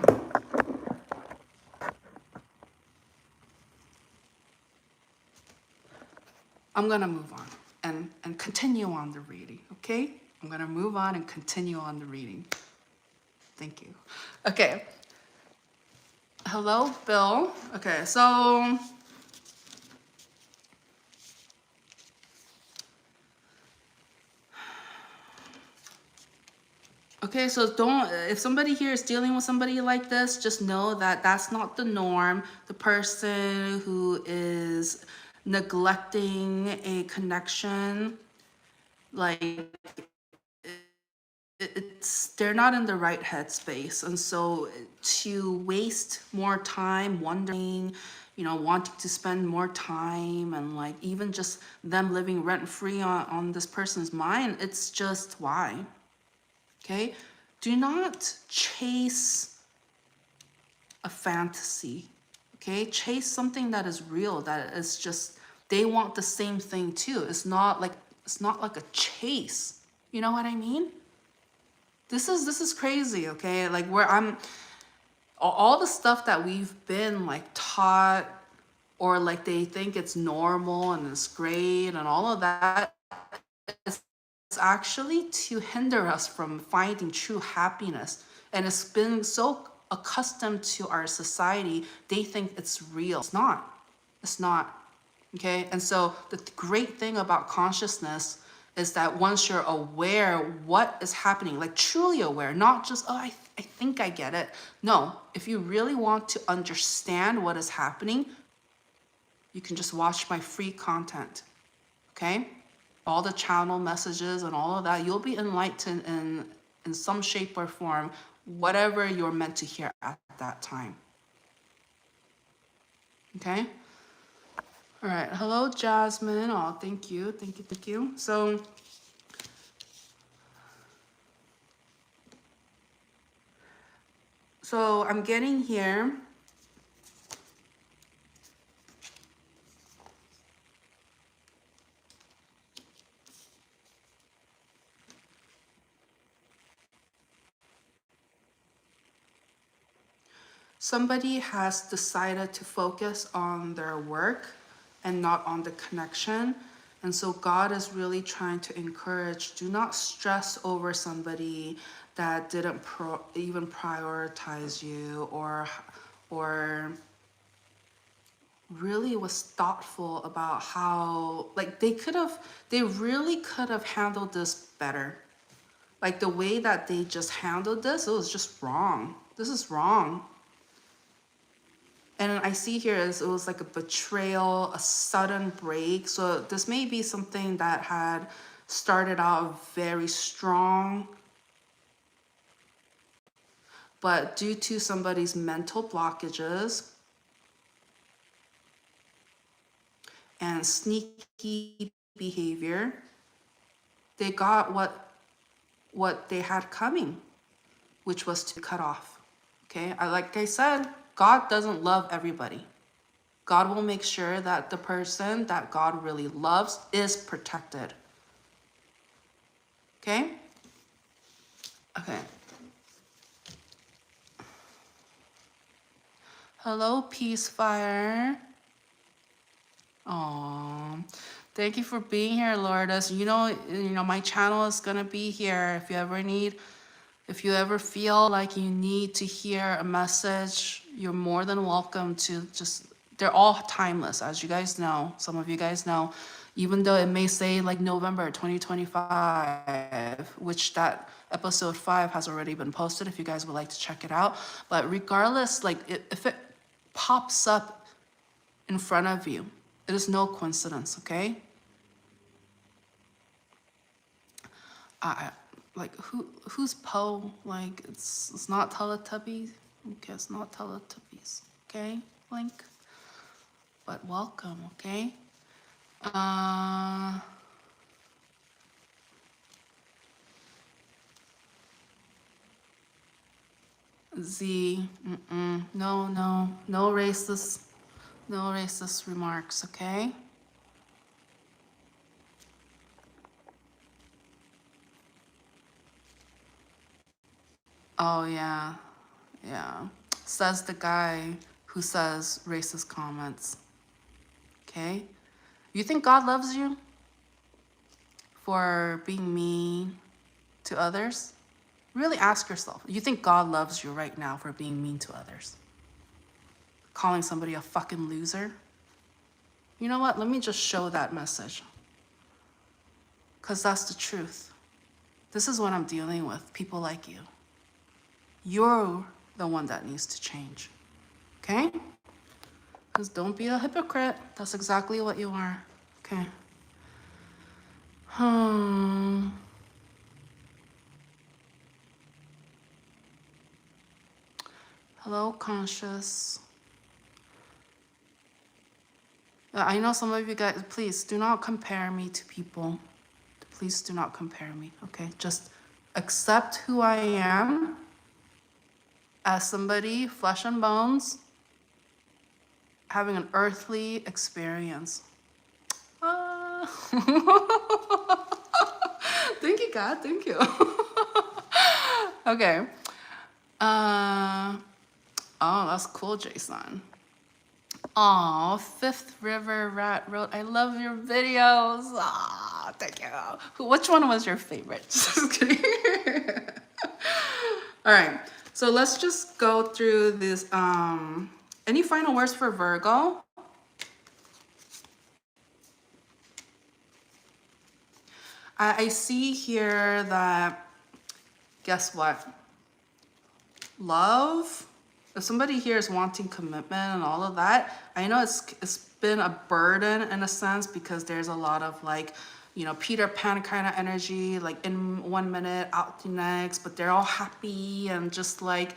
I'm gonna move on and continue on the reading, okay? I'm gonna move on and continue on the reading. Thank you. Okay. Hello, Bill. Okay, so okay, so don't, if somebody here is dealing with somebody like this, just know that that's not the norm. The person who is neglecting a connection, like they're not in the right headspace. And so to waste more time wondering, wanting to spend more time, and like even just them living rent free on this person's mind, it's just why. Okay? Do not chase a fantasy. Okay? Chase something that is real, that is just, they want the same thing too. It's not like a chase. You know what I mean? This is crazy, okay? Like where I'm, all the stuff that we've been like taught, or like they think it's normal and it's great and all of that, is actually to hinder us from finding true happiness. And it's been so accustomed to our society, they think it's real. It's not. It's not. Okay? And so the great thing about consciousness is that once you're aware what is happening, like truly aware, not just, oh, I think I get it. No, if you really want to understand what is happening, you can just watch my free content, okay? All the channel messages and all of that, you'll be enlightened in some shape or form, whatever you're meant to hear at that time, okay? All right, hello, Jasmine. Oh, thank you, thank you, thank you. So I'm getting here. Somebody has decided to focus on their work and not on the connection. And so God is really trying to encourage, do not stress over somebody that didn't even prioritize you, or really was thoughtful about how, like they really could have handled this better. Like the way that they just handled this, it was just wrong. This is wrong. And I see here is it was like a betrayal, a sudden break. So this may be something that had started out very strong, but due to somebody's mental blockages and sneaky behavior, they got what they had coming, which was to cut off. Okay, like I said, God doesn't love everybody. God will make sure that the person that God really loves is protected. Okay? Okay. Hello, Peacefire. Oh, thank you for being here, Lourdes. You know, my channel is gonna be here if you ever feel like you need to hear a message, you're more than welcome to they're all timeless, as you guys know. Some of you guys know, even though it may say like November 2025, which that episode 5 has already been posted if you guys would like to check it out. But regardless, like if it pops up in front of you, it is no coincidence, okay? Like who's Poe? Like it's not Teletubbies. Okay, it's not Teletubbies. Okay, Link. But welcome, okay? Z, no racist remarks, okay? Oh yeah, says the guy who says racist comments, okay? You think God loves you for being mean to others? Really ask yourself, you think God loves you right now for being mean to others? Calling somebody a fucking loser? You know what? Let me just show that message. Because that's the truth. This is what I'm dealing with, people like you. You're the one that needs to change, okay? Just don't be a hypocrite. That's exactly what you are. Okay. Hello, conscious. I know some of you guys, please do not compare me to people. Please do not compare me, okay? Just accept who I am as somebody, flesh and bones, having an earthly experience. Thank you, God. Thank you. Okay. Oh, that's cool, Jason. Oh, Fifth River Rat Road. I love your videos. Ah, thank you. Which one was your favorite? Just kidding. All right. So let's just go through this. Any final words for Virgo? I see here that, guess what? Love. If somebody here is wanting commitment and all of that, I know it's been a burden in a sense because there's a lot of like, you know, Peter Pan kind of energy, like in 1 minute, out the next, but they're all happy and just like,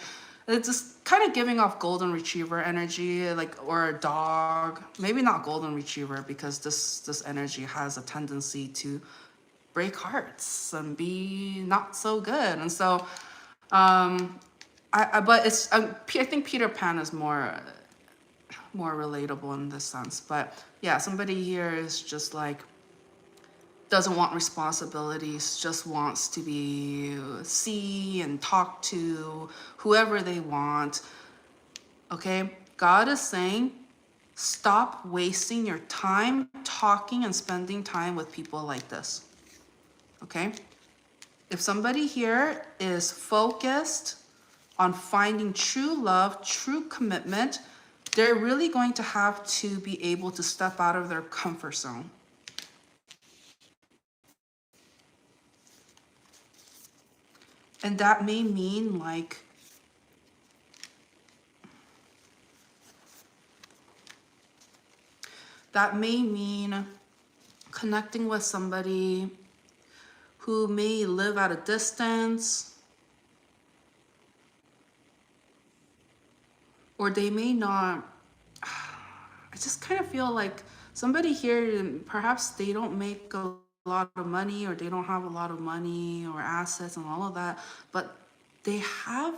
it's just kind of giving off golden retriever energy, like, or a dog. Maybe not golden retriever because this energy has a tendency to break hearts and be not so good. And so, but it's I think Peter Pan is more relatable in this sense. But yeah, somebody here is just like doesn't want responsibilities, just wants to see and talk to whoever they want. Okay, God is saying, stop wasting your time talking and spending time with people like this. Okay, if somebody here is focused on finding true love, true commitment, they're really going to have to be able to step out of their comfort zone. And that may mean like connecting with somebody who may live at a distance, or they may not. I just kind of feel like somebody here, perhaps they don't make a lot of money, or they don't have a lot of money or assets and all of that, but they have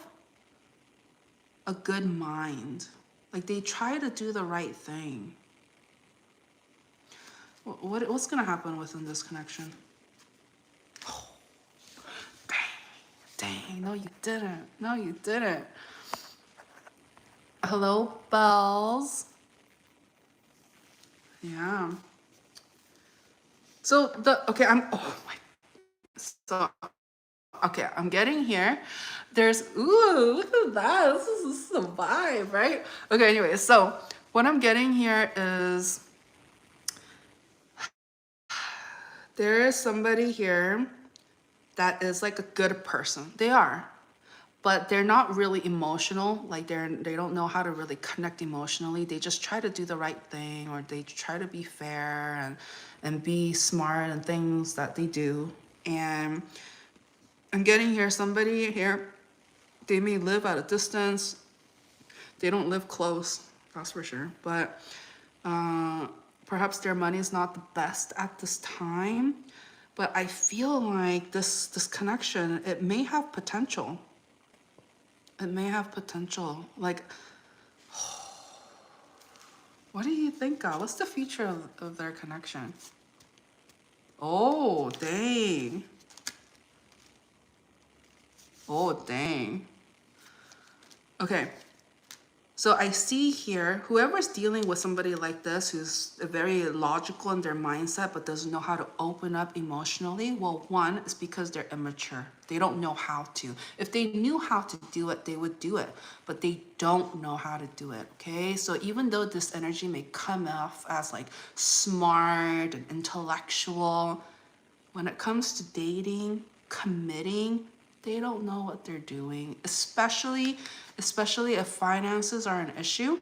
a good mind. Like they try to do the right thing. What's gonna happen within this connection? Oh, dang, no you didn't. No you didn't. Hello, Bells. Yeah. So I'm getting here. There's, ooh, look at that. This is a vibe, right? Okay, anyway, so what I'm getting here is there is somebody here that is like a good person. They are, but they're not really emotional. Like they don't know how to really connect emotionally. They just try to do the right thing, or they try to be fair and be smart and things that they do. And I'm getting here, somebody here, they may live at a distance. They don't live close, that's for sure. But perhaps their money is not the best at this time. But I feel like this connection, it may have potential. It may have potential. Like, what do you think, God? What's the future of their connection? Oh, dang. Oh, dang. Okay. So I see here, whoever's dealing with somebody like this, who's very logical in their mindset, but doesn't know how to open up emotionally. Well, one is because they're immature. They don't know how to. If they knew how to do it, they would do it, but they don't know how to do it, okay? So even though this energy may come off as like smart and intellectual, when it comes to dating, committing, they don't know what they're doing, especially if finances are an issue.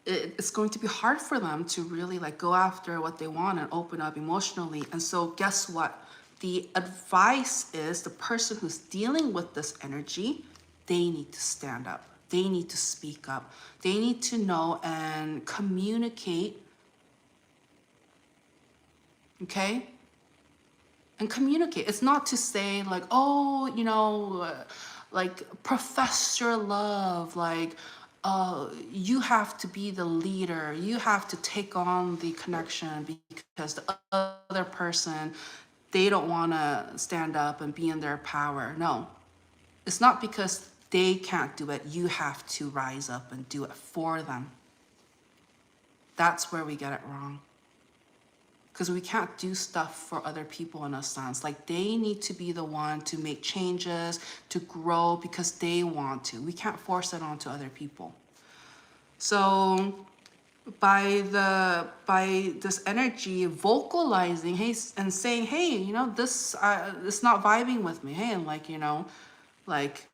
it's going to be hard for them to really like go after what they want and open up emotionally. And so guess what? The advice is the person who's dealing with this energy, they need to stand up. They need to speak up. They need to know and communicate. Okay? And communicate. It's not to say like, oh, you know, like profess your love, like, you have to be the leader. You have to take on the connection because the other person, they don't want to stand up and be in their power. No, it's not because they can't do it. You have to rise up and do it for them. That's where we get it wrong. Because we can't do stuff for other people in a sense. Like they need to be the one to make changes, to grow because they want to. We can't force it onto other people. So by this energy vocalizing, hey, and saying, hey, you know, this it's not vibing with me. Hey, and like, you know, like,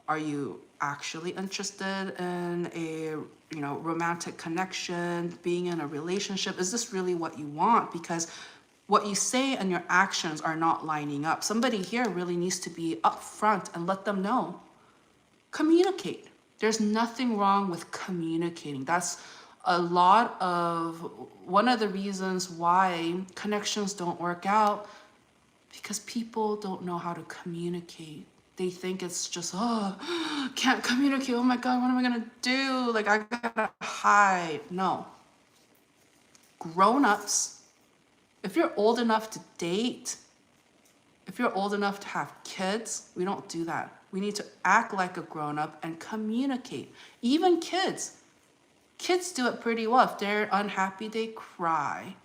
are you actually interested in a, you know, romantic connection, being in a relationship? Is this really what you want? Because what you say and your actions are not lining up. Somebody here really needs to be upfront and let them know. Communicate. There's nothing wrong with communicating. That's a lot of one of the reasons why connections don't work out, because people don't know how to communicate. They think it's just, oh, can't communicate. Oh my God, what am I gonna do? Like, I gotta hide. No. Grown-ups, if you're old enough to date, if you're old enough to have kids, we don't do that. We need to act like a grown-up and communicate. Even kids. Kids do it pretty well. If they're unhappy, they cry.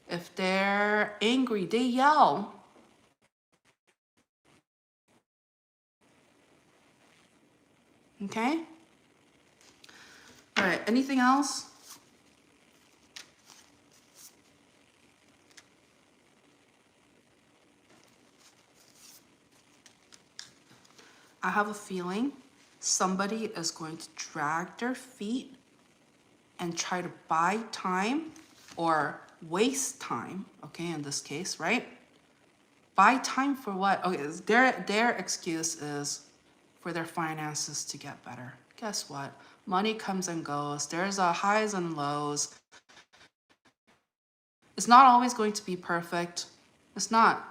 If they're angry, they yell. Okay? All right, anything else? I have a feeling somebody is going to drag their feet and try to buy time or waste time, okay, in this case, right? Buy time for what? Okay, their excuse is for their finances to get better. Guess what? Money comes and goes. There's highs and lows. It's not always going to be perfect. It's not.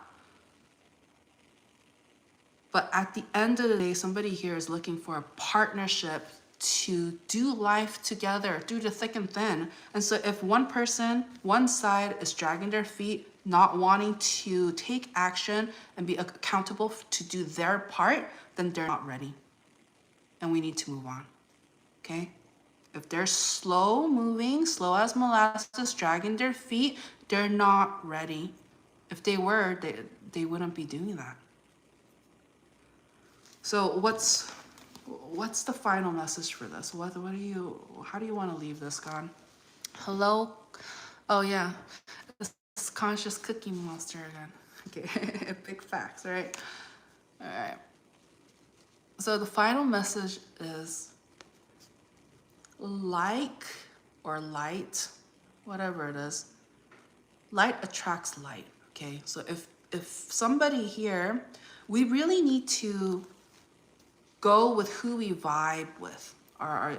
But at the end of the day, somebody here is looking for a partnership to do life together through the thick and thin. And so if one person, one side is dragging their feet, not wanting to take action and be accountable to do their part, then they're not ready. And we need to move on, okay? If they're slow moving, slow as molasses, dragging their feet, they're not ready. If they were, they wouldn't be doing that. So what's the final message for this? How do you want to leave this, God? Hello? Oh yeah, it's conscious cookie monster again. Okay, big facts, right? All right. So the final message is like or light, whatever it is, light attracts light, okay? So if somebody here, we really need to go with who we vibe with. Are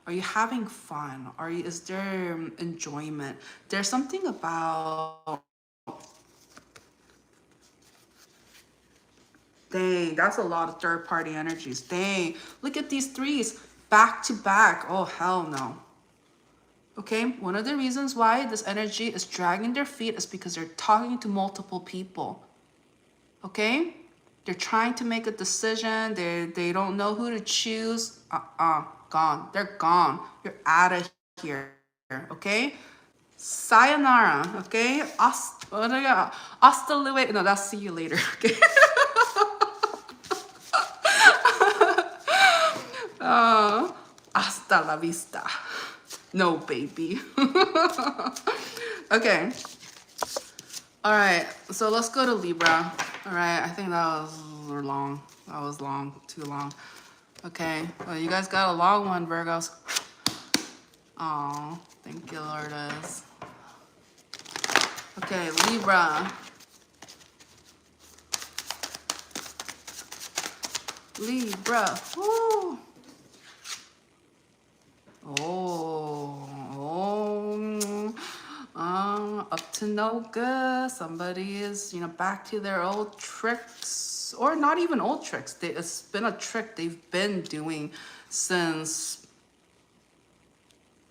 you having fun? Is there enjoyment? There's something about, dang, that's a lot of third party energies. Dang, look at these threes back to back. Oh, hell no. Okay, one of the reasons why this energy is dragging their feet is because they're talking to multiple people. Okay? They're trying to make a decision. They don't know who to choose. Gone. They're gone. You're out of here. Okay? Sayonara. Okay? Hasta luego. No, that's see you later. Okay? Hasta la vista. No, baby. Okay. All right, so let's go to Libra. All right, I think that was long. That was long, too long. Okay, well, you guys got a long one, Virgos. Oh, thank you, Lourdes. Okay, Libra. Libra. Woo. Up to no good. Somebody is, back to their old tricks, or not even old tricks. It's been a trick they've been doing since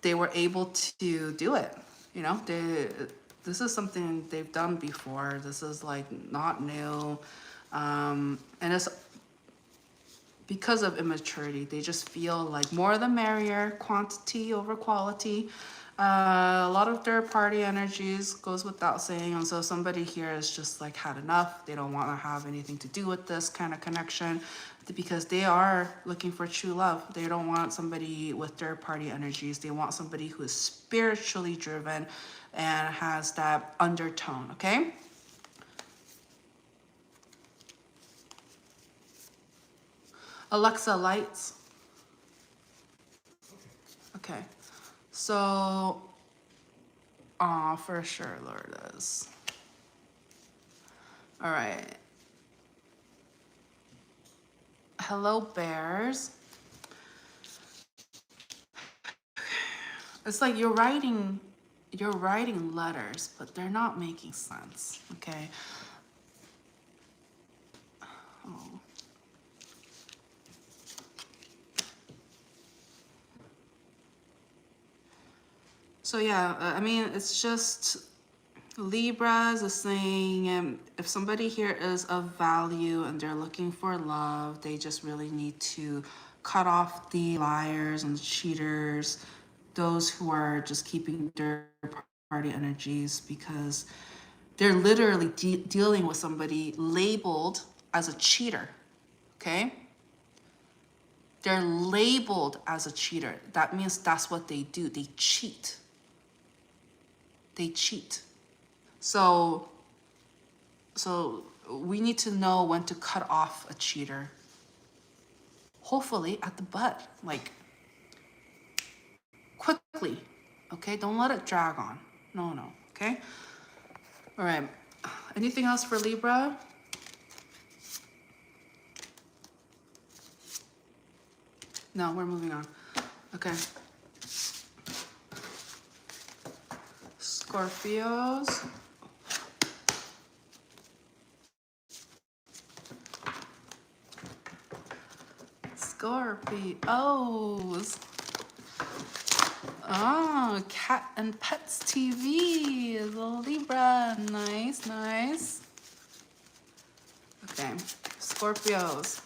they were able to do it. This is something they've done before. This is like not new, and it's because of immaturity. They just feel like more the merrier, quantity over quality. A lot of third party energies goes without saying. And so somebody here is just like had enough. They don't want to have anything to do with this kind of connection because they are looking for true love. They don't want somebody with third party energies. They want somebody who is spiritually driven and has that undertone, okay? Alexa, lights. Okay. So, for sure, Lourdes. All right. Hello, bears. It's like you're writing letters, but they're not making sense, okay? Oh. So yeah, I mean, it's just Libras is saying if somebody here is of value and they're looking for love, they just really need to cut off the liars and the cheaters, those who are just keeping their party energies, because they're literally dealing with somebody labeled as a cheater, okay? They're labeled as a cheater. That means that's what they do. They cheat. They cheat. So we need to know when to cut off a cheater. Hopefully at the butt, like quickly, okay? Don't let it drag on. No, okay? All right, anything else for Libra? No, we're moving on. Okay. Scorpios. Scorpios. Oh, Cat and Pets TV is a Libra. Nice, nice. Okay, Scorpios.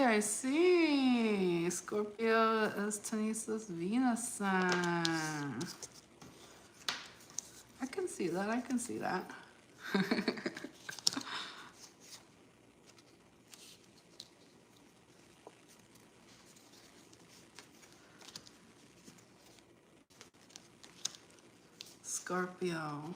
I see. Scorpio is Tanissa's Venus sign. I can see that. Scorpio.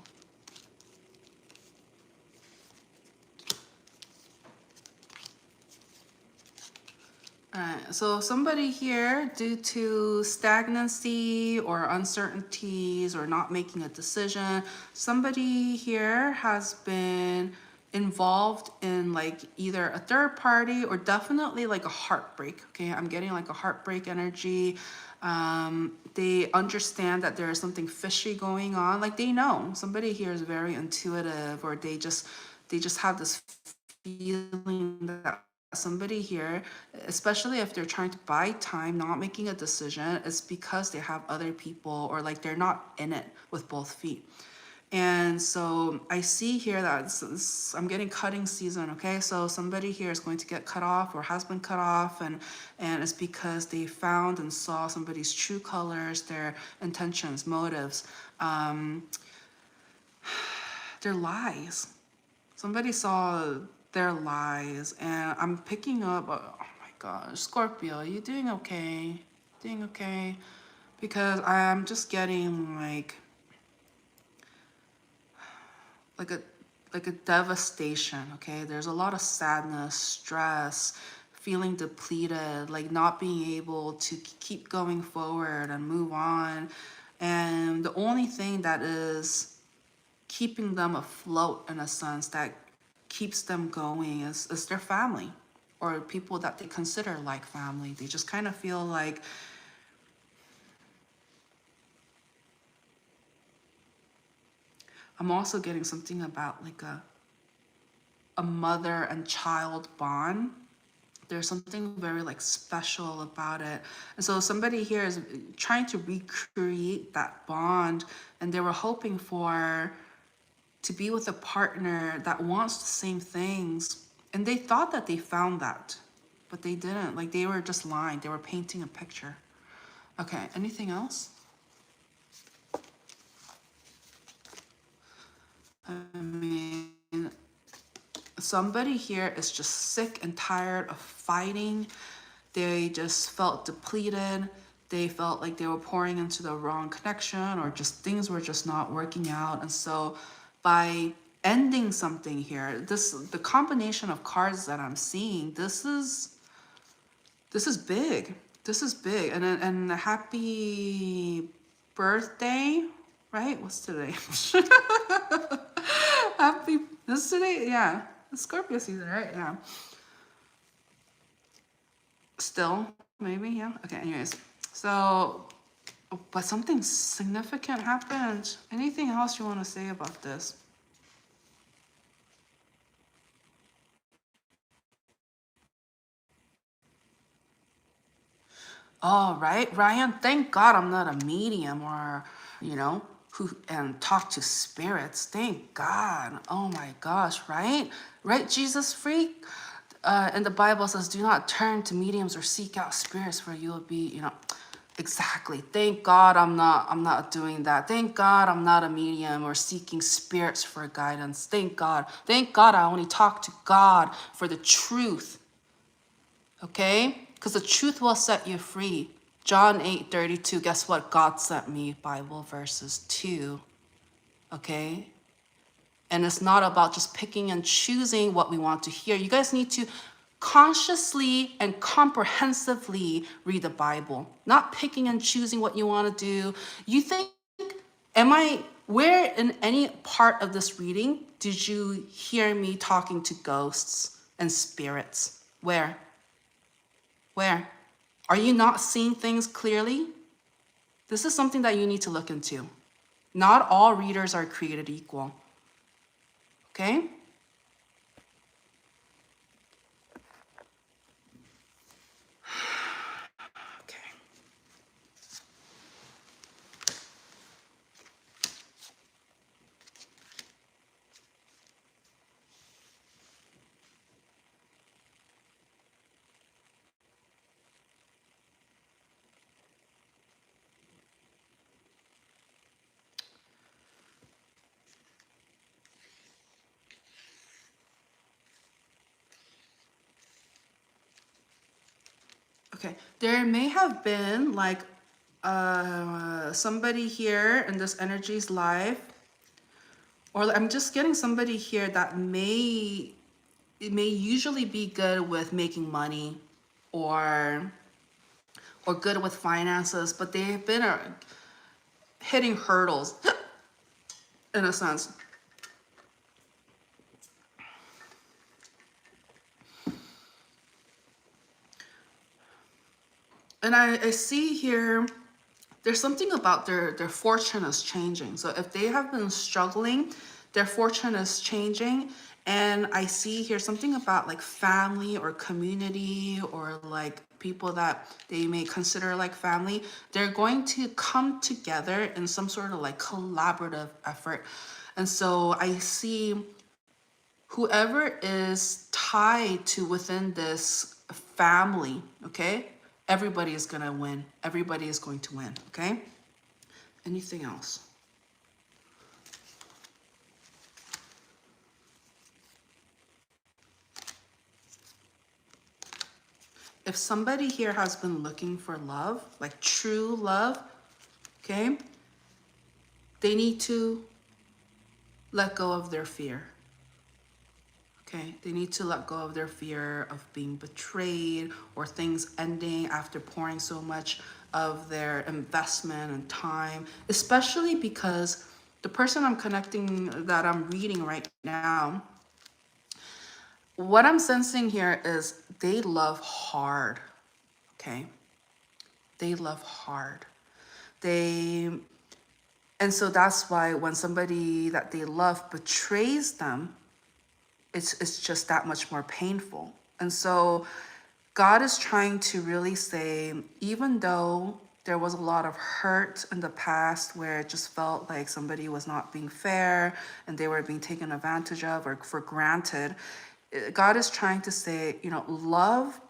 Alright, so somebody here, due to stagnancy or uncertainties or not making a decision, somebody here has been involved in like either a third party or definitely like a heartbreak. Okay, I'm getting like a heartbreak energy. They understand that there is something fishy going on. Like they know somebody here is very intuitive, or they just have this feeling that somebody here, especially if they're trying to buy time, not making a decision, it's because they have other people, or like they're not in it with both feet. And so I see here that I'm getting cutting season, okay? So somebody here is going to get cut off or has been cut off, and it's because they found and saw somebody's true colors, their intentions, motives, their lies. Somebody saw their lies, and I'm picking up, oh my gosh, Scorpio, you doing okay? Doing okay? Because I'm just getting like a devastation, okay? There's a lot of sadness, stress, feeling depleted, like not being able to keep going forward and move on. And the only thing that is keeping them afloat, in a sense, that keeps them going is their family, or people that they consider like family. They just kind of feel like, I'm also getting something about like a mother and child bond. There's something very like special about it. And so somebody here is trying to recreate that bond, and they were hoping for to be with a partner that wants the same things. And they thought that they found that, but they didn't. Like, they were just lying. They were painting a picture. Okay, anything else? I mean, somebody here is just sick and tired of fighting. They just felt depleted. They felt like they were pouring into the wrong connection, or just things were just not working out. And so by ending something here, the combination of cards that I'm seeing, this is big. This is big. And happy birthday, right? What's today? Happy, this is today? Yeah. It's Scorpio season, right? Yeah. Still, maybe, yeah. Okay, anyways. So, but something significant happened. Anything else you want to say about this? Oh, right, Ryan. Thank God I'm not a medium, or, who and talk to spirits. Thank God. Oh my gosh, right? Right, Jesus freak? And the Bible says, do not turn to mediums or seek out spirits, for you will be, exactly. Thank God I'm not doing that. Thank God I'm not a medium or seeking spirits for guidance. Thank God. Thank God I only talk to God for the truth. Okay? Because the truth will set you free. John 8:32, guess what? God sent me Bible verses too. Okay? And it's not about just picking and choosing what we want to hear. You guys need to consciously and comprehensively read the Bible, not picking and choosing what you want to do. You think, where in any part of this reading did you hear me talking to ghosts and spirits? Where? Where? Are you not seeing things clearly? This is something that you need to look into. Not all readers are created equal. Okay? Okay. Okay, there may have been like somebody here in this energy's life, or I'm just getting somebody here that may usually be good with making money, or good with finances, but they've been hitting hurdles in a sense. And I see here, there's something about their fortune is changing. So if they have been struggling, their fortune is changing. And I see here something about like family or community, or like people that they may consider like family. They're going to come together in some sort of like collaborative effort. And so I see whoever is tied to within this family, okay? Everybody is gonna win. Everybody is going to win, okay? Anything else? If somebody here has been looking for love, like true love, okay, they need to let go of their fear. Okay, they need to let go of their fear of being betrayed or things ending after pouring so much of their investment and time, especially because the person I'm connecting, that I'm reading right now, what I'm sensing here is they love hard, okay? They love hard. And so that's why when somebody that they love betrays them, it's just that much more painful. And so God is trying to really say, even though there was a lot of hurt in the past where it just felt like somebody was not being fair and they were being taken advantage of or for granted, God is trying to say, you know, love,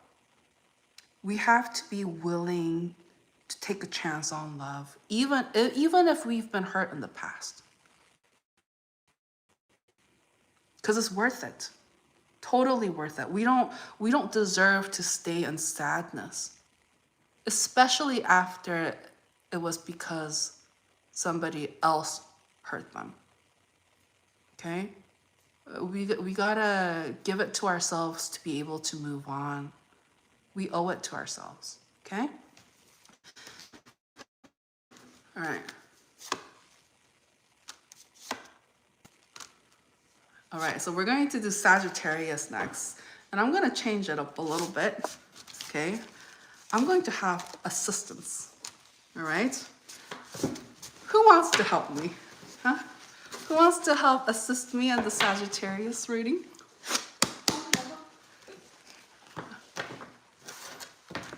we have to be willing to take a chance on love, even if we've been hurt in the past. Because it's worth it. Totally worth it. We don't deserve to stay in sadness, especially after it was because somebody else hurt them. Okay? We gotta give it to ourselves to be able to move on. We owe it to ourselves. Okay? All right. All right, so we're going to do Sagittarius next. And I'm going to change it up a little bit, okay? I'm going to have assistance, all right? Who wants to help me? Huh? Who wants to help assist me in the Sagittarius reading?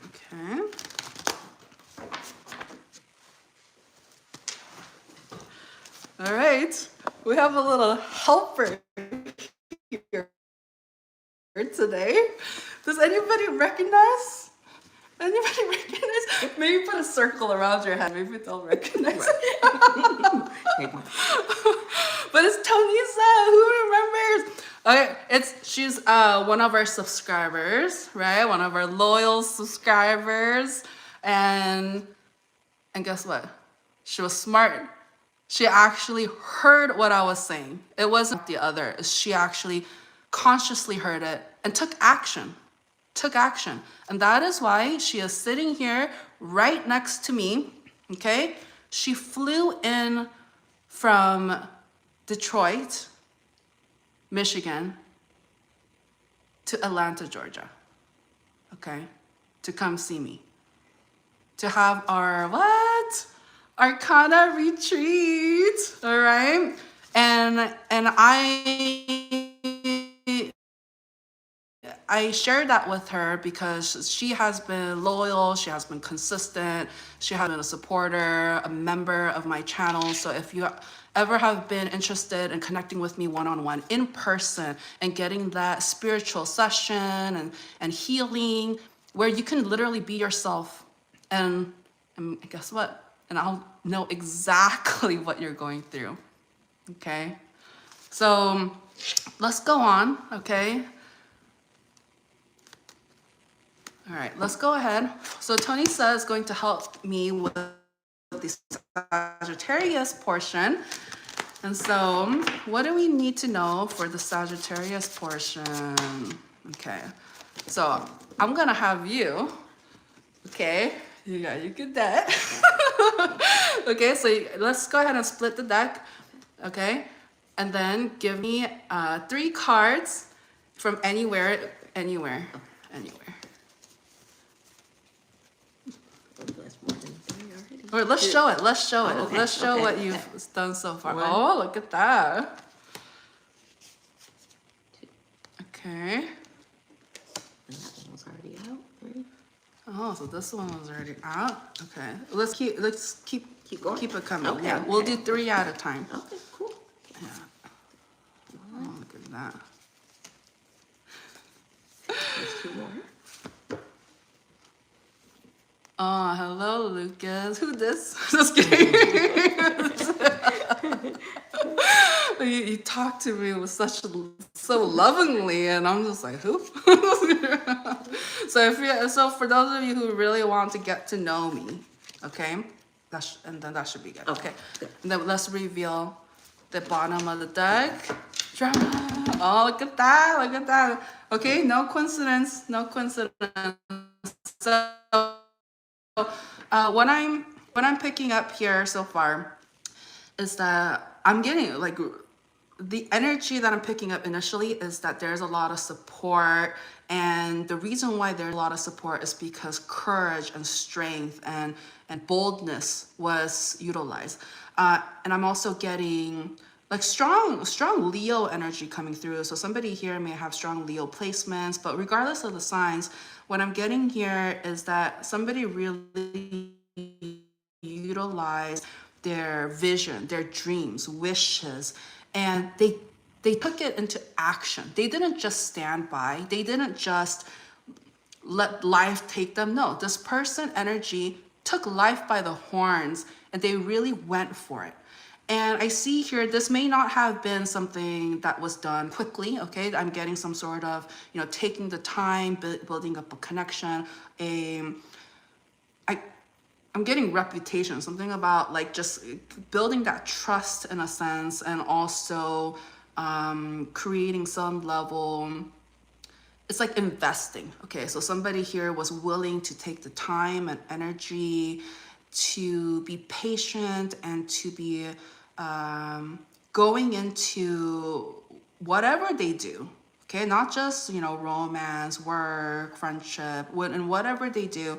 Okay. All right, we have a little helper here today. Does anybody recognize? Anybody recognize? Maybe put a circle around your head. Maybe they'll recognize. But it's Tonisa. Who remembers? Okay, she's one of our subscribers, right? One of our loyal subscribers, and guess what? She was smart. She actually heard what I was saying. It wasn't the other. She actually consciously heard it and took action. And that is why she is sitting here right next to me, okay? She flew in from Detroit, Michigan, to Atlanta, Georgia, okay? To come see me. To have our, Arcana retreat, all right? And I shared that with her because she has been loyal, she has been consistent, she has been a supporter, a member of my channel. So if you ever have been interested in connecting with me one-on-one in person and getting that spiritual session and healing where you can literally be yourself and guess what? And I'll know exactly what you're going through, okay? So let's go on, okay? All right, let's go ahead. So Tonisa is going to help me with the Sagittarius portion. And so what do we need to know for the Sagittarius portion? Okay, so I'm gonna have you, okay? You get that. Okay, so let's go ahead and split the deck, okay? And then give me 3 cards from anywhere. Or let's show it. Let's show what you've done so far. Oh, look at that. Okay. And that one was already out, right? Oh, so this one was already out. Okay. Let's keep going. it coming. Okay, Yeah, we'll do 3 at a time. Okay, cool. Yeah. that. There's 2 more. Oh, hello, Lucas. Who this? Just kidding. You talk to me with so lovingly, and I'm just like, who? So for those of you who really want to get to know me, okay, and then that should be good. Okay. And then let's reveal the bottom of the deck. Drama. Oh, look at that! Look at that. Okay, no coincidence. No coincidence. So what I'm picking up here so far is that I'm getting like the energy that I'm picking up initially is that there's a lot of support, and the reason why there's a lot of support is because courage and strength and boldness was utilized, and I'm also getting like strong Leo energy coming through. So somebody here may have strong Leo placements, but regardless of the signs, what I'm getting here is that somebody really utilized their vision, their dreams, wishes, and they took it into action. They didn't just stand by. They didn't just let life take them. No, this person energy took life by the horns and they really went for it. And I see here, this may not have been something that was done quickly, okay? I'm getting some sort of, taking the time, building up a connection, I'm getting reputation, something about like just building that trust in a sense, and also creating some level, it's like investing. Okay, so somebody here was willing to take the time and energy to be patient and to be going into whatever they do. Okay, not just, romance, work, friendship, and whatever they do,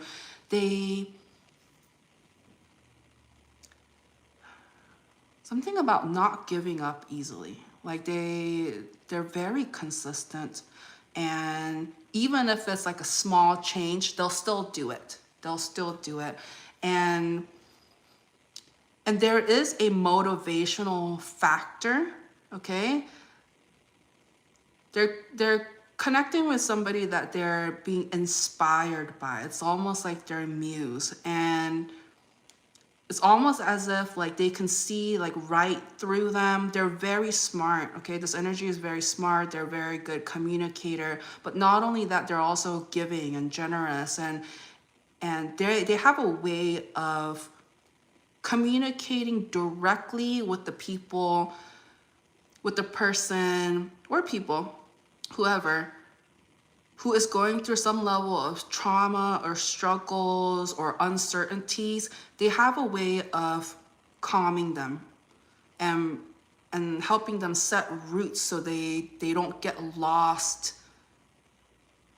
something about not giving up easily. Like they're very consistent, and even if it's like a small change, they'll still do it. And there is a motivational factor, okay? They're connecting with somebody that they're being inspired by. It's almost like their muse, and it's almost as if like they can see like right through them. They're very smart, okay? This energy is very smart. They're a very good communicator, but not only that, they're also giving and generous, and they have a way of communicating directly with the people, with the person or people, whoever, who is going through some level of trauma or struggles or uncertainties. They have a way of calming them and helping them set roots so they don't get lost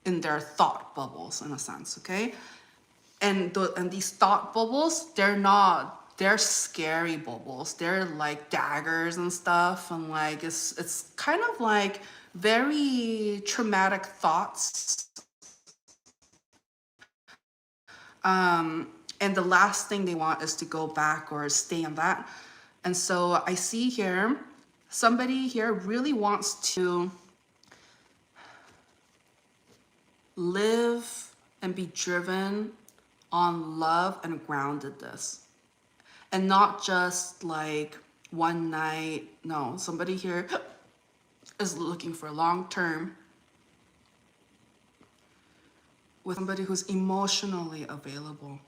in their thought bubbles, in a sense, okay? And these thought bubbles, they're scary bubbles. They're like daggers and stuff, and like it's kind of like very traumatic thoughts. And the last thing they want is to go back or stay in that. And so I see here, somebody here really wants to live and be driven on love and groundedness, and not just like one night. No, somebody here is looking for long term with somebody who's emotionally available.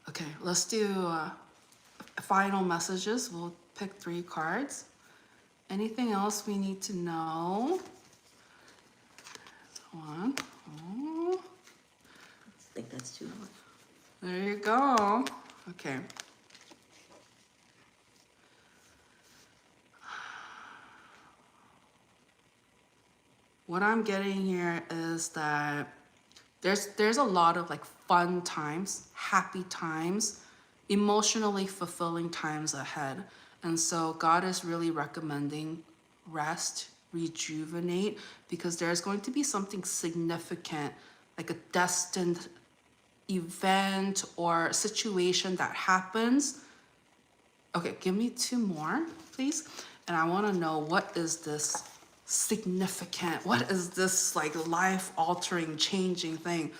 Okay, let's do final messages. We'll pick 3 cards. Anything else we need to know? One. Oh. I think that's 2 more. There you go. Okay. What I'm getting here is that there's a lot of like fun times, happy times, emotionally fulfilling times ahead. And so God is really recommending rest, rejuvenate, because there's going to be something significant, like a destined event or situation that happens. Okay, give me 2 more, please. and I want to know, what is this significant? What is this like life altering, changing thing?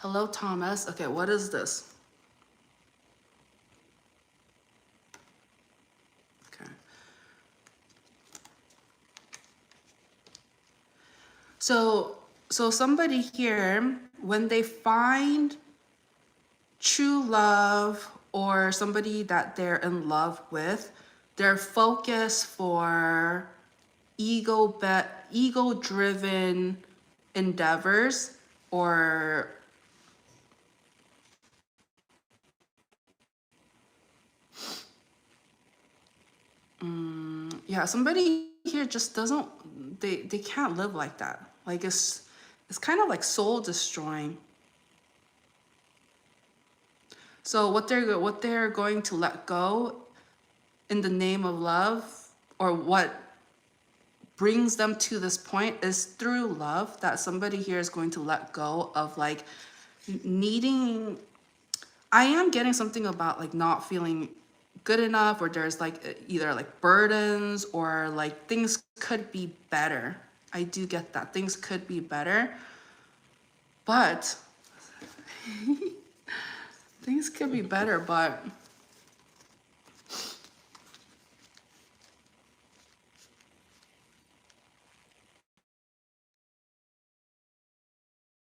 Hello, Thomas. Okay, what is this? Okay. So somebody here, when they find true love or somebody that they're in love with, their focus for ego-driven endeavors, or yeah, somebody here just doesn't, they can't live like that. Like it's kind of like soul destroying. So what they're going to let go in the name of love, or what brings them to this point, is through love, that somebody here is going to let go of like needing. I am getting something about like not feeling good enough, or there's like either like burdens, or like things could be better. I do get that things could be better, but things could be better, but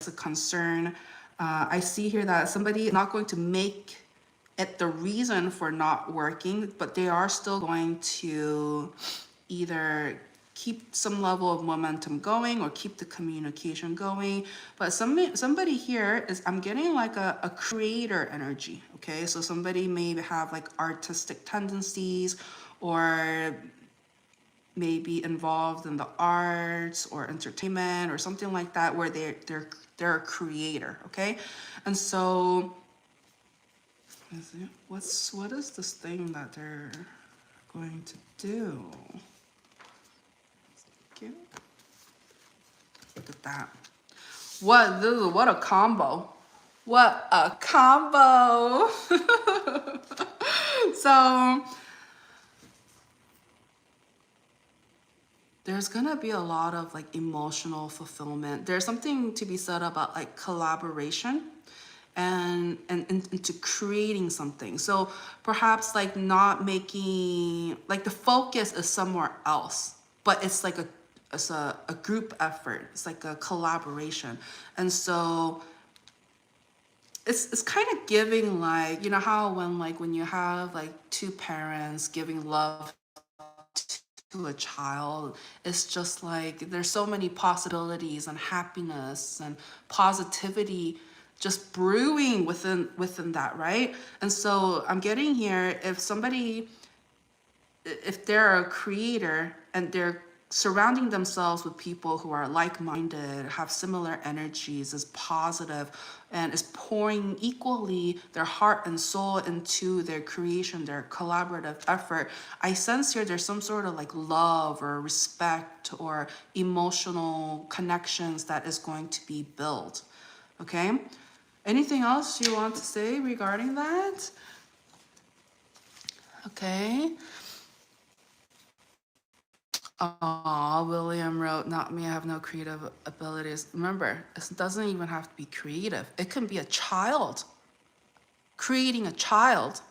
it's a concern. I see here that somebody is not going to make it the reason for not working, but they are still going to either keep some level of momentum going or keep the communication going. But somebody here is, I'm getting like a creator energy, okay? So somebody may have like artistic tendencies, or maybe involved in the arts or entertainment or something like that, where they're a creator, okay? And so what is this thing that they're going to do? Thank you. Look at that. What a combo. What a combo. So there's gonna be a lot of like emotional fulfillment. There's something to be said about like collaboration and into creating something. So perhaps like not making, like the focus is somewhere else, but it's like a group effort. It's like a collaboration. And so it's kind of giving, like, you know how when you have like two parents giving love to a child, it's just like there's so many possibilities and happiness and positivity just brewing within that, right? And so I'm getting here, if they're a creator and they're surrounding themselves with people who are like-minded, have similar energies, is positive, and is pouring equally their heart and soul into their creation, their collaborative effort, I sense here there's some sort of like love or respect or emotional connections that is going to be built. Okay? Anything else you want to say regarding that? Okay. Oh, William wrote, not me, I have no creative abilities. Remember, it doesn't even have to be creative. It can be a child, creating a child.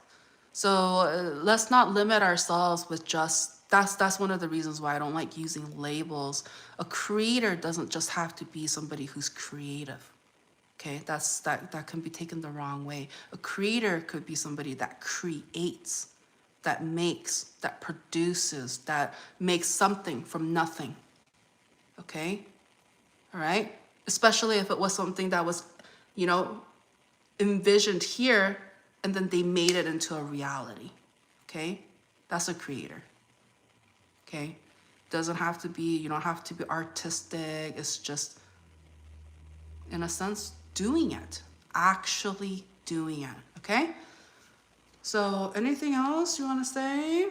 So let's not limit ourselves with just, that's one of the reasons why I don't like using labels. A creator doesn't just have to be somebody who's creative. Okay, that can be taken the wrong way. A creator could be somebody that creates, that makes, that produces, that makes something from nothing. Okay? All right? Especially if it was something that was, envisioned here and then they made it into a reality. Okay? That's a creator. Okay? Doesn't have to be, you don't have to be artistic. It's just, in a sense, doing it. Actually doing it. Okay? So anything else you want to say?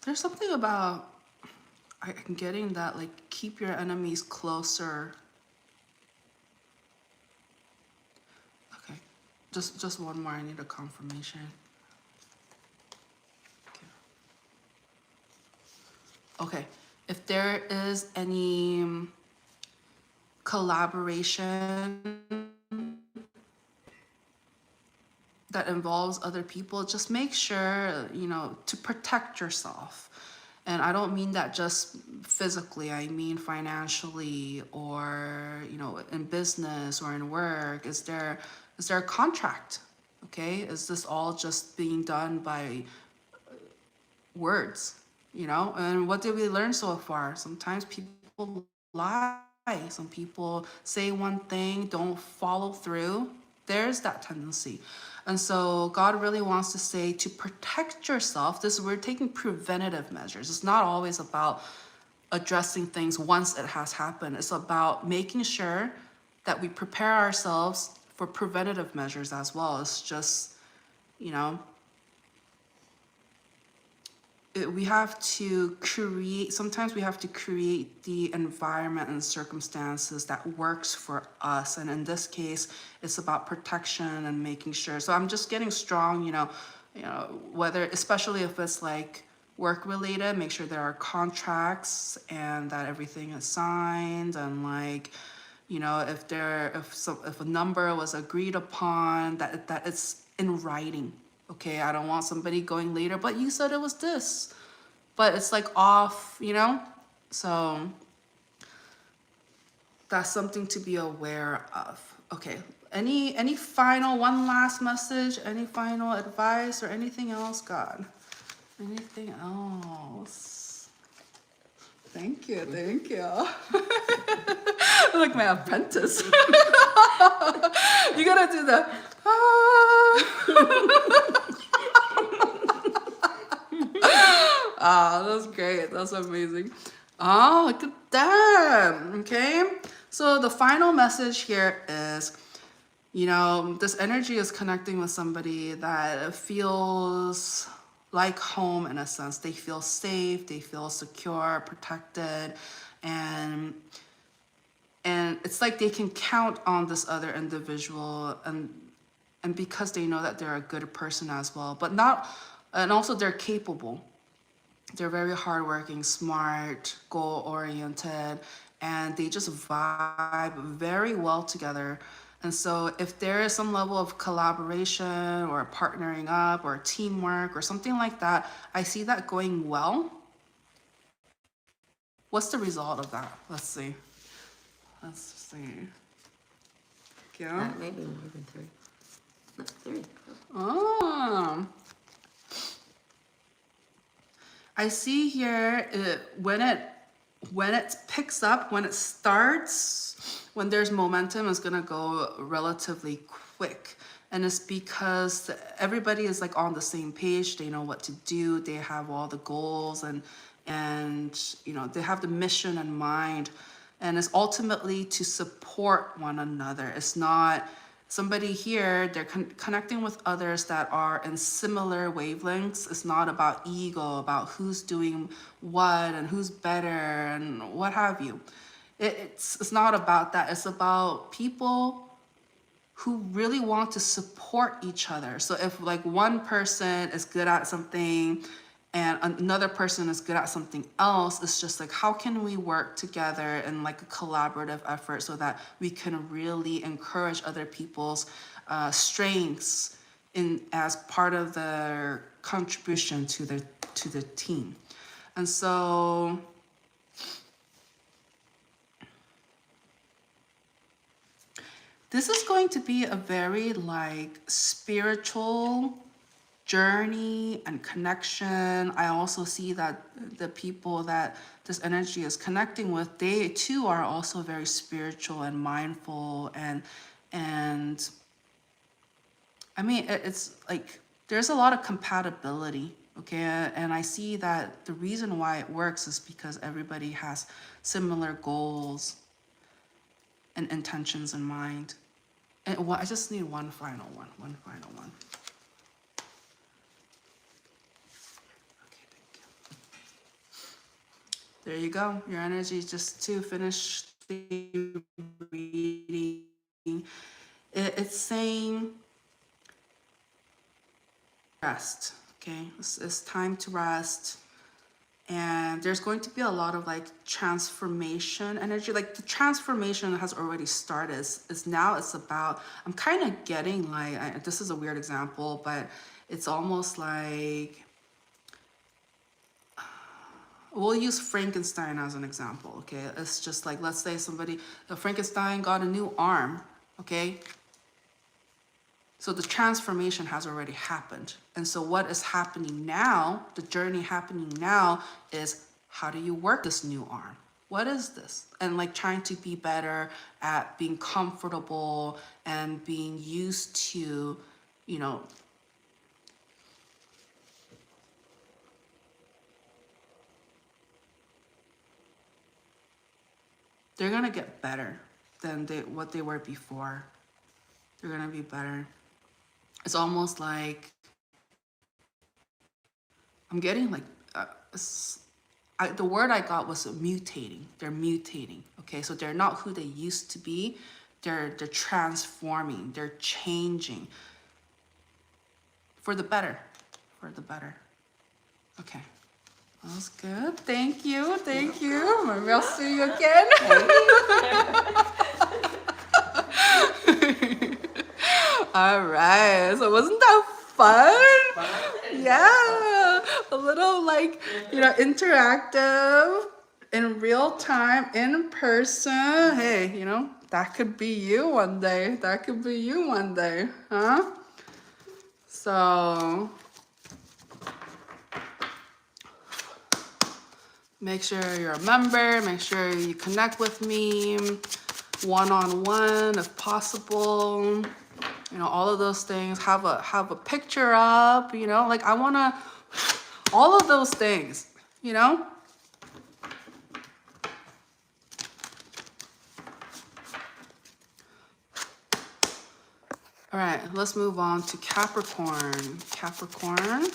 There's something about I'm getting that, like, keep your enemies closer. Okay, just one more. I need a confirmation. Okay, if there is any collaboration that involves other people, just make sure, you know, to protect yourself. And I don't mean that just physically, I mean financially, or, you know, in business or in work. Is there a contract? Okay, is this all just being done by words, you know? And what did we learn so far? Sometimes people lie. Some people say one thing, don't follow through. There's that tendency. And so God really wants to say to protect yourself. We're taking preventative measures. It's not always about addressing things once it has happened. It's about making sure that we prepare ourselves for preventative measures as well. It's just, you know, we have to create, sometimes we have to create the environment and circumstances that works for us. And in this case, it's about protection and making sure. So I'm just getting strong, you know, whether, especially if it's like work related, make sure there are contracts and that everything is signed, and like, you know, if a number was agreed upon, that it's in writing. Okay, I don't want somebody going later, but you said it was this, but it's like off, you know? So that's something to be aware of. Okay, any final, one last message, any final advice or anything else, God? Anything else? Thank you, thank you. Like my apprentice. You gotta do the that's great. That's amazing. Oh, look at that. Okay. So the final message here is, you know, this energy is connecting with somebody that feels like home in a sense. They feel safe, they feel secure, protected, and it's like they can count on this other individual, and because they know that they're a good person as well, but not, and also they're capable. They're very hardworking, smart, goal-oriented, and they just vibe very well together. And so if there is some level of collaboration or partnering up or teamwork or something like that, I see that going well. What's the result of that? Let's see. Yeah. Maybe more than 3. No, 3. Oh. I see here when it picks up, when it starts, when there's momentum, it's gonna go relatively quick. And it's because everybody is like on the same page. They know what to do. They have all the goals, and you know, they have the mission in mind. And it's ultimately to support one another. It's not somebody here, they're connecting with others that are in similar wavelengths. It's not about ego, about who's doing what and who's better and what have you. It's not about that. It's about people who really want to support each other. So if like one person is good at something and another person is good at something else, it's just like, how can we work together in like a collaborative effort so that we can really encourage other people's strengths in as part of their contribution to the team. And so this is going to be a very like spiritual journey and connection. I also see that the people that this energy is connecting with, they too are also very spiritual and mindful, and I mean, it's like there's a lot of compatibility, okay? And I see that the reason why it works is because everybody has similar goals and intentions in mind. And I just need one final one. there you go. Your energy just to finish the reading. It's saying rest, okay? It's time to rest. And there's going to be a lot of like transformation energy. Like the transformation has already started. It's now it's about, I'm kind of getting like, this is a weird example, but it's almost like, we'll use Frankenstein as an example, okay? It's just like, let's say Frankenstein got a new arm, okay? So the transformation has already happened. And so what is happening now, the journey happening now is, how do you work this new arm? What is this? And like trying to be better at being comfortable and being used to, you know, they're gonna get better than what they were before. They're gonna be better. It's almost like I'm getting like the word I got was mutating. They're mutating. Okay, so they're not who they used to be. They're transforming. They're changing for the better. For the better. Okay. That was good. Thank you. Thank you. Maybe I'll see you again. All right. So wasn't that fun? Yeah. A little like, you know, interactive in real time, in person. Hey, you know, that could be you one day. That could be you one day. Huh? So make sure you're a member. Make sure you connect with me one-on-one if possible. You know, all of those things. Have a picture up, you know, like I wanna, all of those things, you know? All right, let's move on to Capricorn. Capricorn.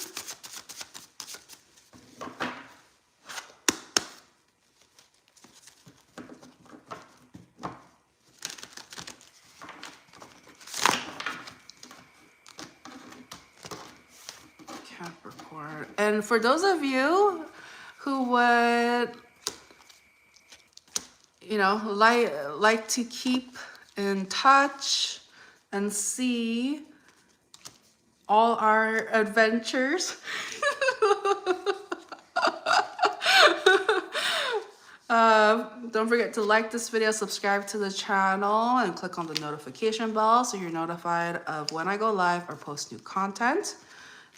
Capricorn. And for those of you who would, you know, like to keep in touch and see all our adventures, don't forget to like this video, subscribe to the channel, and click on the notification bell so you're notified of when I go live or post new content.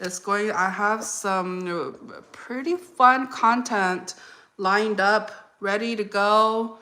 I have some pretty fun content lined up, ready to go.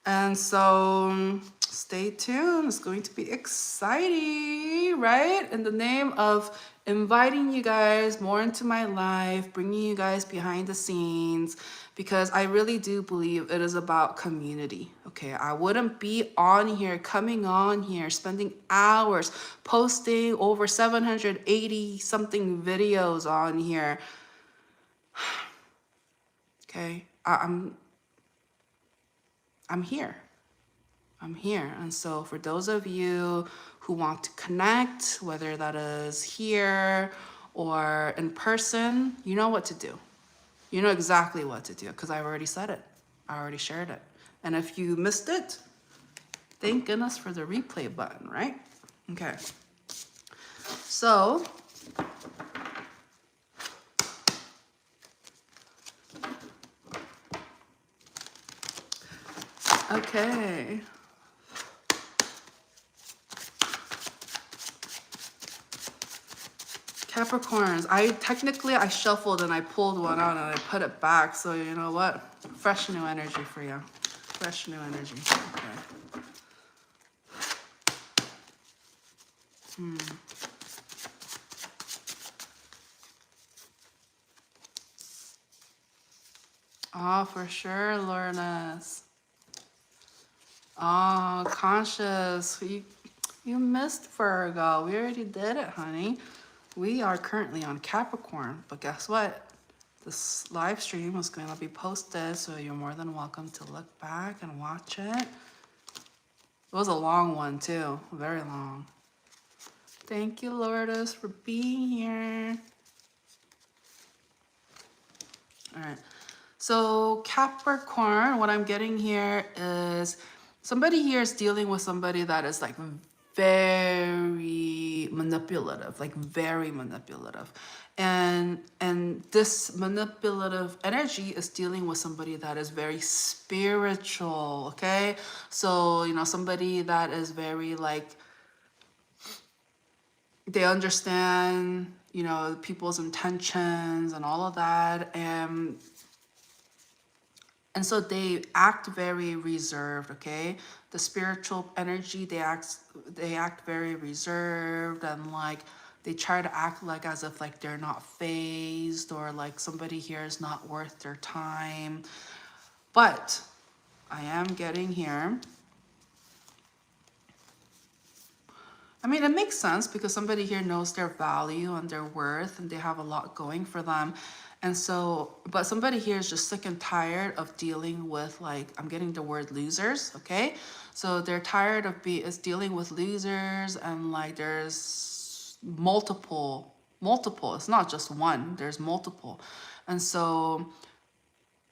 And so stay tuned. It's going to be exciting, right? In the name of inviting you guys more into my life, bringing you guys behind the scenes, because I really do believe it is about community, okay? I wouldn't be on here, coming on here, spending hours posting over 780 something videos on here. Okay, I'm here. I'm here. And so for those of you who want to connect, whether that is here or in person, you know what to do. You know exactly what to do because I've already said it. I already shared it. And if you missed it, thank goodness for the replay button, right? Okay. So, okay. Capricorns, I shuffled and I pulled one out and I put it back. So you know what? Fresh new energy for you. Fresh new energy. Okay. Oh, for sure, Lornas. Oh, conscious. You missed Virgo. We already did it, honey. We are currently on Capricorn, but guess what? This live stream is going to be posted, so you're more than welcome to look back and watch it. It was a long one too, very long. Thank you, Lourdes, for being here. All right. So Capricorn, what I'm getting here is somebody here is dealing with somebody that is like very manipulative, like very manipulative. And this manipulative energy is dealing with somebody that is very spiritual, okay? So, you know, somebody that is very like, they understand, you know, people's intentions and all of that. And so they act very reserved, okay? The spiritual energy, they act very reserved, and like they try to act like as if like they're not phased, or like somebody here is not worth their time. But I am getting here, I mean, it makes sense because somebody here knows their value and their worth, and they have a lot going for them. And so, but somebody here is just sick and tired of dealing with, like, I'm getting the word losers, okay? So they're tired of dealing with losers, and like there's multiple, it's not just one, there's multiple. And so,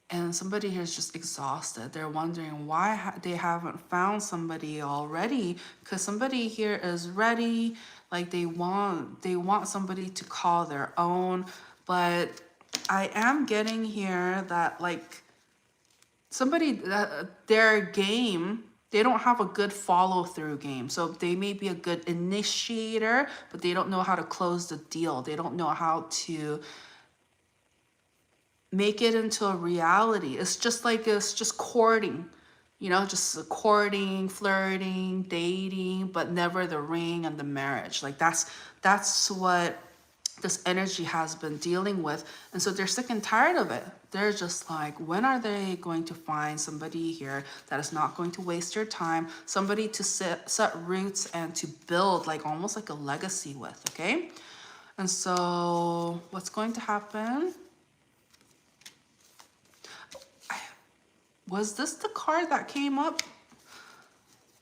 and somebody here is just exhausted. They're wondering why they haven't found somebody already, because somebody here is ready. Like they want somebody to call their own. But I am getting here that like somebody, their game, they don't have a good follow through game. So they may be a good initiator, but they don't know how to close the deal. They don't know how to make it into a reality. It's just courting, you know, just courting, flirting, dating, but never the ring and the marriage. Like that's what this energy has been dealing with. And so they're sick and tired of it. They're just like, when are they going to find somebody here that is not going to waste your time, somebody to set roots and to build like almost like a legacy with, okay? And so what's going to happen? Was this the card that came up?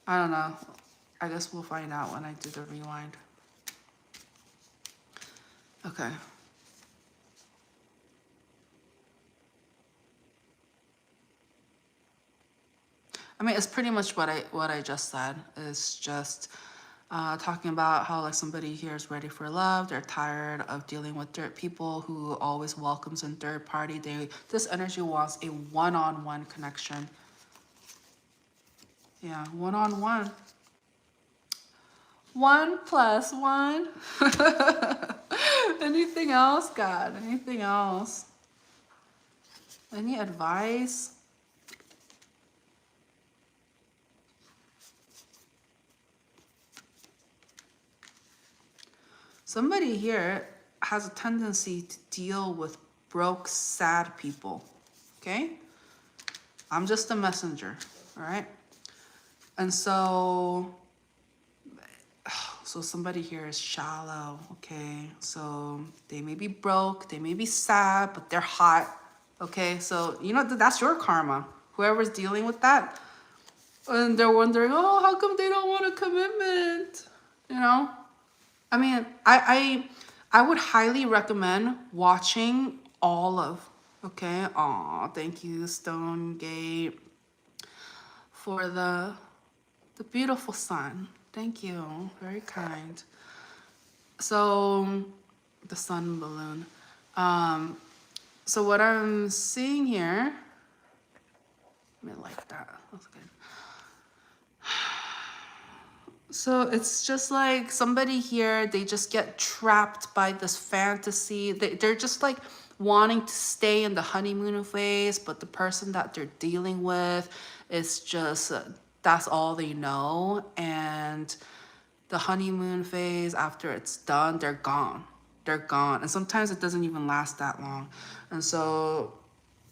I don't know. I guess we'll find out when I do the rewind. Okay. I mean, it's pretty much what I just said. It's just talking about how like somebody here is ready for love. They're tired of dealing with people who always welcomes in third party. This energy wants a one-on-one connection. Yeah, one-on-one. 1 + 1. Anything else, God? Anything else? Any advice? Somebody here has a tendency to deal with broke, sad people, okay? I'm just a messenger, all right? And so somebody here is shallow, okay? So they may be broke, they may be sad, but they're hot, okay? So, you know, that's your karma. Whoever's dealing with that, and they're wondering, oh, how come they don't want a commitment, you know? I mean, I would highly recommend watching all of, okay? Aw, thank you, Stonegate, for the beautiful sun. Thank you, very kind. So, the sun balloon. So what I'm seeing here, let me like that, that's good. So it's just like somebody here, they just get trapped by this fantasy. They're just like wanting to stay in the honeymoon phase, but the person that they're dealing with is just, that's all they know. And the honeymoon phase, after it's done, they're gone. They're gone. And sometimes it doesn't even last that long. And so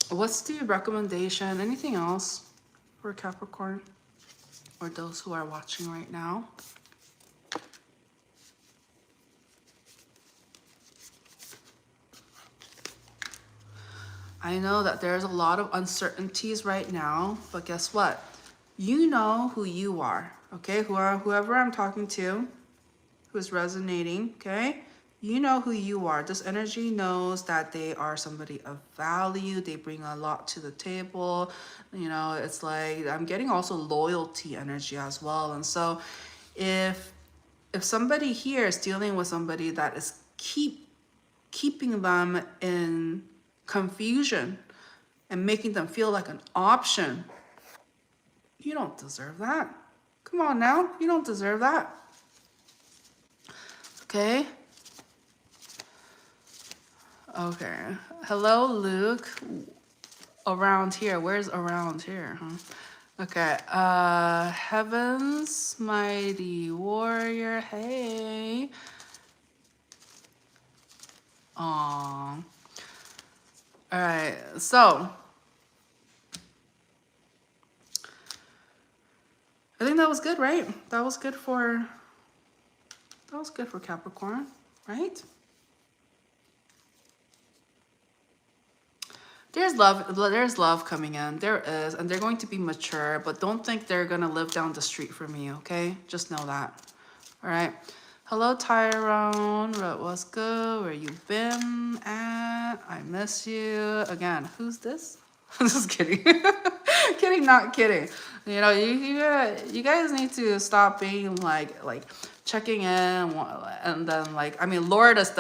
what's the recommendation? Anything else for Capricorn? Or those who are watching right now? I know that there's a lot of uncertainties right now, but guess what? You know who you are, okay? Whoever I'm talking to, who's resonating, okay? You know who you are. This energy knows that they are somebody of value. They bring a lot to the table. You know, it's like I'm getting also loyalty energy as well. And so if somebody here is dealing with somebody that is keeping them in confusion and making them feel like an option, you don't deserve that. Come on now, you don't deserve that. Okay? Okay. Hello, Luke. Around here. Where's around here, huh? Okay. Heavens, mighty warrior. Hey. Aw. All right. So, I think that was good, right? That was good for Capricorn, right? There's love coming in. There is, and they're going to be mature, but don't think they're gonna live down the street from you, okay? Just know that. All right. Hello, Tyrone. What's good? Where you been at? I miss you. Again, who's this? I'm just kidding. Kidding, not kidding. You know, you guys need to stop being like checking in and then like, I mean, Lourdes,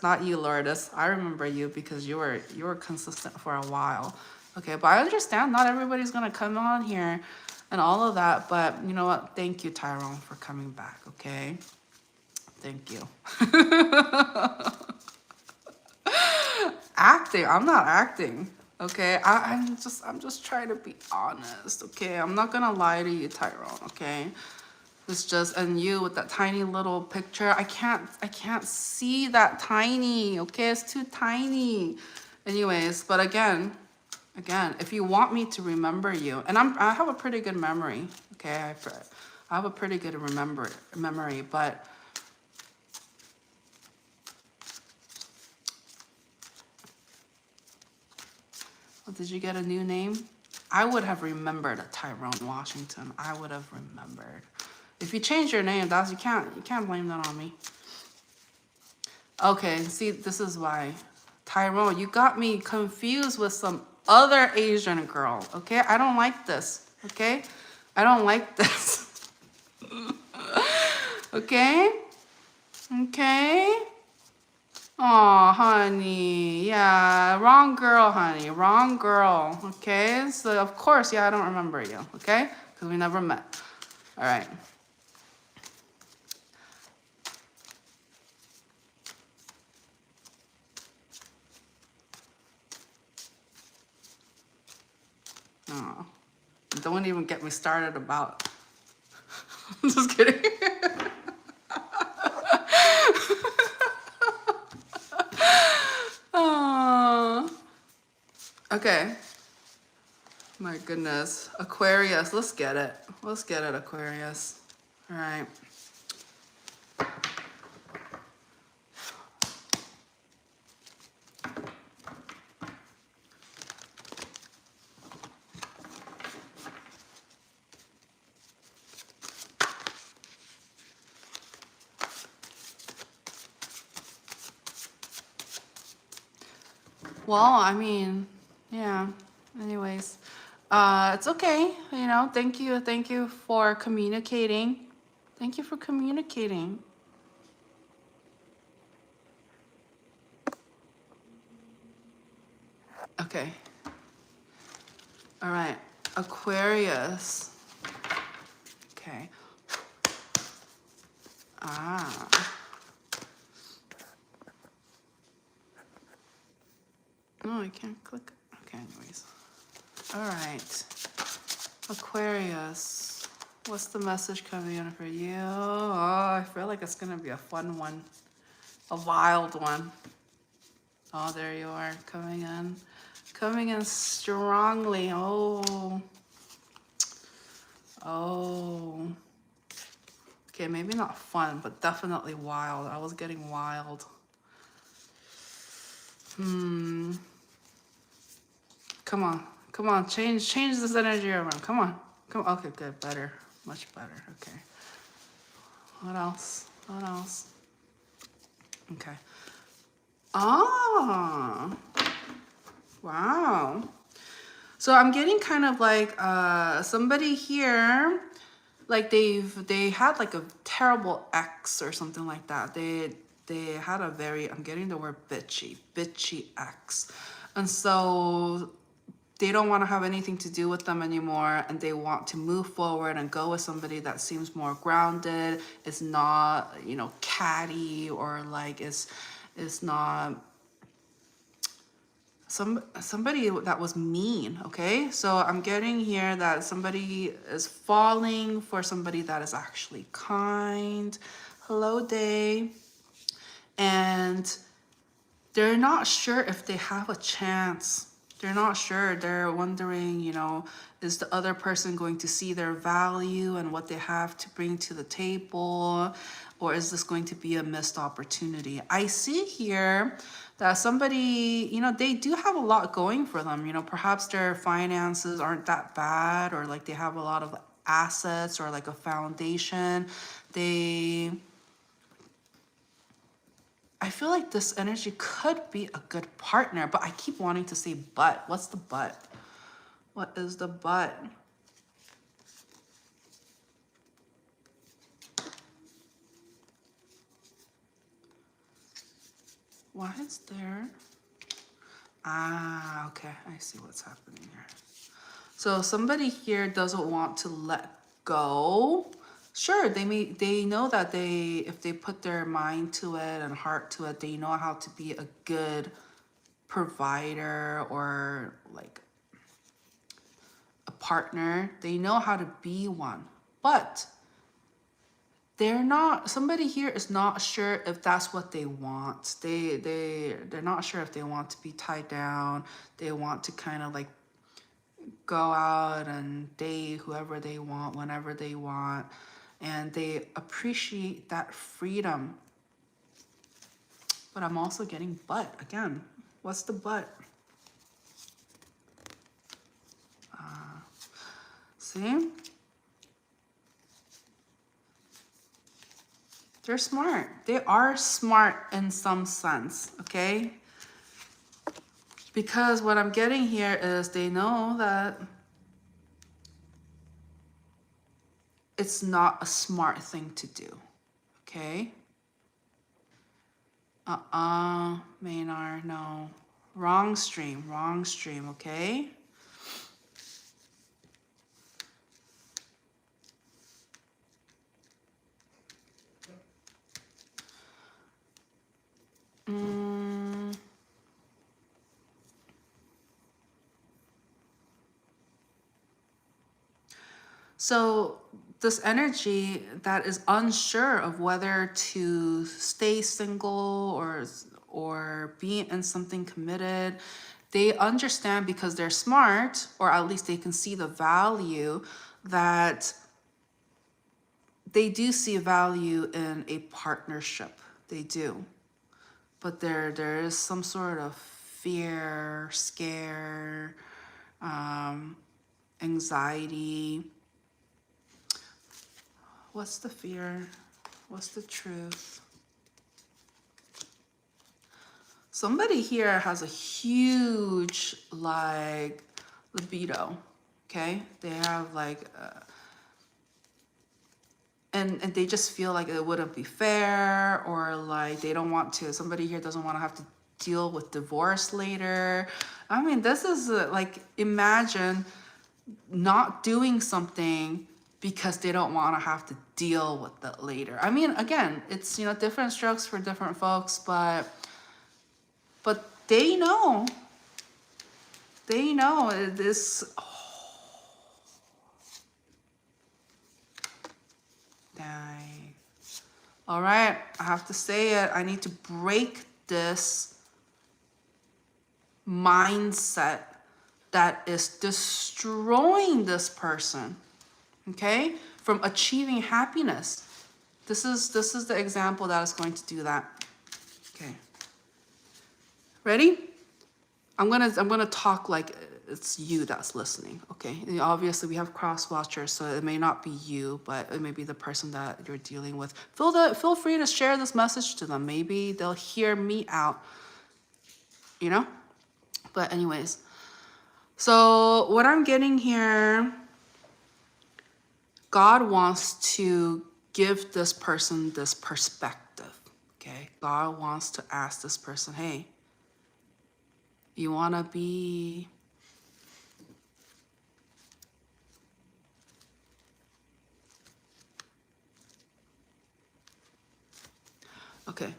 not you, Lourdes. I remember you because you were consistent for a while. Okay, but I understand not everybody's gonna come on here and all of that, but you know what? Thank you, Tyrone, for coming back, okay? Thank you. Acting, I'm not acting. Okay, I'm just trying to be honest, okay? I'm not gonna lie to you, Tyrone, okay? It's just, and you with that tiny little picture, I can't see that tiny, okay? It's too tiny. Anyways, but again, if you want me to remember you, and I have a pretty good memory, okay? I have a pretty good memory, but did you get a new name? I would have remembered a Tyrone Washington. I would have remembered. If you change your name, you can't blame that on me. Okay, see, this is why. Tyrone, you got me confused with some other Asian girl, okay? I don't like this, okay? I don't like this. Okay? Okay? Oh, honey, yeah, wrong girl, honey, wrong girl, okay? So, of course, yeah, I don't remember you, okay? Because we never met. All right. Oh, don't even get me started about... Just kidding. Oh. Okay. My goodness. Aquarius. Let's get it. Let's get it, Aquarius. All right. Well, I mean, yeah. Anyways, it's okay. You know, thank you for communicating. Thank you for communicating. Okay. All right, Aquarius. Okay. Ah. No, I can't click. Okay, anyways. All right. Aquarius. What's the message coming in for you? Oh, I feel like it's going to be a fun one. A wild one. Oh, there you are. Coming in. Coming in strongly. Oh. Oh. Okay, maybe not fun, but definitely wild. I was getting wild. Come on. Come on. Change this energy around. Come on. Come on. Okay, good. Better. Much better. Okay. What else? What else? Okay. Ah. Wow. So I'm getting kind of like somebody here, like they had like a terrible ex or something like that. They had a very, I'm getting the word bitchy ex. And so they don't want to have anything to do with them anymore, and they want to move forward and go with somebody that seems more grounded, is not, you know, catty, or like is not somebody that was mean. Okay, so I'm getting here that somebody is falling for somebody that is actually kind. Hello, Day. And they're not sure if they have a chance. They're not sure. They're wondering, you know, is the other person going to see their value and what they have to bring to the table? Or is this going to be a missed opportunity? I see here that somebody, you know, they do have a lot going for them. You know, perhaps their finances aren't that bad, or like they have a lot of assets, or like a foundation. I feel like this energy could be a good partner, but I keep wanting to say but. What's the but? What is the but? Why is there? Ah, okay. I see what's happening here. So somebody here doesn't want to let go. Sure, they know that if they put their mind to it and heart to it, they know how to be a good provider, or like a partner. They know how to be one. But they're not, somebody here is not sure if that's what they want. They're not sure if they want to be tied down. They want to kind of like go out and date whoever they want, whenever they want. And they appreciate that freedom. But I'm also getting but again. What's the but? See? They're smart. They are smart in some sense, okay? Because what I'm getting here is they know that it's not a smart thing to do, okay? Maynard, no. Wrong stream, okay? So this energy that is unsure of whether to stay single or be in something committed, they understand, because they're smart, or at least they can see the value, that they do see value in a partnership. They do. But there is some sort of fear, scare, anxiety. What's the fear? What's the truth? Somebody here has a huge, like, libido, okay? They have, like, and they just feel like it wouldn't be fair, or, like, they don't want to, somebody here doesn't want to have to deal with divorce later. I mean, this is, like, imagine not doing something because they don't want to have to deal with it later. I mean, again, it's, you know, different strokes for different folks, but they know this. Dang. All right, I have to say it. I need to break this mindset that is destroying this person, okay, from achieving happiness. This is the example that is going to do that. Okay. Ready? I'm gonna talk like it's you that's listening, okay? And obviously, we have cross watchers, so it may not be you, but it may be the person that you're dealing with. Feel free to share this message to them. Maybe they'll hear me out, you know? But anyways, so what I'm getting here, God wants to give this person this perspective, okay? God wants to ask this person, hey, you want to be... Okay.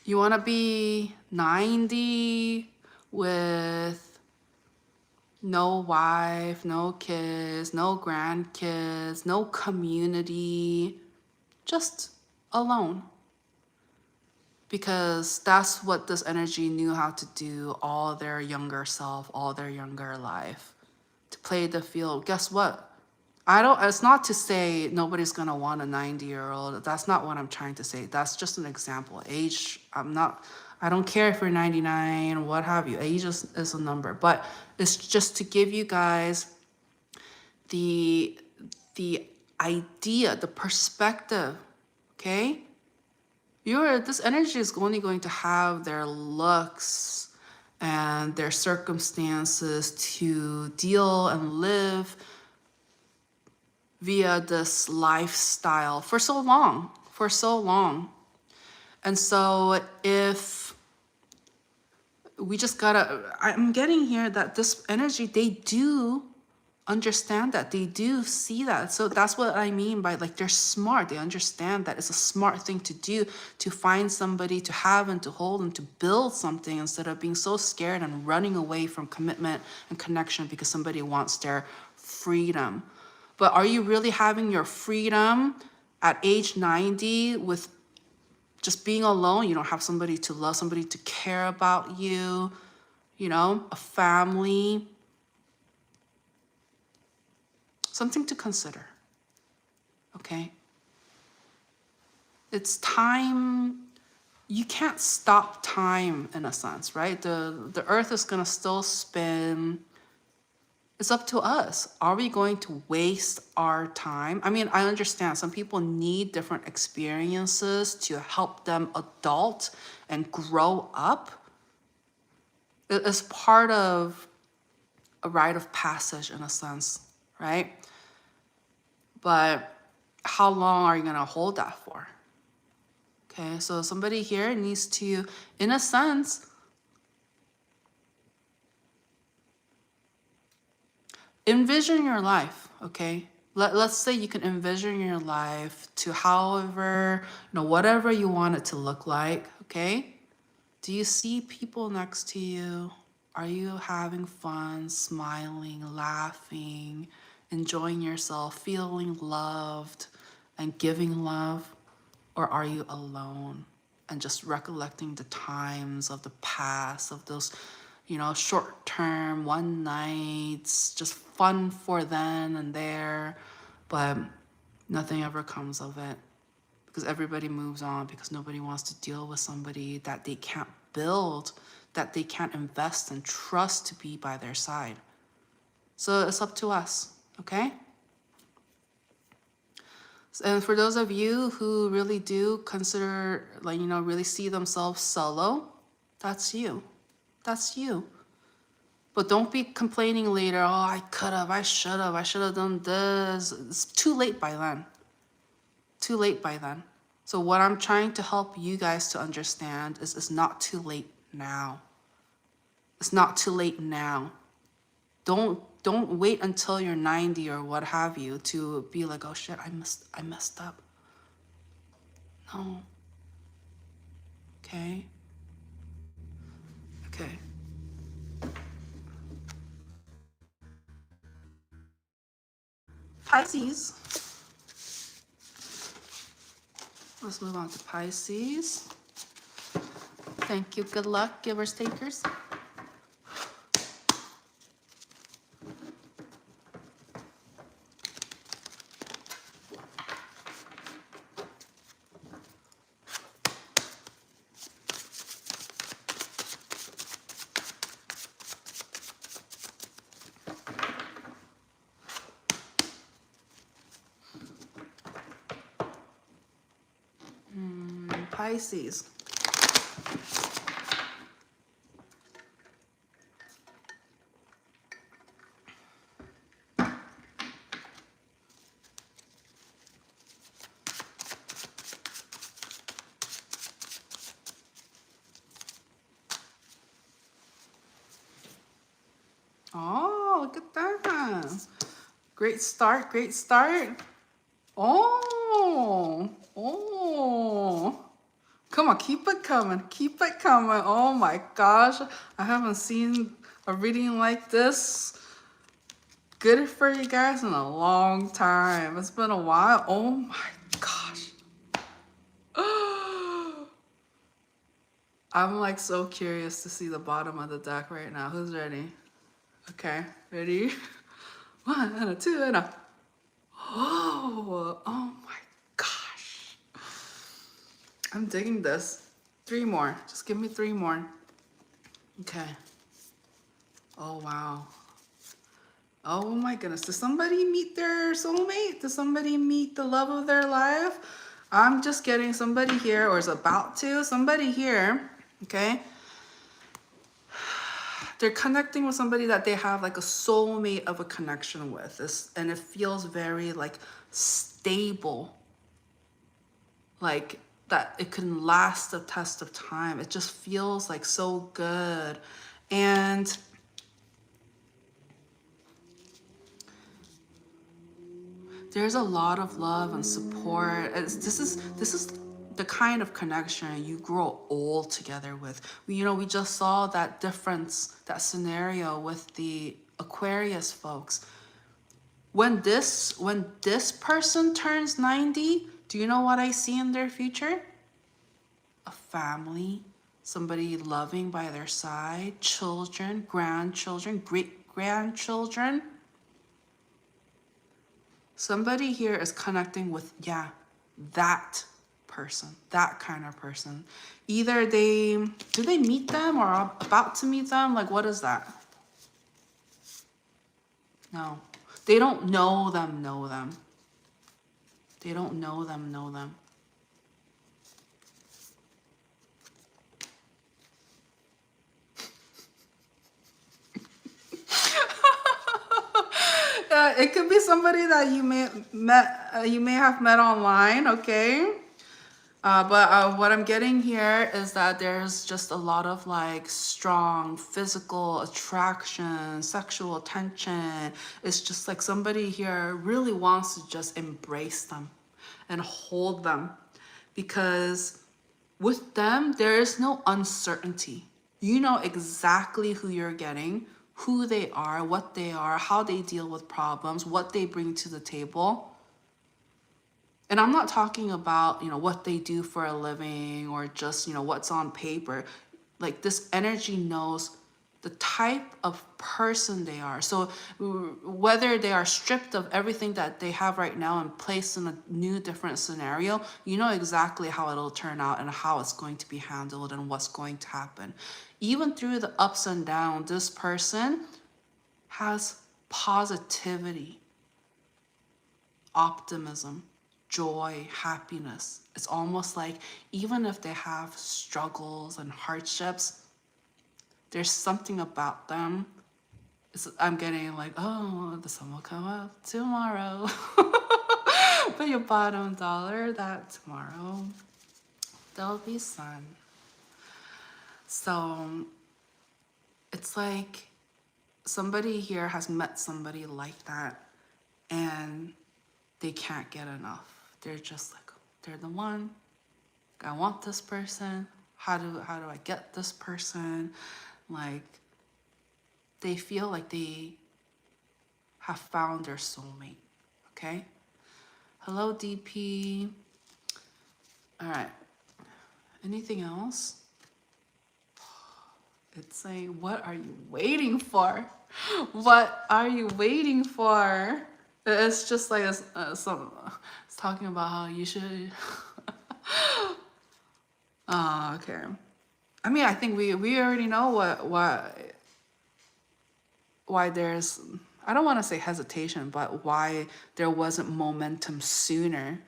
You want to be 90 with no wife, no kids, no grandkids, no community, just alone. Because that's what this energy knew how to do all their younger self, all their younger life. To play the field. Guess what? It's not to say nobody's gonna want a 90-year-old. That's not what I'm trying to say. That's just an example. Age, I don't care if you're 99, what have you. Age is a number. But it's just to give you guys the idea, the perspective, okay? This energy is only going to have their looks and their circumstances to deal and live via this lifestyle for so long. And so if we just I'm getting here that this energy, they do understand that, they do see that. So that's what I mean by, like, they're smart. They understand that it's a smart thing to do, to find somebody to have and to hold and to build something, instead of being so scared and running away from commitment and connection because somebody wants their freedom. But are you really having your freedom at age 90 with just being alone? You don't have somebody to love, somebody to care about you, a family. Something to consider, okay? It's time. You can't stop time in a sense, right? The earth is gonna still spin. It's up to us. Are we going to waste our time? I mean, I understand some people need different experiences to help them adult and grow up. It's part of a rite of passage in a sense, right? But how long are you gonna hold that for? Okay, so somebody here needs to, in a sense, envision your life, okay? Let's say you can envision your life to however, whatever you want it to look like, okay? Do you see people next to you? Are you having fun, smiling, laughing, enjoying yourself, feeling loved and giving love? Or are you alone and just recollecting the times of the past, of those short-term, one nights, just fun for then and there, but nothing ever comes of it because everybody moves on, because nobody wants to deal with somebody that they can't build, that they can't invest and trust to be by their side. So it's up to us, okay? And for those of you who really do consider, really see themselves solo, that's you. That's you. But don't be complaining later, oh, I could have, I should have done this. It's too late by then. Too late by then. So what I'm trying to help you guys to understand is it's not too late now. It's not too late now. Don't wait until you're 90 or what have you to be like, oh shit, I messed up. No. Okay. Okay. Pisces. Let's move on to Pisces. Thank you. Good luck, givers, takers. Pisces. Oh, look at that. Great start, great start. Oh, oh. Come on, keep it coming, keep it coming. Oh my gosh, I haven't seen a reading like this. Good for you guys in a long time. It's been a while. Oh my gosh. I'm like so curious to see the bottom of the deck right now. Who's ready? Okay, ready? 1 and a 2 and a... Oh my gosh. I'm digging this. 3 more. Just give me 3 more. Okay. Oh, wow. Oh my goodness. Does somebody meet their soulmate? Does somebody meet the love of their life? I'm just getting somebody here, or is about to. Somebody here, okay? They're connecting with somebody that they have like a soulmate of a connection with. And it feels very like stable. Like that it can last the test of time. It just feels like so good. And there's a lot of love and support. This is the kind of connection you grow old together with. You know, we just saw that difference, that scenario with the Aquarius folks. When this person turns 90, do you know what I see in their future? A family, somebody loving by their side, children, grandchildren, great-grandchildren. Somebody here is connecting with, yeah, that person, that kind of person. Either do they meet them or are about to meet them? Like, what is that? No, they don't know them. They don't know them. It could be somebody that you may have met online, okay? But what I'm getting here is that there's just a lot of like strong physical attraction, sexual tension. It's just like somebody here really wants to just embrace them and hold them, because with them, there is no uncertainty. You know exactly who you're getting, who they are, what they are, how they deal with problems, what they bring to the table. And I'm not talking about, you know, what they do for a living or just, you know, what's on paper. Like, this energy knows the type of person they are. So whether they are stripped of everything that they have right now and placed in a new, different scenario, you know exactly how it'll turn out and how it's going to be handled and what's going to happen. Even through the ups and downs, this person has positivity, optimism, joy, happiness. It's almost like even if they have struggles and hardships, there's something about them. I'm getting like, oh, the sun will come up tomorrow. Put your bottom dollar that tomorrow there'll be sun. So it's like somebody here has met somebody like that and they can't get enough. They're just like, they're the one. I want this person. How do I get this person? Like, they feel like they have found their soulmate. Okay? Hello, DP. All right. Anything else? It's saying, what are you waiting for? What are you waiting for? It's just like it's talking about how you should. Oh, okay. I mean, I think we already know why there's, I don't want to say hesitation, but why there wasn't momentum sooner.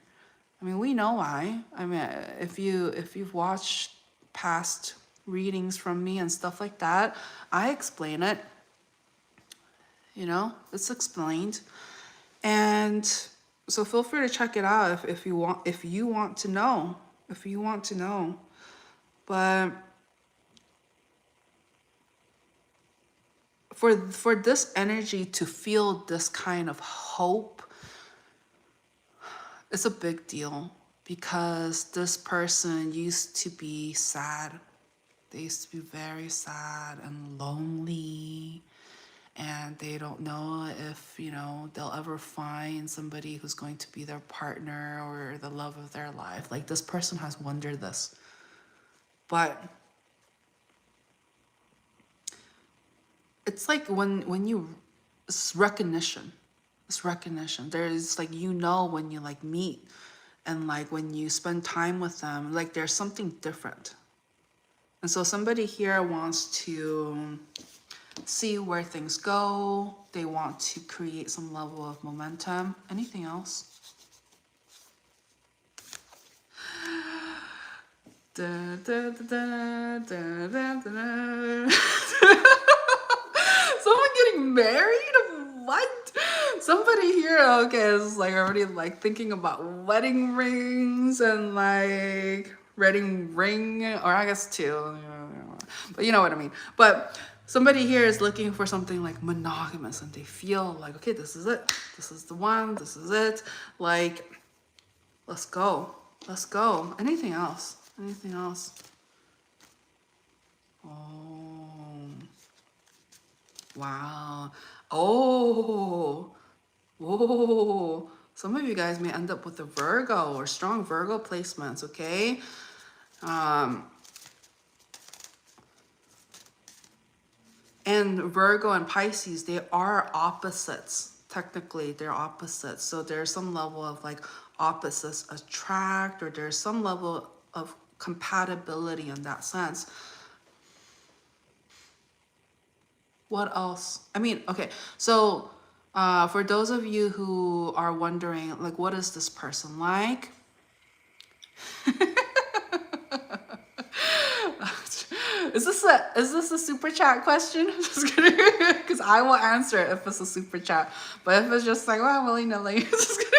I mean, we know why. I mean, if you've watched past readings from me and stuff like that, I explain it. You know, it's explained. And so feel free to check it out if you want, if you want to know. If you want to know. But for this energy to feel this kind of hope, it's a big deal, because this person used to be sad. They used to be very sad and lonely, and they don't know if, you know, they'll ever find somebody who's going to be their partner or the love of their life. Like, this person has wondered this. But it's like when you, it's recognition. It's recognition. There's like, you know, when you like meet and like when you spend time with them, like there's something different. And so somebody here wants to see where things go. They want to create some level of momentum. Anything else? Da, da, da, da, da, da, da. Someone getting married? What? Somebody here, okay, is like already like thinking about wedding rings and like wedding ring, or I guess two, but you know what I mean. But somebody here is looking for something like monogamous, and they feel like, okay, this is it. This is the one. This is it. Like, let's go. Let's go. Anything else? Anything else? Oh. Wow. Oh. Whoa. Some of you guys may end up with a Virgo or strong Virgo placements, okay? And Virgo and Pisces, they are opposites. Technically, they're opposites. So there's some level of like opposites attract, or there's some level of compatibility in that sense. What else? I mean, okay, so for those of you who are wondering, like, what is this person like? Is this a super chat question? Just kidding, because I will answer it if it's a super chat. But if it's just like, well, willy-nilly, just kidding.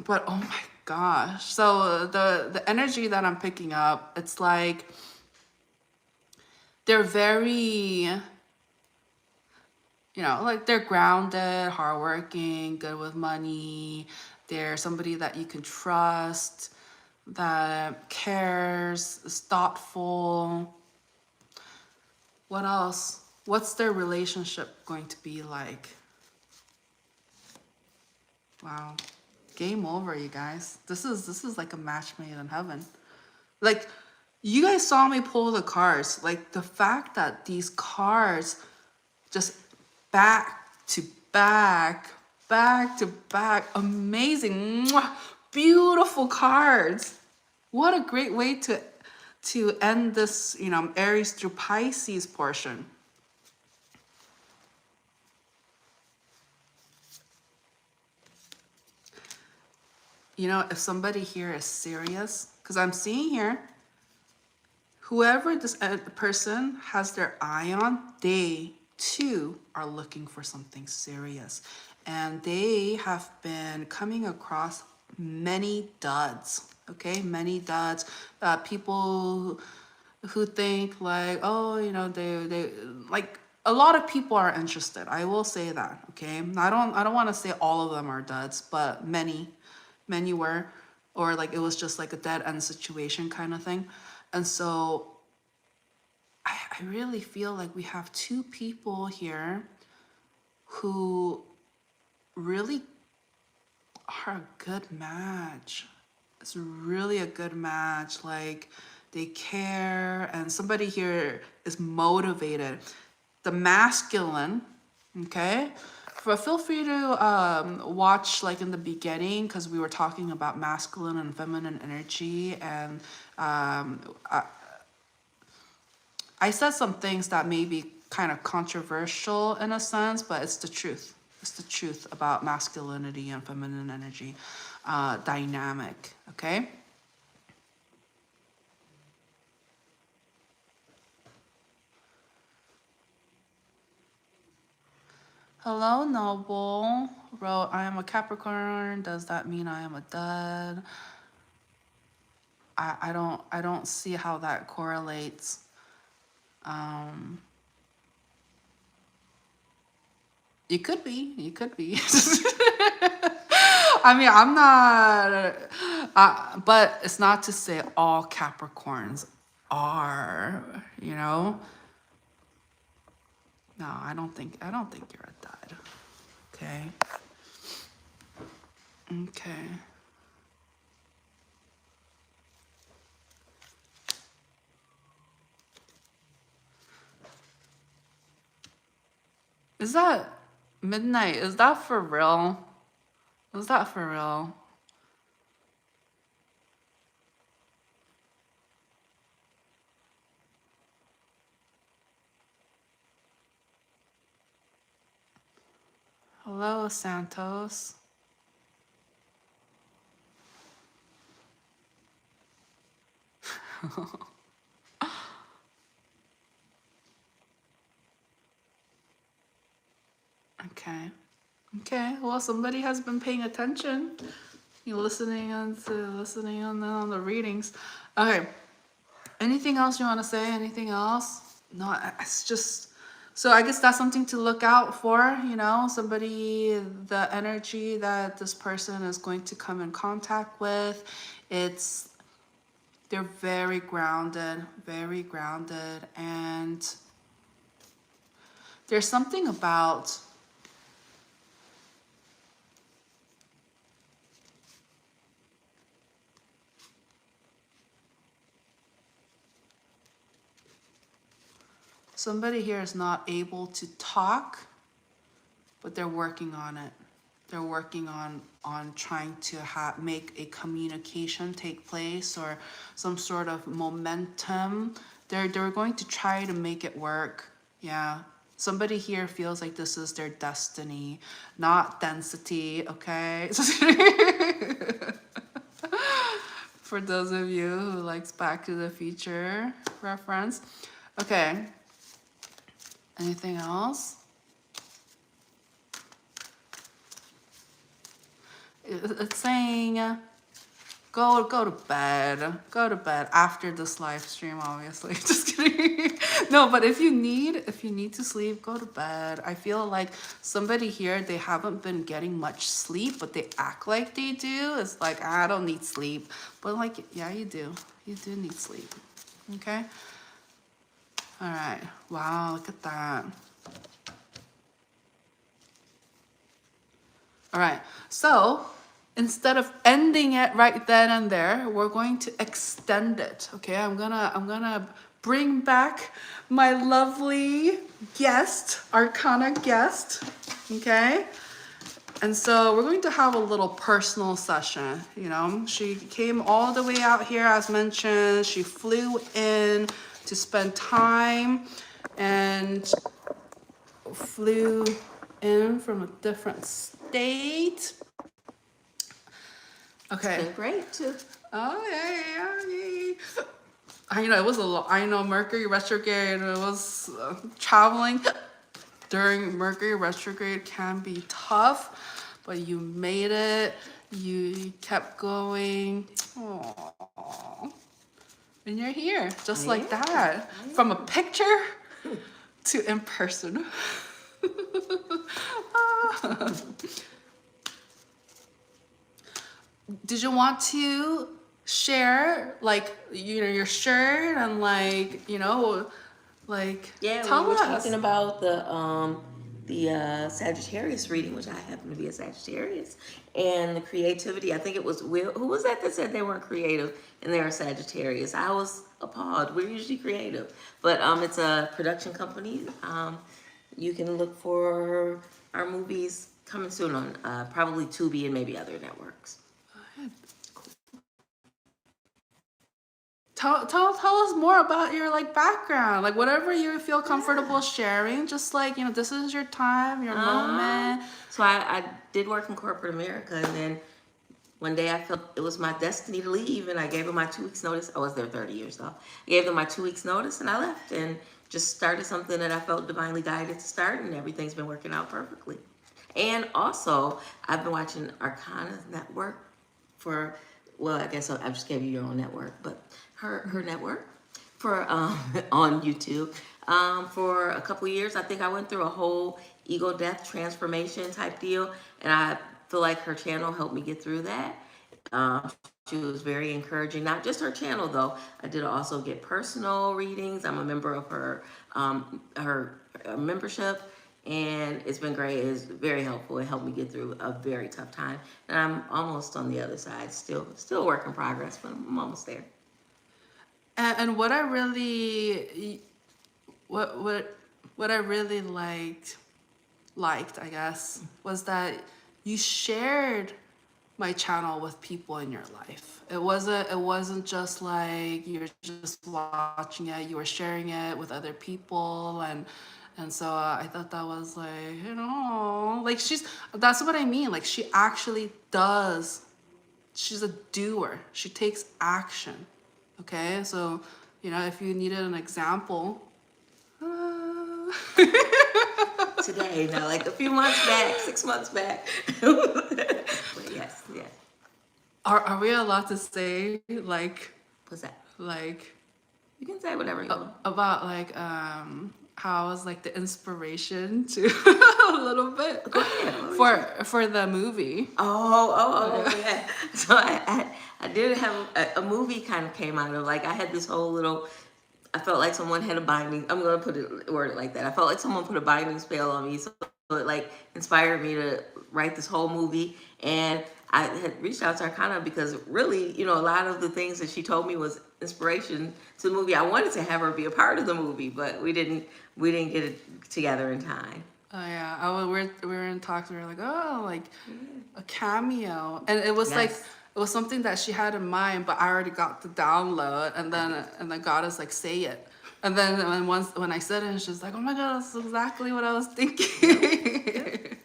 But oh my gosh. So the energy that I'm picking up, it's like they're very, you know, like they're grounded, hardworking, good with money. They're somebody that you can trust, that cares, is thoughtful. What else? What's their relationship going to be like? Wow. Game over, you guys. This is like a match made in heaven. Like, you guys saw me pull the cards. Like, the fact that these cards just back to back, back to back, amazing, mwah, beautiful cards. What a great way to end this, you know, Aries through Pisces portion. You know, if somebody here is serious, because I'm seeing here, whoever this person has their eye on, they too are looking for something serious. And they have been coming across many duds, okay? Many duds. People who think like, oh, you know, they like, a lot of people are interested. I will say that, okay? I don't want to say all of them are duds, but many were, or like it was just like a dead end situation kind of thing. And so I really feel like we have two people here who really are a good match. It's really a good match. Like, they care, and somebody here is motivated. The masculine, okay? Feel free to watch like in the beginning, because we were talking about masculine and feminine energy, and I said some things that may be kind of controversial in a sense, but it's the truth. It's the truth about masculinity and feminine energy dynamic, okay? Hello, Noble. Wrote, I am a Capricorn. Does that mean I am a dud? I don't see how that correlates. You could be. You could be. I mean, I'm not, but it's not to say all Capricorns are, you know? No, I don't think you're a dud. Okay. Okay. Is that midnight? Is that for real? Is that for real? Hello, Santos. Okay. Okay. Well, somebody has been paying attention. You listening on on the readings. Okay. Anything else you want to say? Anything else? No, it's just, so I guess that's something to look out for, you know, somebody, the energy that this person is going to come in contact with. They're very grounded, and there's something about somebody here is not able to talk, but they're working on it. They're working on trying to make a communication take place or some sort of momentum. They're going to try to make it work. Yeah. Somebody here feels like this is their destiny, not density, okay? For those of you who likes Back to the Future reference. Okay. Anything else? It's saying go to bed. Go to bed after this live stream, obviously. Just kidding. No, but if you need to sleep, go to bed. I feel like somebody here, they haven't been getting much sleep, but they act like they do. It's like, I don't need sleep. But like, yeah, you do. You do need sleep. Okay? All right. Wow, look at that. All right, so instead of ending it right then and there, we're going to extend it. Okay, I'm gonna bring back my lovely guest, Arcana guest. Okay, and so we're going to have a little personal session. You know, she came all the way out here, as mentioned. She flew in to spend time and flew in from a different state. Okay. It's been great too. Oh yeah. I know it was a lot. I know Mercury retrograde. It was traveling during Mercury retrograde can be tough, but you made it. You kept going. Aww. And you're here, just like that. From a picture to in person. Did you want to share, like, you know, your shirt and, like, you know, like, tell we were us. talking about the Sagittarius reading, which I happen to be a Sagittarius, and the creativity. I think it was Will. Who was that said they weren't creative and they're a Sagittarius? I was appalled. We're usually creative, but it's a production company. You can look for our movies coming soon on probably Tubi and maybe other networks. tell us more about your like background, like whatever you feel comfortable sharing. Just like, you know, this is your time, your moment. So I did work in corporate America, and then one day I felt it was my destiny to leave, and I gave them my 2 weeks notice. I was there 30 years though. I gave them my 2 weeks notice, and I left and just started something that I felt divinely guided to start, and everything's been working out perfectly. And also, I've been watching Arcana network for, well, I guess I just gave you your own network, but her network for on YouTube for a couple years. I think I went through a whole ego death transformation type deal, and I feel like her channel helped me get through that. She was very encouraging. Not just her channel though. I did also get personal readings. I'm a member of her membership, and it's been great. It's very helpful. It helped me get through a very tough time, and I'm almost on the other side. Still a work in progress, but I'm almost there. And what I really, what I really liked, I guess, was that you shared my channel with people in your life. It wasn't just like you're just watching it. You were sharing it with other people, and so I thought that was like, you know, like that's what I mean. Like she actually does. She's a doer. She takes action. Okay, so, you know, if you needed an example, Today, now, like a few months back, 6 months back. But yes. are we allowed to say like What's that? like You can say whatever you want. about like how I was like the inspiration to a little bit Go ahead. for the movie? Yeah. So I did have a movie kind of came out of, like, I had this whole little, I felt like someone had a binding, I'm going to word it like that. I felt like someone put a binding spell on me. So it like inspired me to write this whole movie. And I had reached out to Arcana because really, you know, a lot of the things that she told me was inspiration to the movie. I wanted to have her be a part of the movie, but we didn't get it together in time. Oh yeah, we were in talks. We were like, oh, like a cameo, and it was like it was something that she had in mind, but I already got the download, and then God is like, say it, and then when I said it, she's like, oh my God, that's exactly what I was thinking.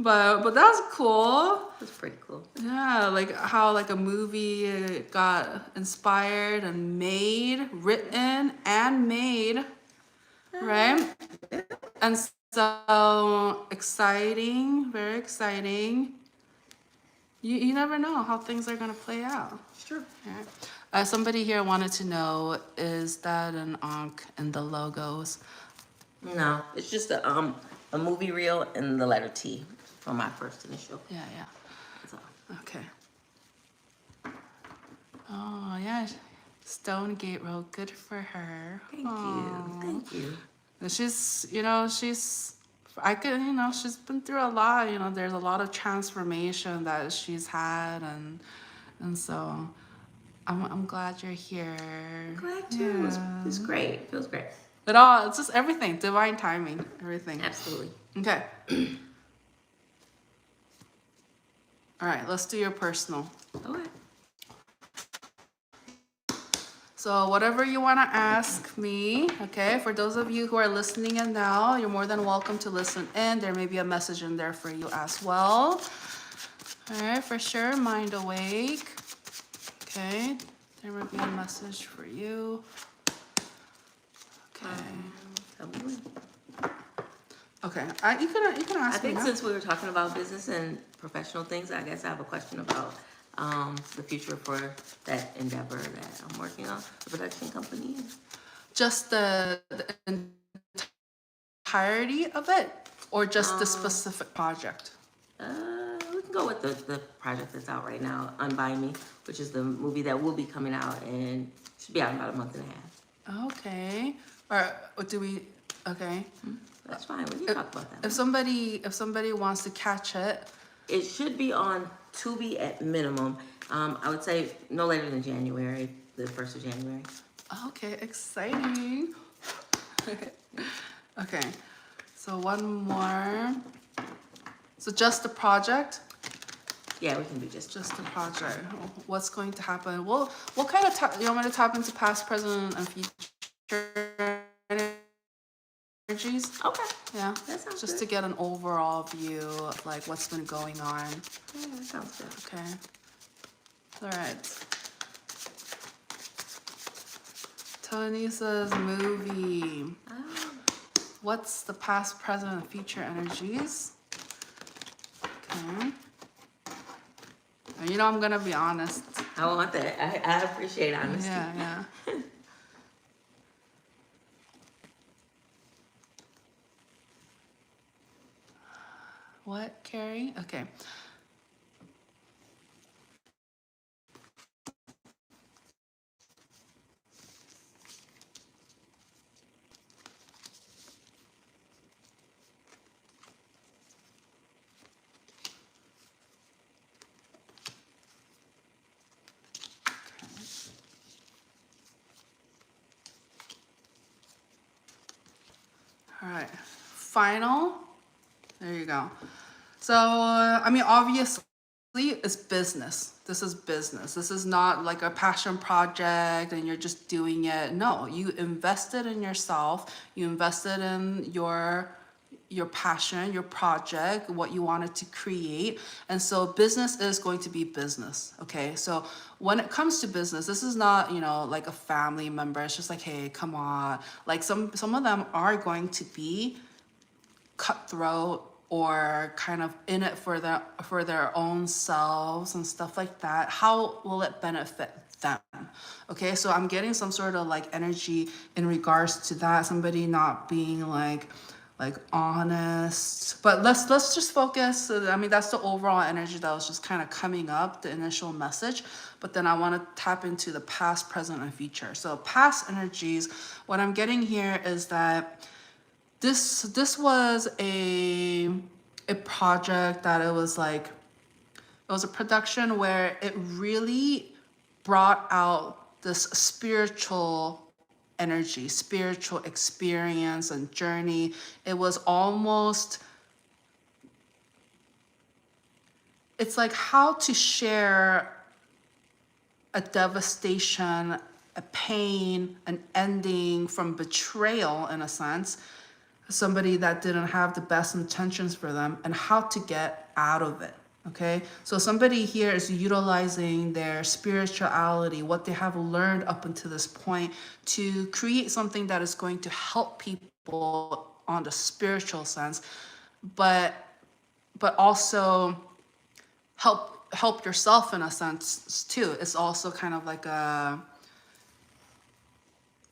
But that's cool. That's pretty cool. Yeah, like how like a movie got inspired and written and made, right? And so exciting, very exciting. You never know how things are gonna play out. Sure. Yeah. Somebody here wanted to know, is that an Ankh in the logos? No, it's just a movie reel and the letter T for my first initial. Yeah. That's all. Okay. Oh yeah, Stonegate Road. Good for her. Thank you. And she's been through a lot. You know, there's a lot of transformation that she's had, and so I'm glad you're here. Glad too. Yeah. It's great. It feels great. It's just everything, divine timing, everything. Absolutely. Okay. All right, let's do your personal. Okay. So whatever you want to ask me, okay? For those of you who are listening in now, you're more than welcome to listen in. There may be a message in there for you as well. All right, for sure, mind awake. Okay, there will be a message for you. Okay. Okay, you can ask I think me now. since we were talking about business and professional things, I guess I have a question about the future for that endeavor that I'm working on, the production company. Just the entirety of it, or just the specific project? We can go with the project that's out right now, Unbind Me, which is the movie that will be coming out and should be out in about a month and a half. Okay. Or do we? Okay. That's fine. We can talk about that. If somebody wants to catch it, it should be on Tubi at minimum. I would say no later than January, the 1st of January. Okay, exciting. Okay, so one more. So just the project? Yeah, we can do just Just the project. What's going to happen? Well, what kind of you want me to tap into past, present, and future energies? okay. Yeah, That sounds just good. to get an overall view of like what's been going on. Yeah, that sounds good. Okay. All right. Tony says movie. Oh, What's the past, present, and future energies? Okay. And you know I'm gonna be honest. I want that. I appreciate honesty. Yeah, yeah. What, Carrie? Okay. All right. Final. There you go. So, I mean, obviously, it's business. This is business. This is not like a passion project and you're just doing it. No, you invested in yourself. You invested in your passion, your project, what you wanted to create. And so business is going to be business. Okay. So when it comes to business, this is not, you know, like a family member. It's just like, hey, come on. Like some of them are going to be cutthroat or kind of in it for their own selves and stuff like that. How will it benefit them? Okay, so I'm getting some sort of like energy in regards to that. Somebody not being like honest. But let's just focus. I mean, that's the overall energy that was just kind of coming up, the initial message. But then I want to tap into the past, present, and future. So past energies, what I'm getting here is that this was a project that it was a production where it really brought out this spiritual energy, spiritual experience and journey. It was almost, it's like how to share a devastation, a pain, an ending from betrayal in a sense, somebody that didn't have the best intentions for them, and how to get out of it. Okay, so somebody here is utilizing their spirituality, what they have learned up until this point, to create something that is going to help people on the spiritual sense, but also help yourself in a sense too. It's also kind of like a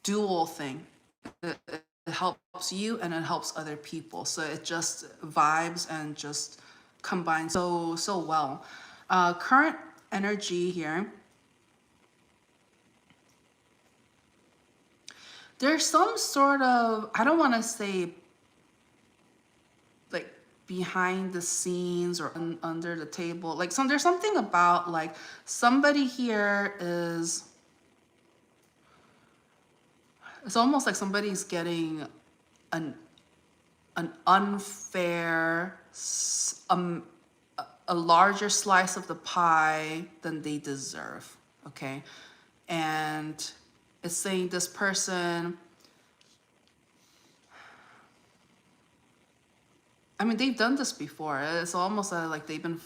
dual thing. It helps you and it helps other people. So it just vibes and just combines so well. Current energy here. There's some sort of, I don't want to say like behind the scenes or under the table. Like there's something about like somebody here is, it's almost like somebody's getting an unfair, a larger slice of the pie than they deserve. Okay, and it's saying this person, I mean, they've done this before. It's almost like they've been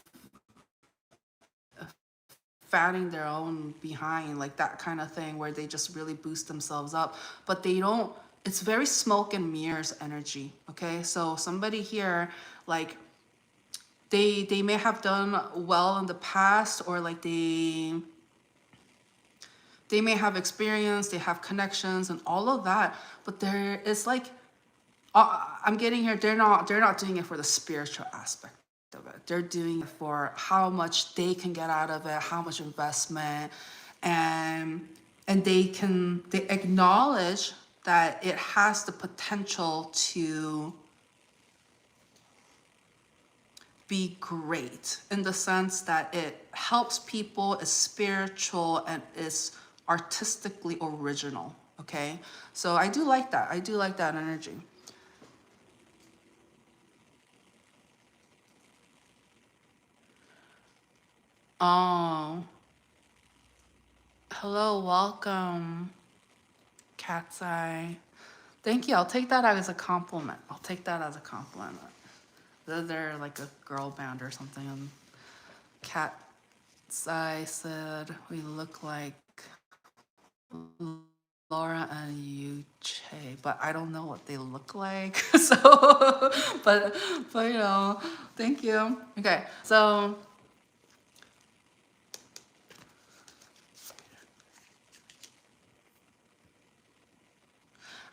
fatting their own behind, like that kind of thing, where they just really boost themselves up, but they don't. It's very smoke and mirrors energy. Okay, so somebody here, like they may have done well in the past, or like they may have experience, they have connections and all of that, but there is like, I'm getting here, they're not doing it for the spiritual aspect of it. They're doing it for how much they can get out of it, how much investment, and they acknowledge that it has the potential to be great, in the sense that it helps people, is spiritual, and is artistically original. Okay, so I do like that. I do like that energy. Oh, hello, welcome, Cat's Eye. Thank you. I'll take that as a compliment. I'll take that as a compliment. They're like a girl band or something. And Cat's Eye said we look like Laura and Yuche, but I don't know what they look like. So, but you know, thank you. Okay, so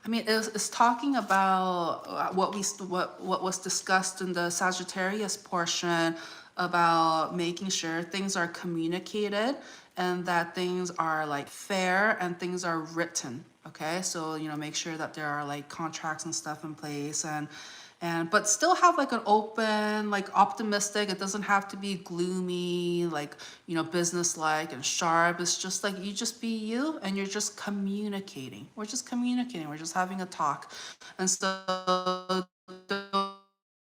I mean, it's talking about what was discussed in the Sagittarius portion about making sure things are communicated and that things are like fair and things are written. Okay, so you know, make sure that there are like contracts and stuff in place and but still have like an open, like optimistic. It doesn't have to be gloomy, like, you know, business-like and sharp. It's just like you just be you and you're just communicating. We're just communicating. We're just having a talk. And so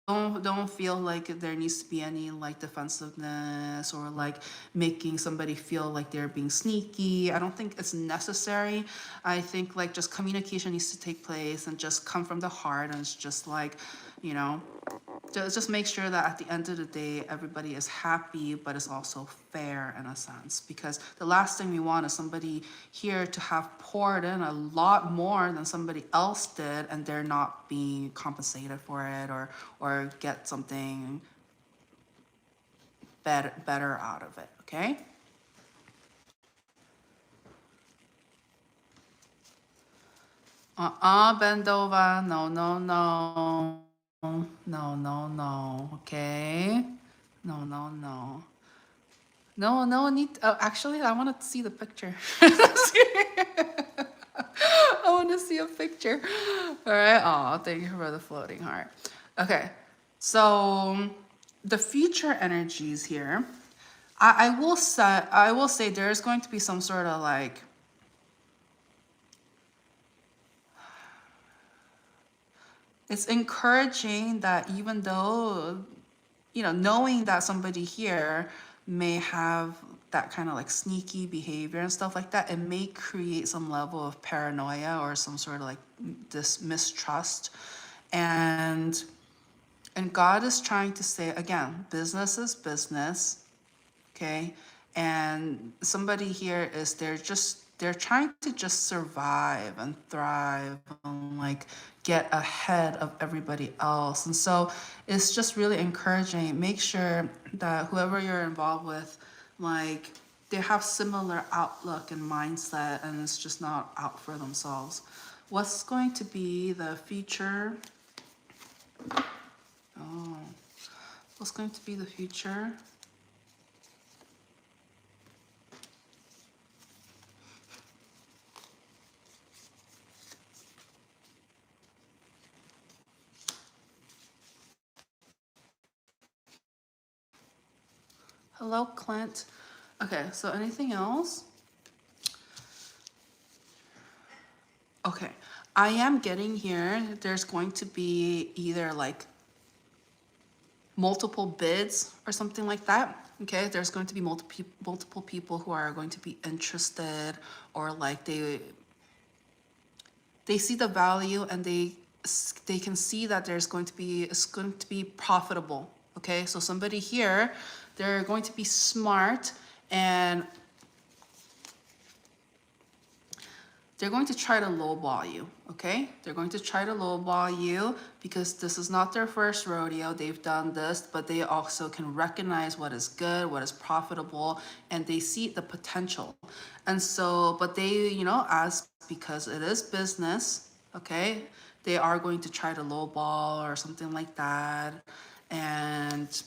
don't feel like there needs to be any like defensiveness or like making somebody feel like they're being sneaky. I don't think it's necessary. I think like just communication needs to take place and just come from the heart, and it's just like, you know, just make sure that at the end of the day everybody is happy but is also fair in a sense, because the last thing we want is somebody here to have poured in a lot more than somebody else did and they're not being compensated for it or get something better out of it. Okay, Bendova, no, no, no, no, no, no. Okay, no, no, no. No, no need. Oh, actually, I want to see the picture. I want to see a picture. All right. Oh, thank you for the floating heart. Okay. So the future energies here. I will say there is going to be some sort of like, it's encouraging that even though, you know, knowing that somebody here may have that kind of like sneaky behavior and stuff like that, it may create some level of paranoia or some sort of like this mistrust. And God is trying to say again, business is business, okay? And somebody here is they're trying to just survive and thrive and like get ahead of everybody else. And so it's just really encouraging. Make sure that whoever you're involved with, like, they have similar outlook and mindset and it's just not out for themselves. What's going to be the future? Oh, what's going to be the future? Hello, Clint. Okay, so anything else? Okay, I am getting here. There's going to be either like multiple bids or something like that. Okay, there's going to be multiple people who are going to be interested, or like they see the value and they can see that it's going to be profitable. Okay, so somebody here, they're going to be smart and they're going to try to lowball you, okay? They're going to try to lowball you because this is not their first rodeo. They've done this, but they also can recognize what is good, what is profitable, and they see the potential. And so, but they, you know, as because it is business, okay, they are going to try to lowball or something like that. And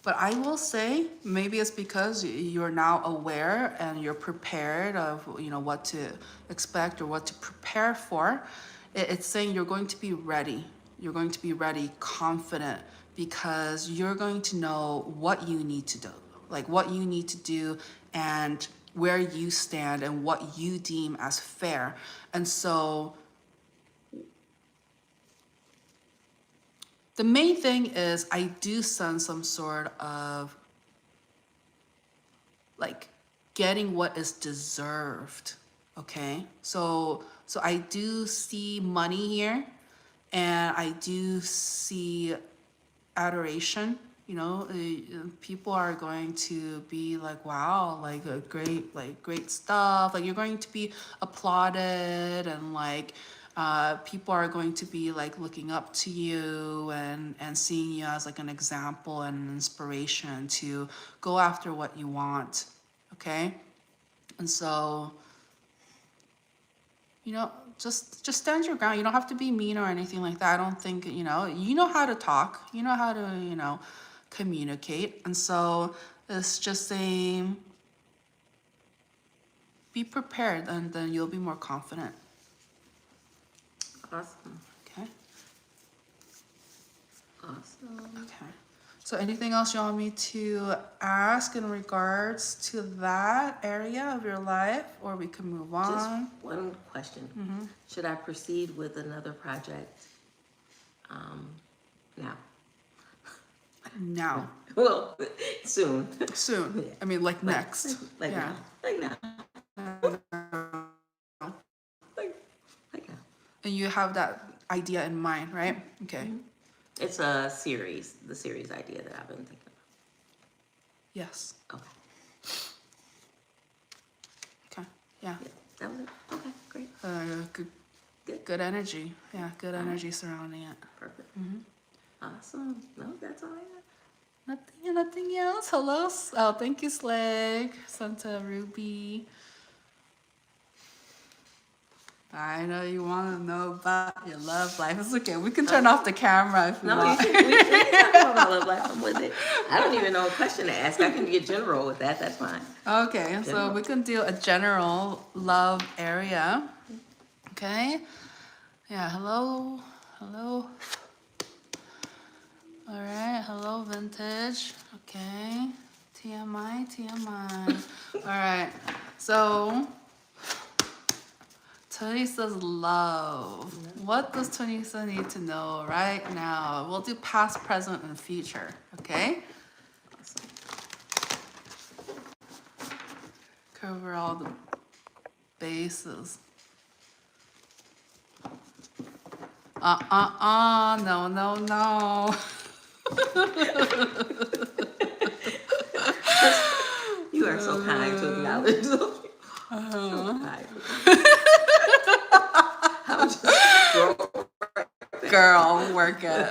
but I will say, maybe it's because you're now aware and you're prepared of, you know, what to expect or what to prepare for. It's saying you're going to be ready. You're going to be ready, confident, because you're going to know what you need to do, like what you need to do and where you stand and what you deem as fair. And so the main thing is I do sense some sort of like getting what is deserved. Okay, so I do see money here, and I do see adoration. You know, people are going to be like, wow, like a great stuff. Like you're going to be applauded, and like people are going to be like looking up to you and seeing you as like an example and an inspiration to go after what you want. Okay, and so, you know, just stand your ground. You don't have to be mean or anything like that. I don't think, you know how to talk, you know how to, communicate. And so it's just saying, be prepared, and then you'll be more confident. Awesome. Okay. Awesome. Okay. So anything else you want me to ask in regards to that area of your life, or we can move on? Just one question. Should I proceed with another project now? Now. Well, soon. Soon. Yeah. I mean, like next. Like Yeah. now. Like now. Like now. And you have that idea in mind, right? Okay. It's a series, the series idea that I've been thinking of. Yes. Okay. Okay. Yeah. Yeah, that was it. Okay, great. Good energy. Yeah, good energy surrounding it. Perfect. Awesome. No, that's all I got. Nothing else. Hello. Oh, thank you, Slag. Santa Ruby. I know you want to know about your love life. It's okay. We can turn off the camera if we want. We can talk about love life. I'm with it. I don't even know a question to ask. I can get general with that. That's fine. Okay, so we can do a general love area. Okay. Yeah. Hello. All right. Hello, vintage. Okay. TMI. All right. So, Tonisa's love. What does Tonisa need to know right now? We'll do past, present, and future. Okay. Cover all the bases. No. You are so kind to acknowledge. So kind. I'm just Girl, work it.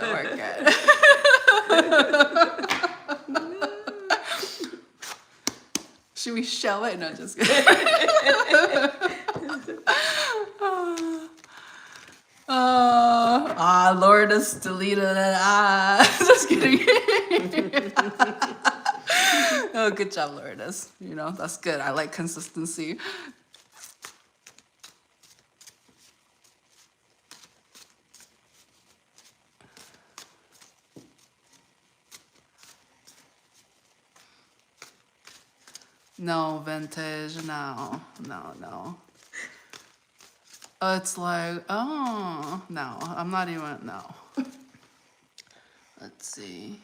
Should we show it? No, just kidding. Lourdes deleted it. Just kidding. Oh, good job, Lourdes. You know, that's good. I like consistency. No, vintage, no. It's like, oh, no, I'm not even, no. Let's see.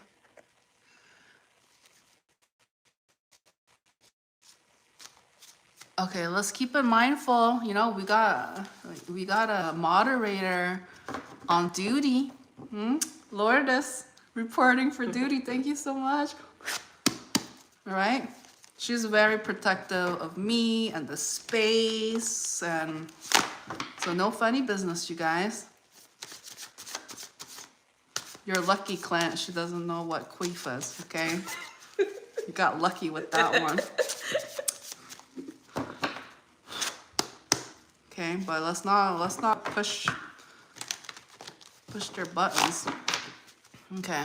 Okay, let's keep it mindful. You know, we got a moderator on duty. Lourdes, reporting for duty. Thank you so much. All right. She's very protective of me and the space, and so no funny business, you guys. You're a lucky client. She doesn't know what queef is, okay? You got lucky with that one. Okay, but let's not push their buttons. Okay.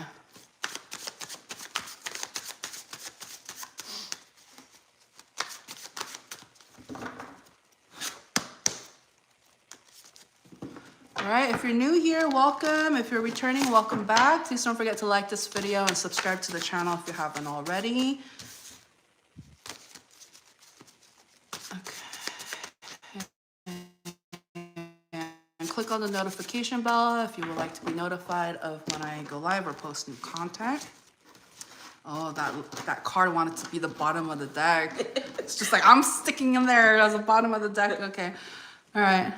All right, if you're new here, welcome. If you're returning, welcome back. Please don't forget to like this video and subscribe to the channel if you haven't already. And click on the notification bell if you would like to be notified of when I go live or post new content. Oh, that card wanted to be the bottom of the deck. It's just like, I'm sticking in there as the bottom of the deck. Okay. All right.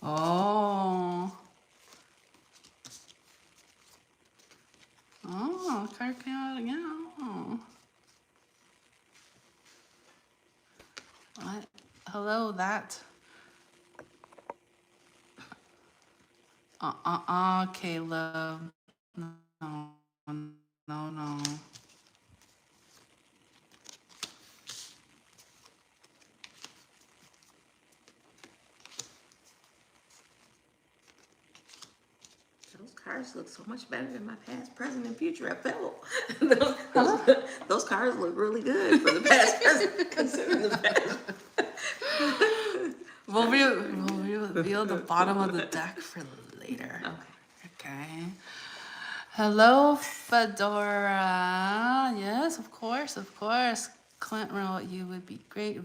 Oh. Oh, card came out again. Oh. What? Hello, that. Caleb. No, no. Those cards look so much better than my past, present, and future. I felt those cards look really good for the past, present, considering the past. We'll reveal the bottom of the deck for later. Okay. Hello, Fedora. Yes, of course. Clint wrote you would be great.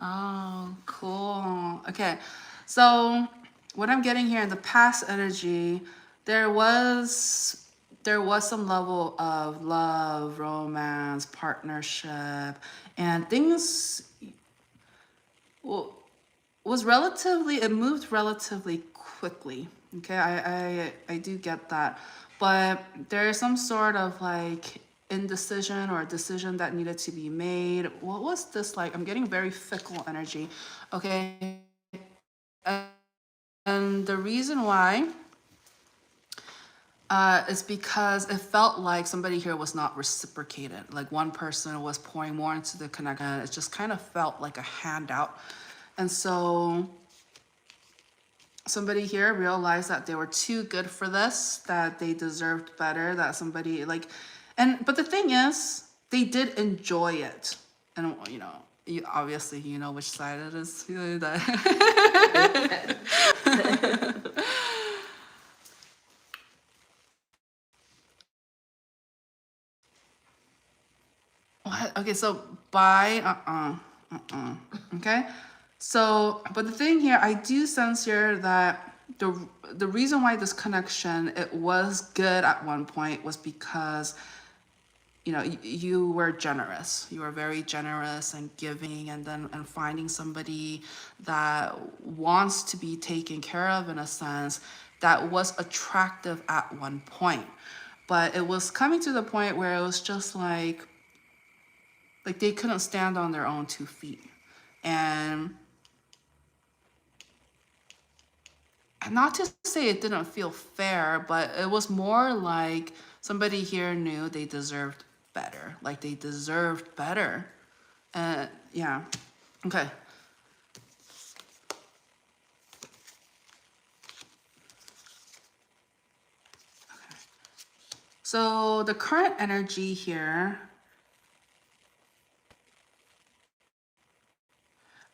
Oh, cool. Okay, so what I'm getting here in the past energy, there was some level of love, romance, partnership, and things was relatively, it moved relatively quickly. Okay, I do get that, but there is some sort of like indecision or a decision that needed to be made. What was this like? I'm getting very fickle energy. Okay, and the reason why is because it felt like somebody here was not reciprocated. Like one person was pouring more into the connection. It just kind of felt like a handout. And so somebody here realized that they were too good for this, that they deserved better, that somebody like, but the thing is, they did enjoy it. And you know, obviously you know which side it is. What? Okay, so okay. So, but the thing here, I do sense here that the reason why this connection, it was good at one point, was because you know you were generous. You were very generous and giving, and then and finding somebody that wants to be taken care of in a sense, that was attractive at one point. But it was coming to the point where it was just like they couldn't stand on their own 2 feet. And not to say it didn't feel fair, but it was more like somebody here knew they deserved better. Like they deserved better. Yeah. Okay. So the current energy here,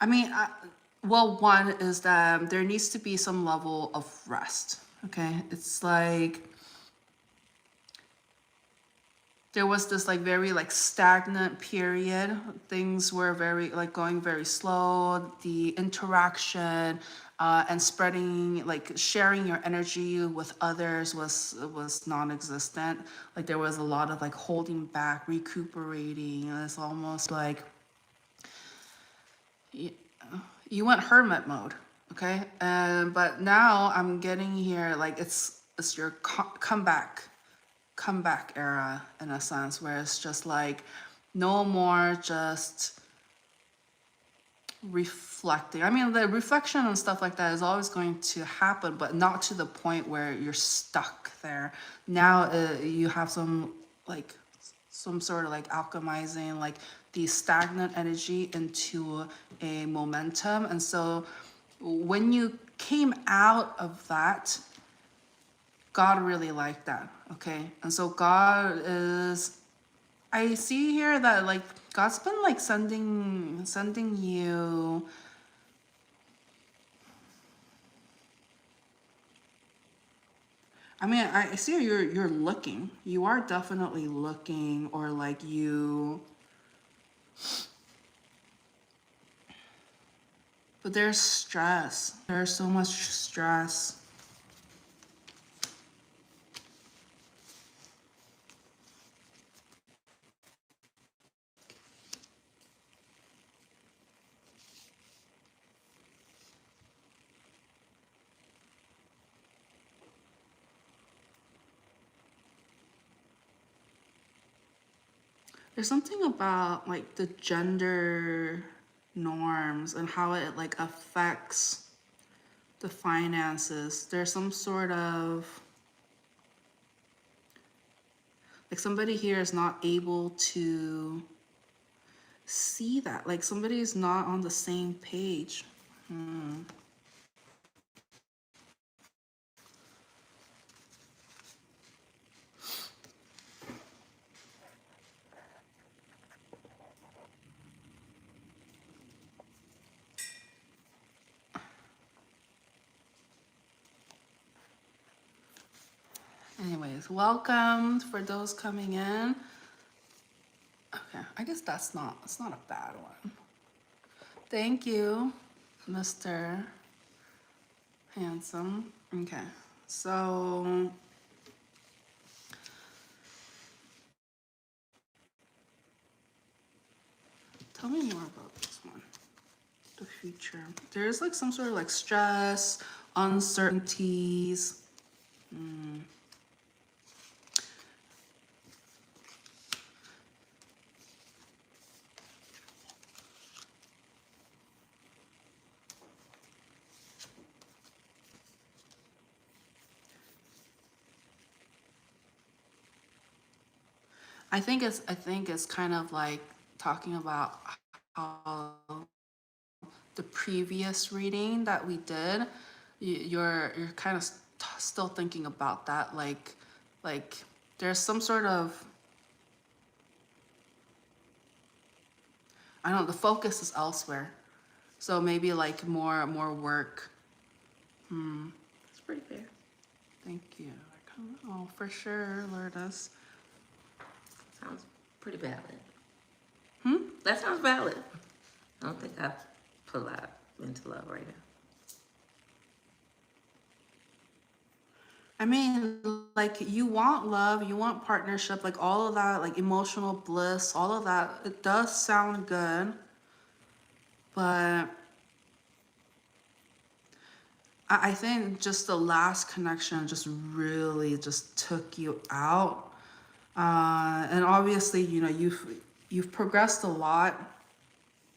I mean, well, one is that there needs to be some level of rest. Okay. It's like there was this like very like stagnant period. Things were very like going very slow. The interaction and spreading, like sharing your energy with others was non-existent. Like there was a lot of like holding back, recuperating. It's almost like you went hermit mode. Okay, but now I'm getting here like it's your comeback era in a sense, where it's just like no more just reflecting. I mean, the reflection and stuff like that is always going to happen, but not to the point where you're stuck there. Now you have some sort of like alchemizing like the stagnant energy into a momentum. And so when you came out of that, God really liked that. Okay. And so God is, I see here that like God's been like sending you. I mean, I see you're looking. You are definitely looking, or like you. But there's stress. There's so much stress. There's something about like the gender norms and how it like affects the finances. There's some sort of like somebody here is not able to see that. Like somebody is not on the same page. Anyways, welcome for those coming in. Okay, I guess it's not a bad one. Thank you, Mr. Handsome. Okay, so tell me more about this one. The future. There's like some sort of like stress, uncertainties. I think it's kind of like talking about how the previous reading that we did, you're kind of still thinking about that, like there's some sort of, I don't know, the focus is elsewhere, so maybe like more work. It's pretty fair. Thank you. Oh, for sure, Lourdes. Sounds pretty valid. That sounds valid. I don't think I've put a lot into love right now. I mean, like you want love, you want partnership, like all of that, like emotional bliss, all of that, it does sound good, but I think just the last connection just really just took you out. And obviously, you know, you've progressed a lot,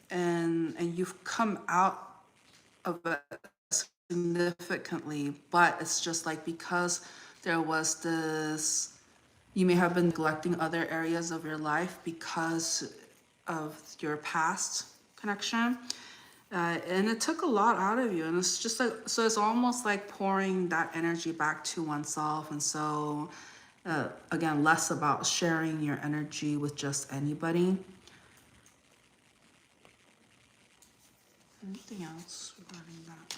and you've come out of it significantly, but it's just like because there was this, you may have been neglecting other areas of your life because of your past connection. And it took a lot out of you, and it's just like, so it's almost like pouring that energy back to oneself. And so again, less about sharing your energy with just anybody. Anything else regarding that?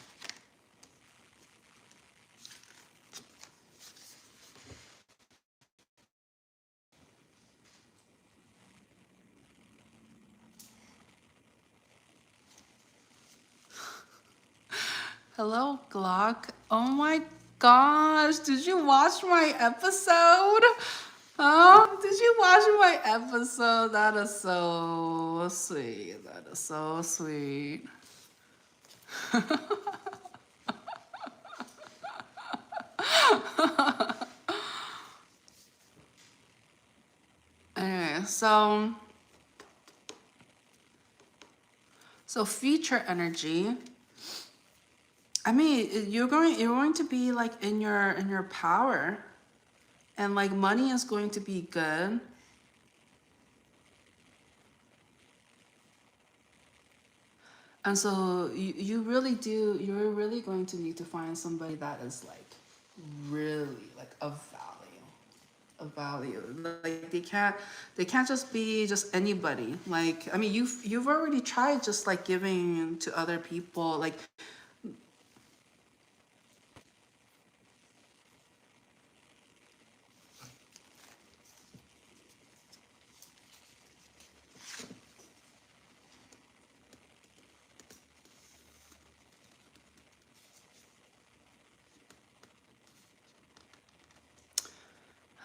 Hello, Glock. Oh my gosh, did you watch my episode? Huh? Did you watch my episode? That is so sweet. That is so sweet. Anyway, so future energy. I mean, you're going to be like in your power, and like money is going to be good. And so you're really going to need to find somebody that is like really like of value. Like they can't just be just anybody. Like, I mean, you've already tried just like giving to other people, like,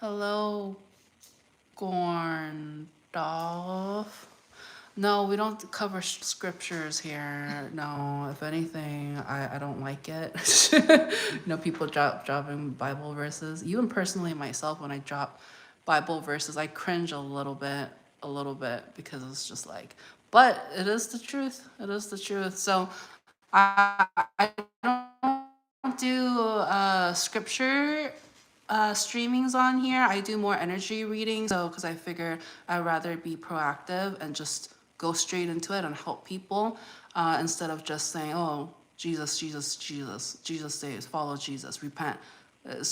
hello, Gorndolf. No, we don't cover scriptures here. No, if anything, I don't like it. You know, people dropping Bible verses. Even personally myself, when I drop Bible verses, I cringe a little bit. a little bit because it's just like, but it is the truth. It is the truth. So I don't do scripture streamings on here. I do more energy readings. So because I figure I'd rather be proactive and just go straight into it and help people instead of just saying, oh, Jesus, Jesus, Jesus, Jesus saves, follow Jesus, repent.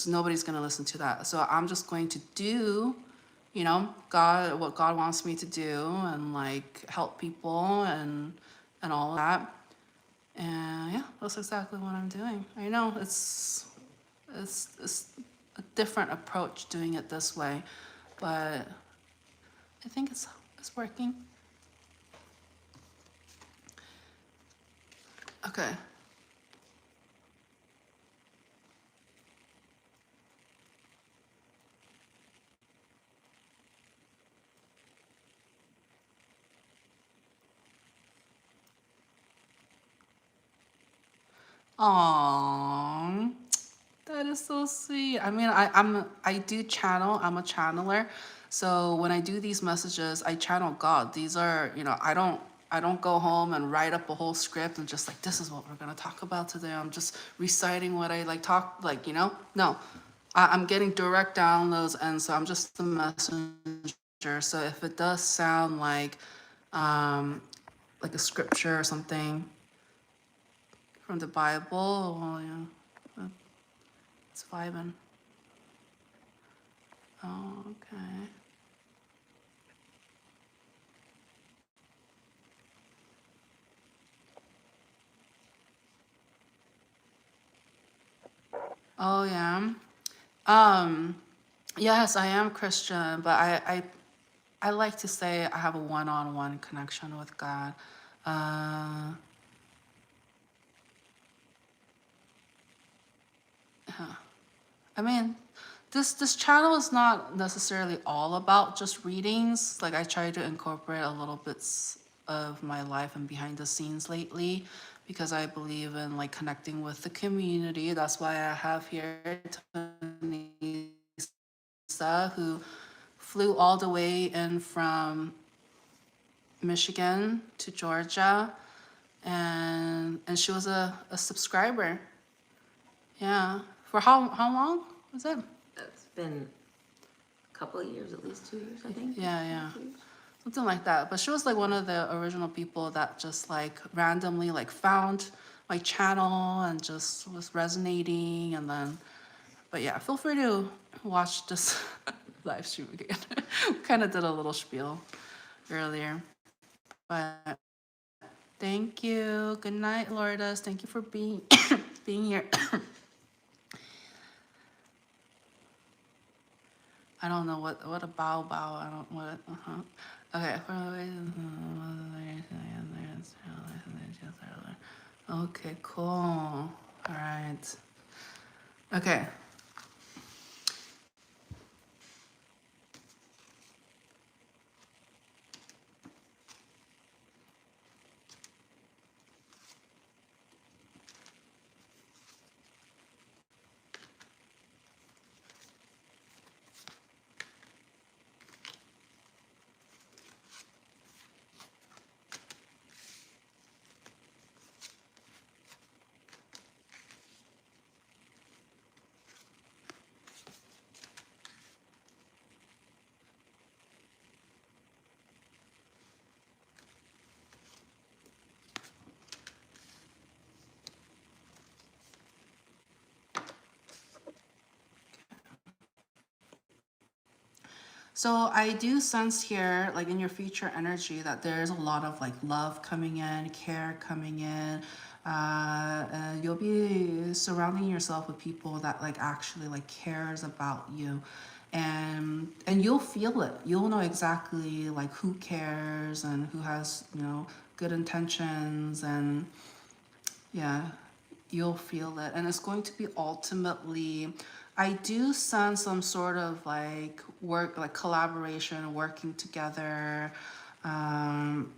Nobody's gonna listen to that. So I'm just going to do, you know, God, what God wants me to do, and like help people and all of that. And yeah, that's exactly what I'm doing. I know it's a different approach doing it this way, but I think it's working. Okay. Aww. That is so sweet. I mean, I do channel. I'm a channeler. So when I do these messages, I channel God. These are, you know, I don't go home and write up a whole script and just like, this is what we're gonna talk about today. I'm just reciting what I like talk like, you know? No. I'm getting direct downloads, and so I'm just the messenger. So if it does sound like a scripture or something from the Bible, well, yeah, it's vibing. Oh, okay. Oh yeah. Um, yes, I am Christian, but I like to say I have a one-on-one connection with God. Uh, I mean, this channel is not necessarily all about just readings. Like I try to incorporate a little bits of my life and behind the scenes lately because I believe in like connecting with the community. That's why I have here Tanisa, who flew all the way in from Michigan to Georgia, and she was a subscriber. Yeah. For how long was it? It's been a couple of years, at least 2 years, I think. Yeah. Something like that. But she was like one of the original people that just like randomly like found my channel and just was resonating, and then but yeah, feel free to watch this live stream again. Kind of did a little spiel earlier. But thank you. Good night, Lourdes. Thank you for being being here. I don't know what a bow. I don't what. Okay. Okay. Cool. All right. Okay. So I do sense here, like in your future energy, that there's a lot of like love coming in, care coming in. You'll be surrounding yourself with people that like actually like cares about you, and you'll feel it. You'll know exactly like who cares and who has, you know, good intentions, and yeah, you'll feel it. And it's going to be ultimately, I do sense some sort of like work, like collaboration, working together. Um,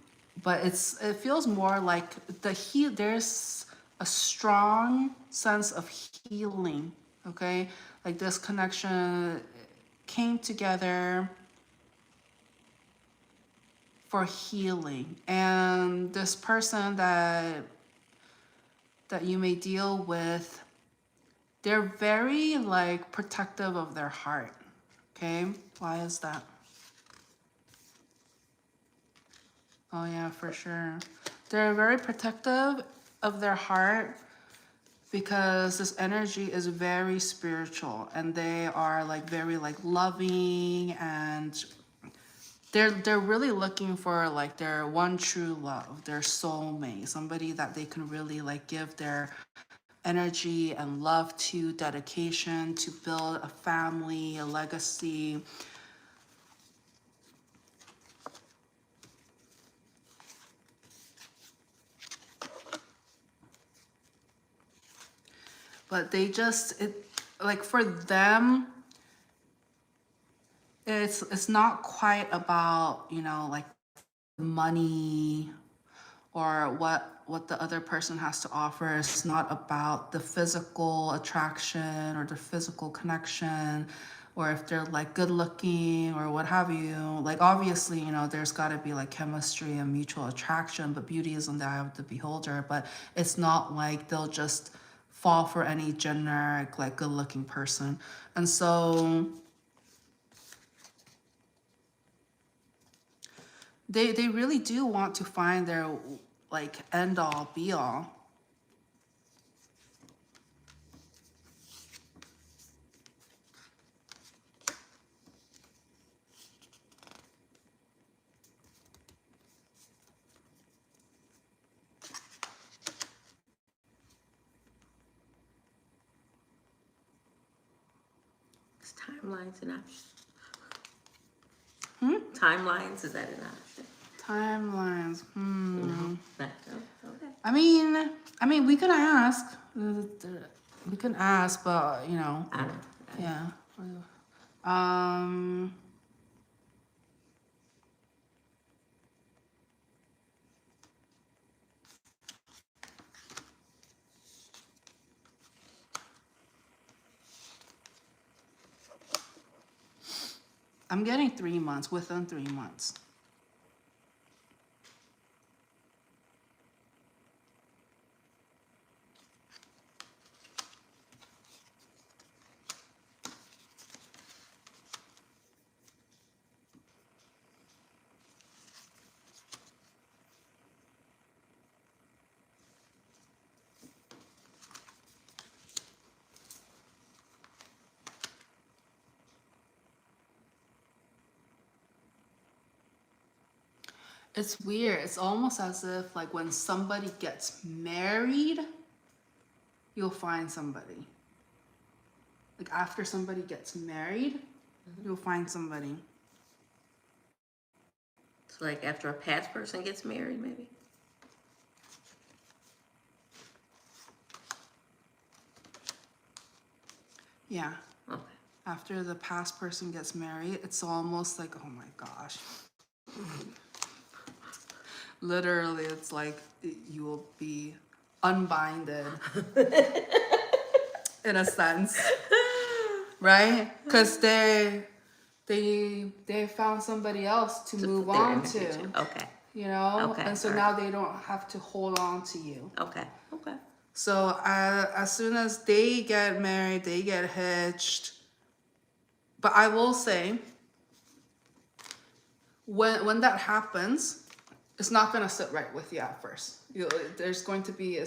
but it feels more like there's a strong sense of healing, okay? Like this connection came together for healing. And this person that you may deal with, they're very like protective of their heart. Okay, why is that? Oh yeah, for sure. They're very protective of their heart because this energy is very spiritual, and they are like very like loving, and they're really looking for like their one true love, their soulmate, somebody that they can really like give their energy and love to, dedication to, build a family, a legacy. But they just, like for them, it's not quite about, you know, like money or what the other person has to offer. It's not about the physical attraction or the physical connection, or if they're like good looking or what have you. Like obviously, you know, there's got to be like chemistry and mutual attraction, but beauty is in the eye of the beholder. But it's not like they'll just fall for any generic like good looking person. And so they really do want to find their like end all be all. Is timelines an option? Timelines, is that an option? Timelines. No. Okay. I mean, we can ask. We can ask, but you know, I don't know. yeah. Um, I'm getting 3 months, within 3 months. It's weird. It's almost as if like when somebody gets married, you'll find somebody. Like after somebody gets married, you'll find somebody. So like after a past person gets married, maybe? Yeah. Okay. After the past person gets married, it's almost like, oh my gosh. Literally, it's like you will be unbinded in a sense, right? Because they found somebody else to move put their on energy to. Okay. You know, Okay, and so now they don't have to hold on to you. Okay. Okay. So as soon as they get married, they get hitched. But I will say, when that happens, it's not gonna sit right with you at first. It's going to be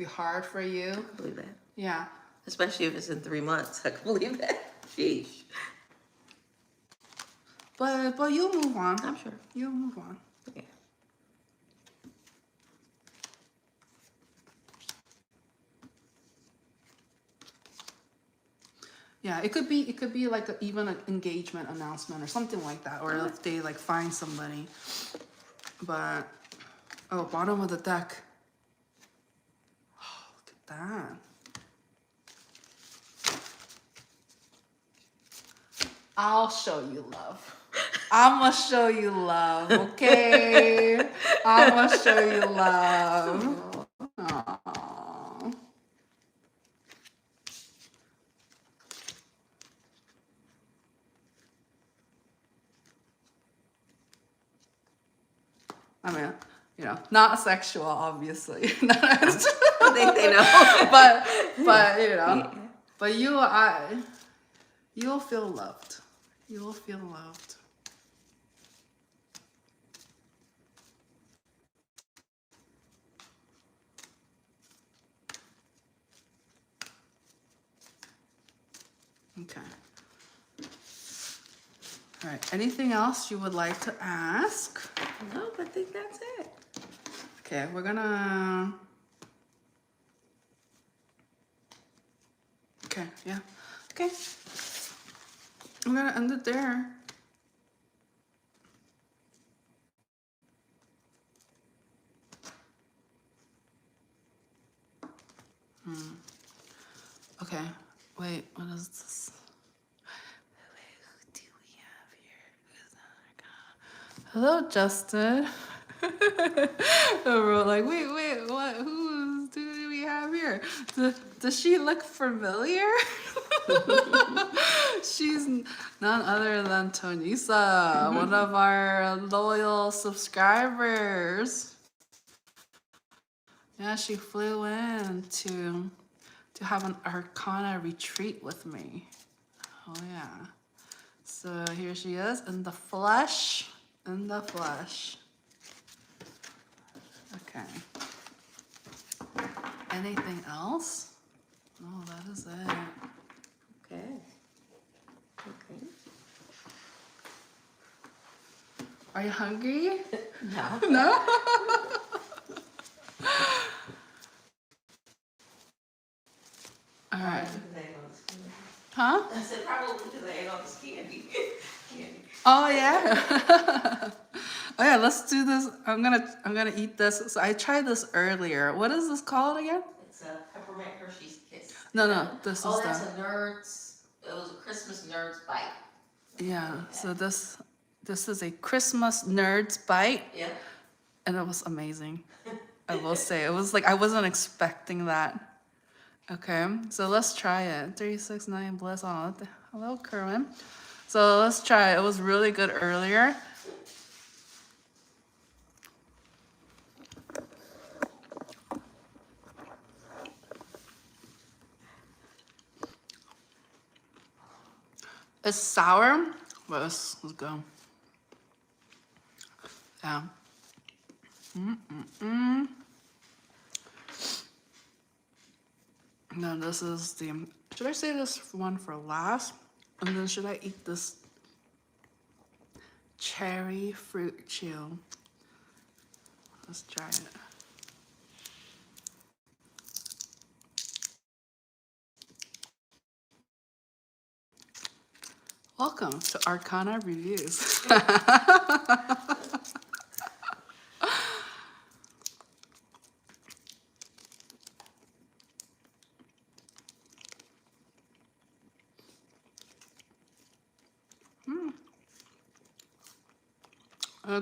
hard for you. I can believe that. Yeah. Especially if it's in 3 months. I can believe that. Sheesh. But you'll move on. I'm sure. You'll move on. Yeah. Yeah, it could be like even an engagement announcement or something like that, or if they like find somebody. But oh, bottom of the deck. Oh, look at that. I'll show you love. I'm gonna show you love, okay? I'm gonna show you love. Aww. you know, not sexual, obviously. I think they know. but you know, Yeah. but you'll feel loved. You will feel loved. Okay. All right. Anything else you would like to ask? Nope, I think that's it. Okay, we're gonna. Okay, yeah. Okay. I'm gonna end it there. Okay. Wait, what is this? Who do we have here? Hello, Justin. We're like, wait, what? Who do we have here? Does she look familiar? She's none other than Tonisa, one of our loyal subscribers. Yeah, she flew in to have an Arcana retreat with me. Oh yeah. So here she is in the flesh. In the flesh. Okay. Anything else? Oh, that is it. Okay. Okay. Are you hungry? No. No? All right. Huh? I said probably because I ate all this candy. Oh yeah. Oh yeah, let's do this. I'm gonna eat this. So I tried this earlier. What is this called again? It's a peppermint Hershey's Kiss. No, this is that's the. a Nerds. It was a Christmas Nerds bite. Yeah. So this is a Christmas Nerds bite, Yeah. and it was amazing. I will say it was like I wasn't expecting that. Okay, so let's try it. 369 Bliss on. Hello, Kerwin. So let's try it. It was really good earlier. It's sour, but let's go. Yeah. No, this is the. Should I say this one for last? And then should I eat this cherry fruit chew? Let's try it. Welcome to Arcana Reviews.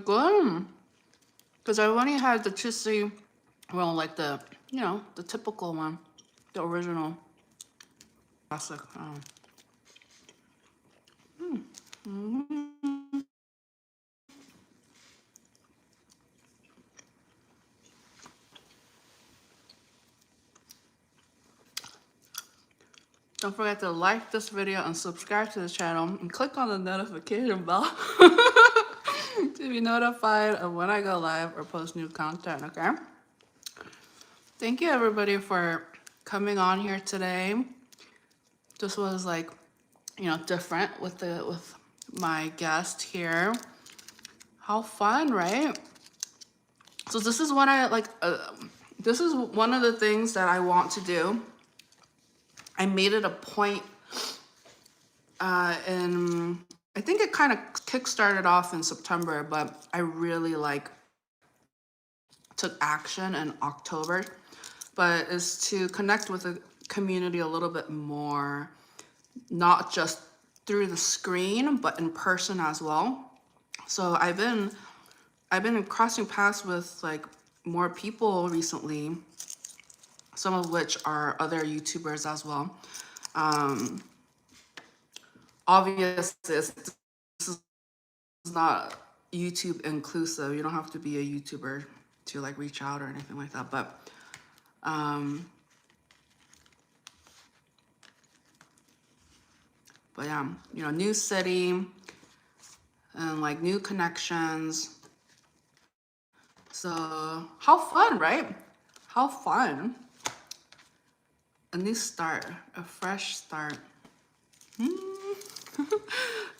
Good. Because I only had the cheesy, well, like the, the typical one, the original classic. Don't forget to like this video and subscribe to the channel and click on the notification bell to be notified of when I go live or post new content, okay? Thank you everybody for coming on here today. This was like, different with my guest here. How fun, right? So this is what I like, this is one of the things that I want to do. I made it a point and I think it kind of kick-started off in September, but I really took action in October, but is to connect with the community a little bit more, not just through the screen, but in person as well. So I've been crossing paths with more people recently, some of which are other YouTubers as well. Obviously, this is not YouTube inclusive. You don't have to be a YouTuber to like reach out or anything like that. But yeah, you know, new city and like new connections. So how fun, right? How fun. A new start, a fresh start.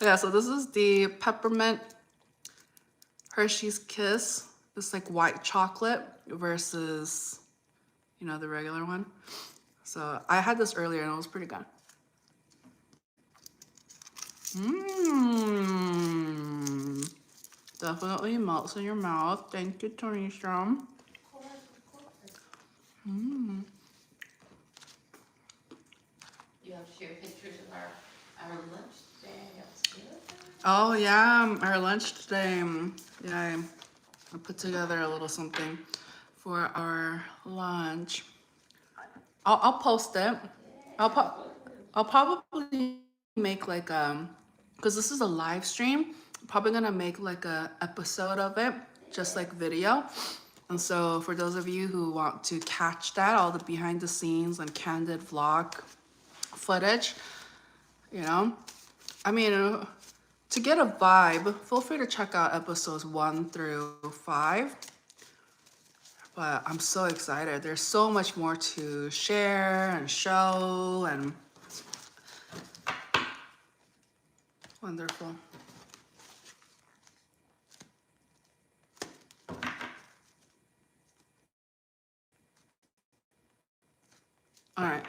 Yeah, so this is the peppermint Hershey's Kiss. It's like white chocolate versus, you know, the regular one. So I had this earlier and it was pretty good. Definitely melts in your mouth. Thank you, Tanisha. You have to share pictures of our lunch today. That was good. Oh yeah, our lunch today. Yeah, I put together a little something for our lunch. I'll post it. I'll probably make like because this is a live stream. I'm probably gonna make like a episode of it, just like video. And so for those of you who want to catch that, all the behind the scenes and candid vlog footage, you know, I mean, to get a vibe, feel free to check out episodes 1 through 5. But I'm so excited. There's so much more to share and show and wonderful. All right.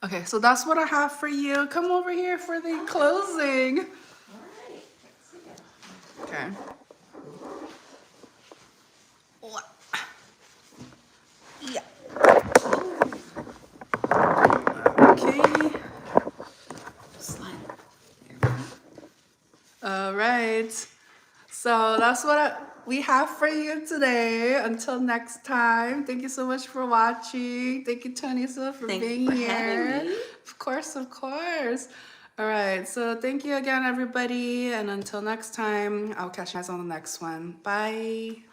Okay, so that's what I have for you. Come over here for the closing. All right. Let's see it. Okay. Yeah. Okay. Slide. All right. So that's what we have for you today. Until next time, thank you so much for watching. Thank you, Tanisa, for being for here. having me. Of course, of course. All right. So thank you again, everybody. And until next time, I'll catch you guys on the next one. Bye.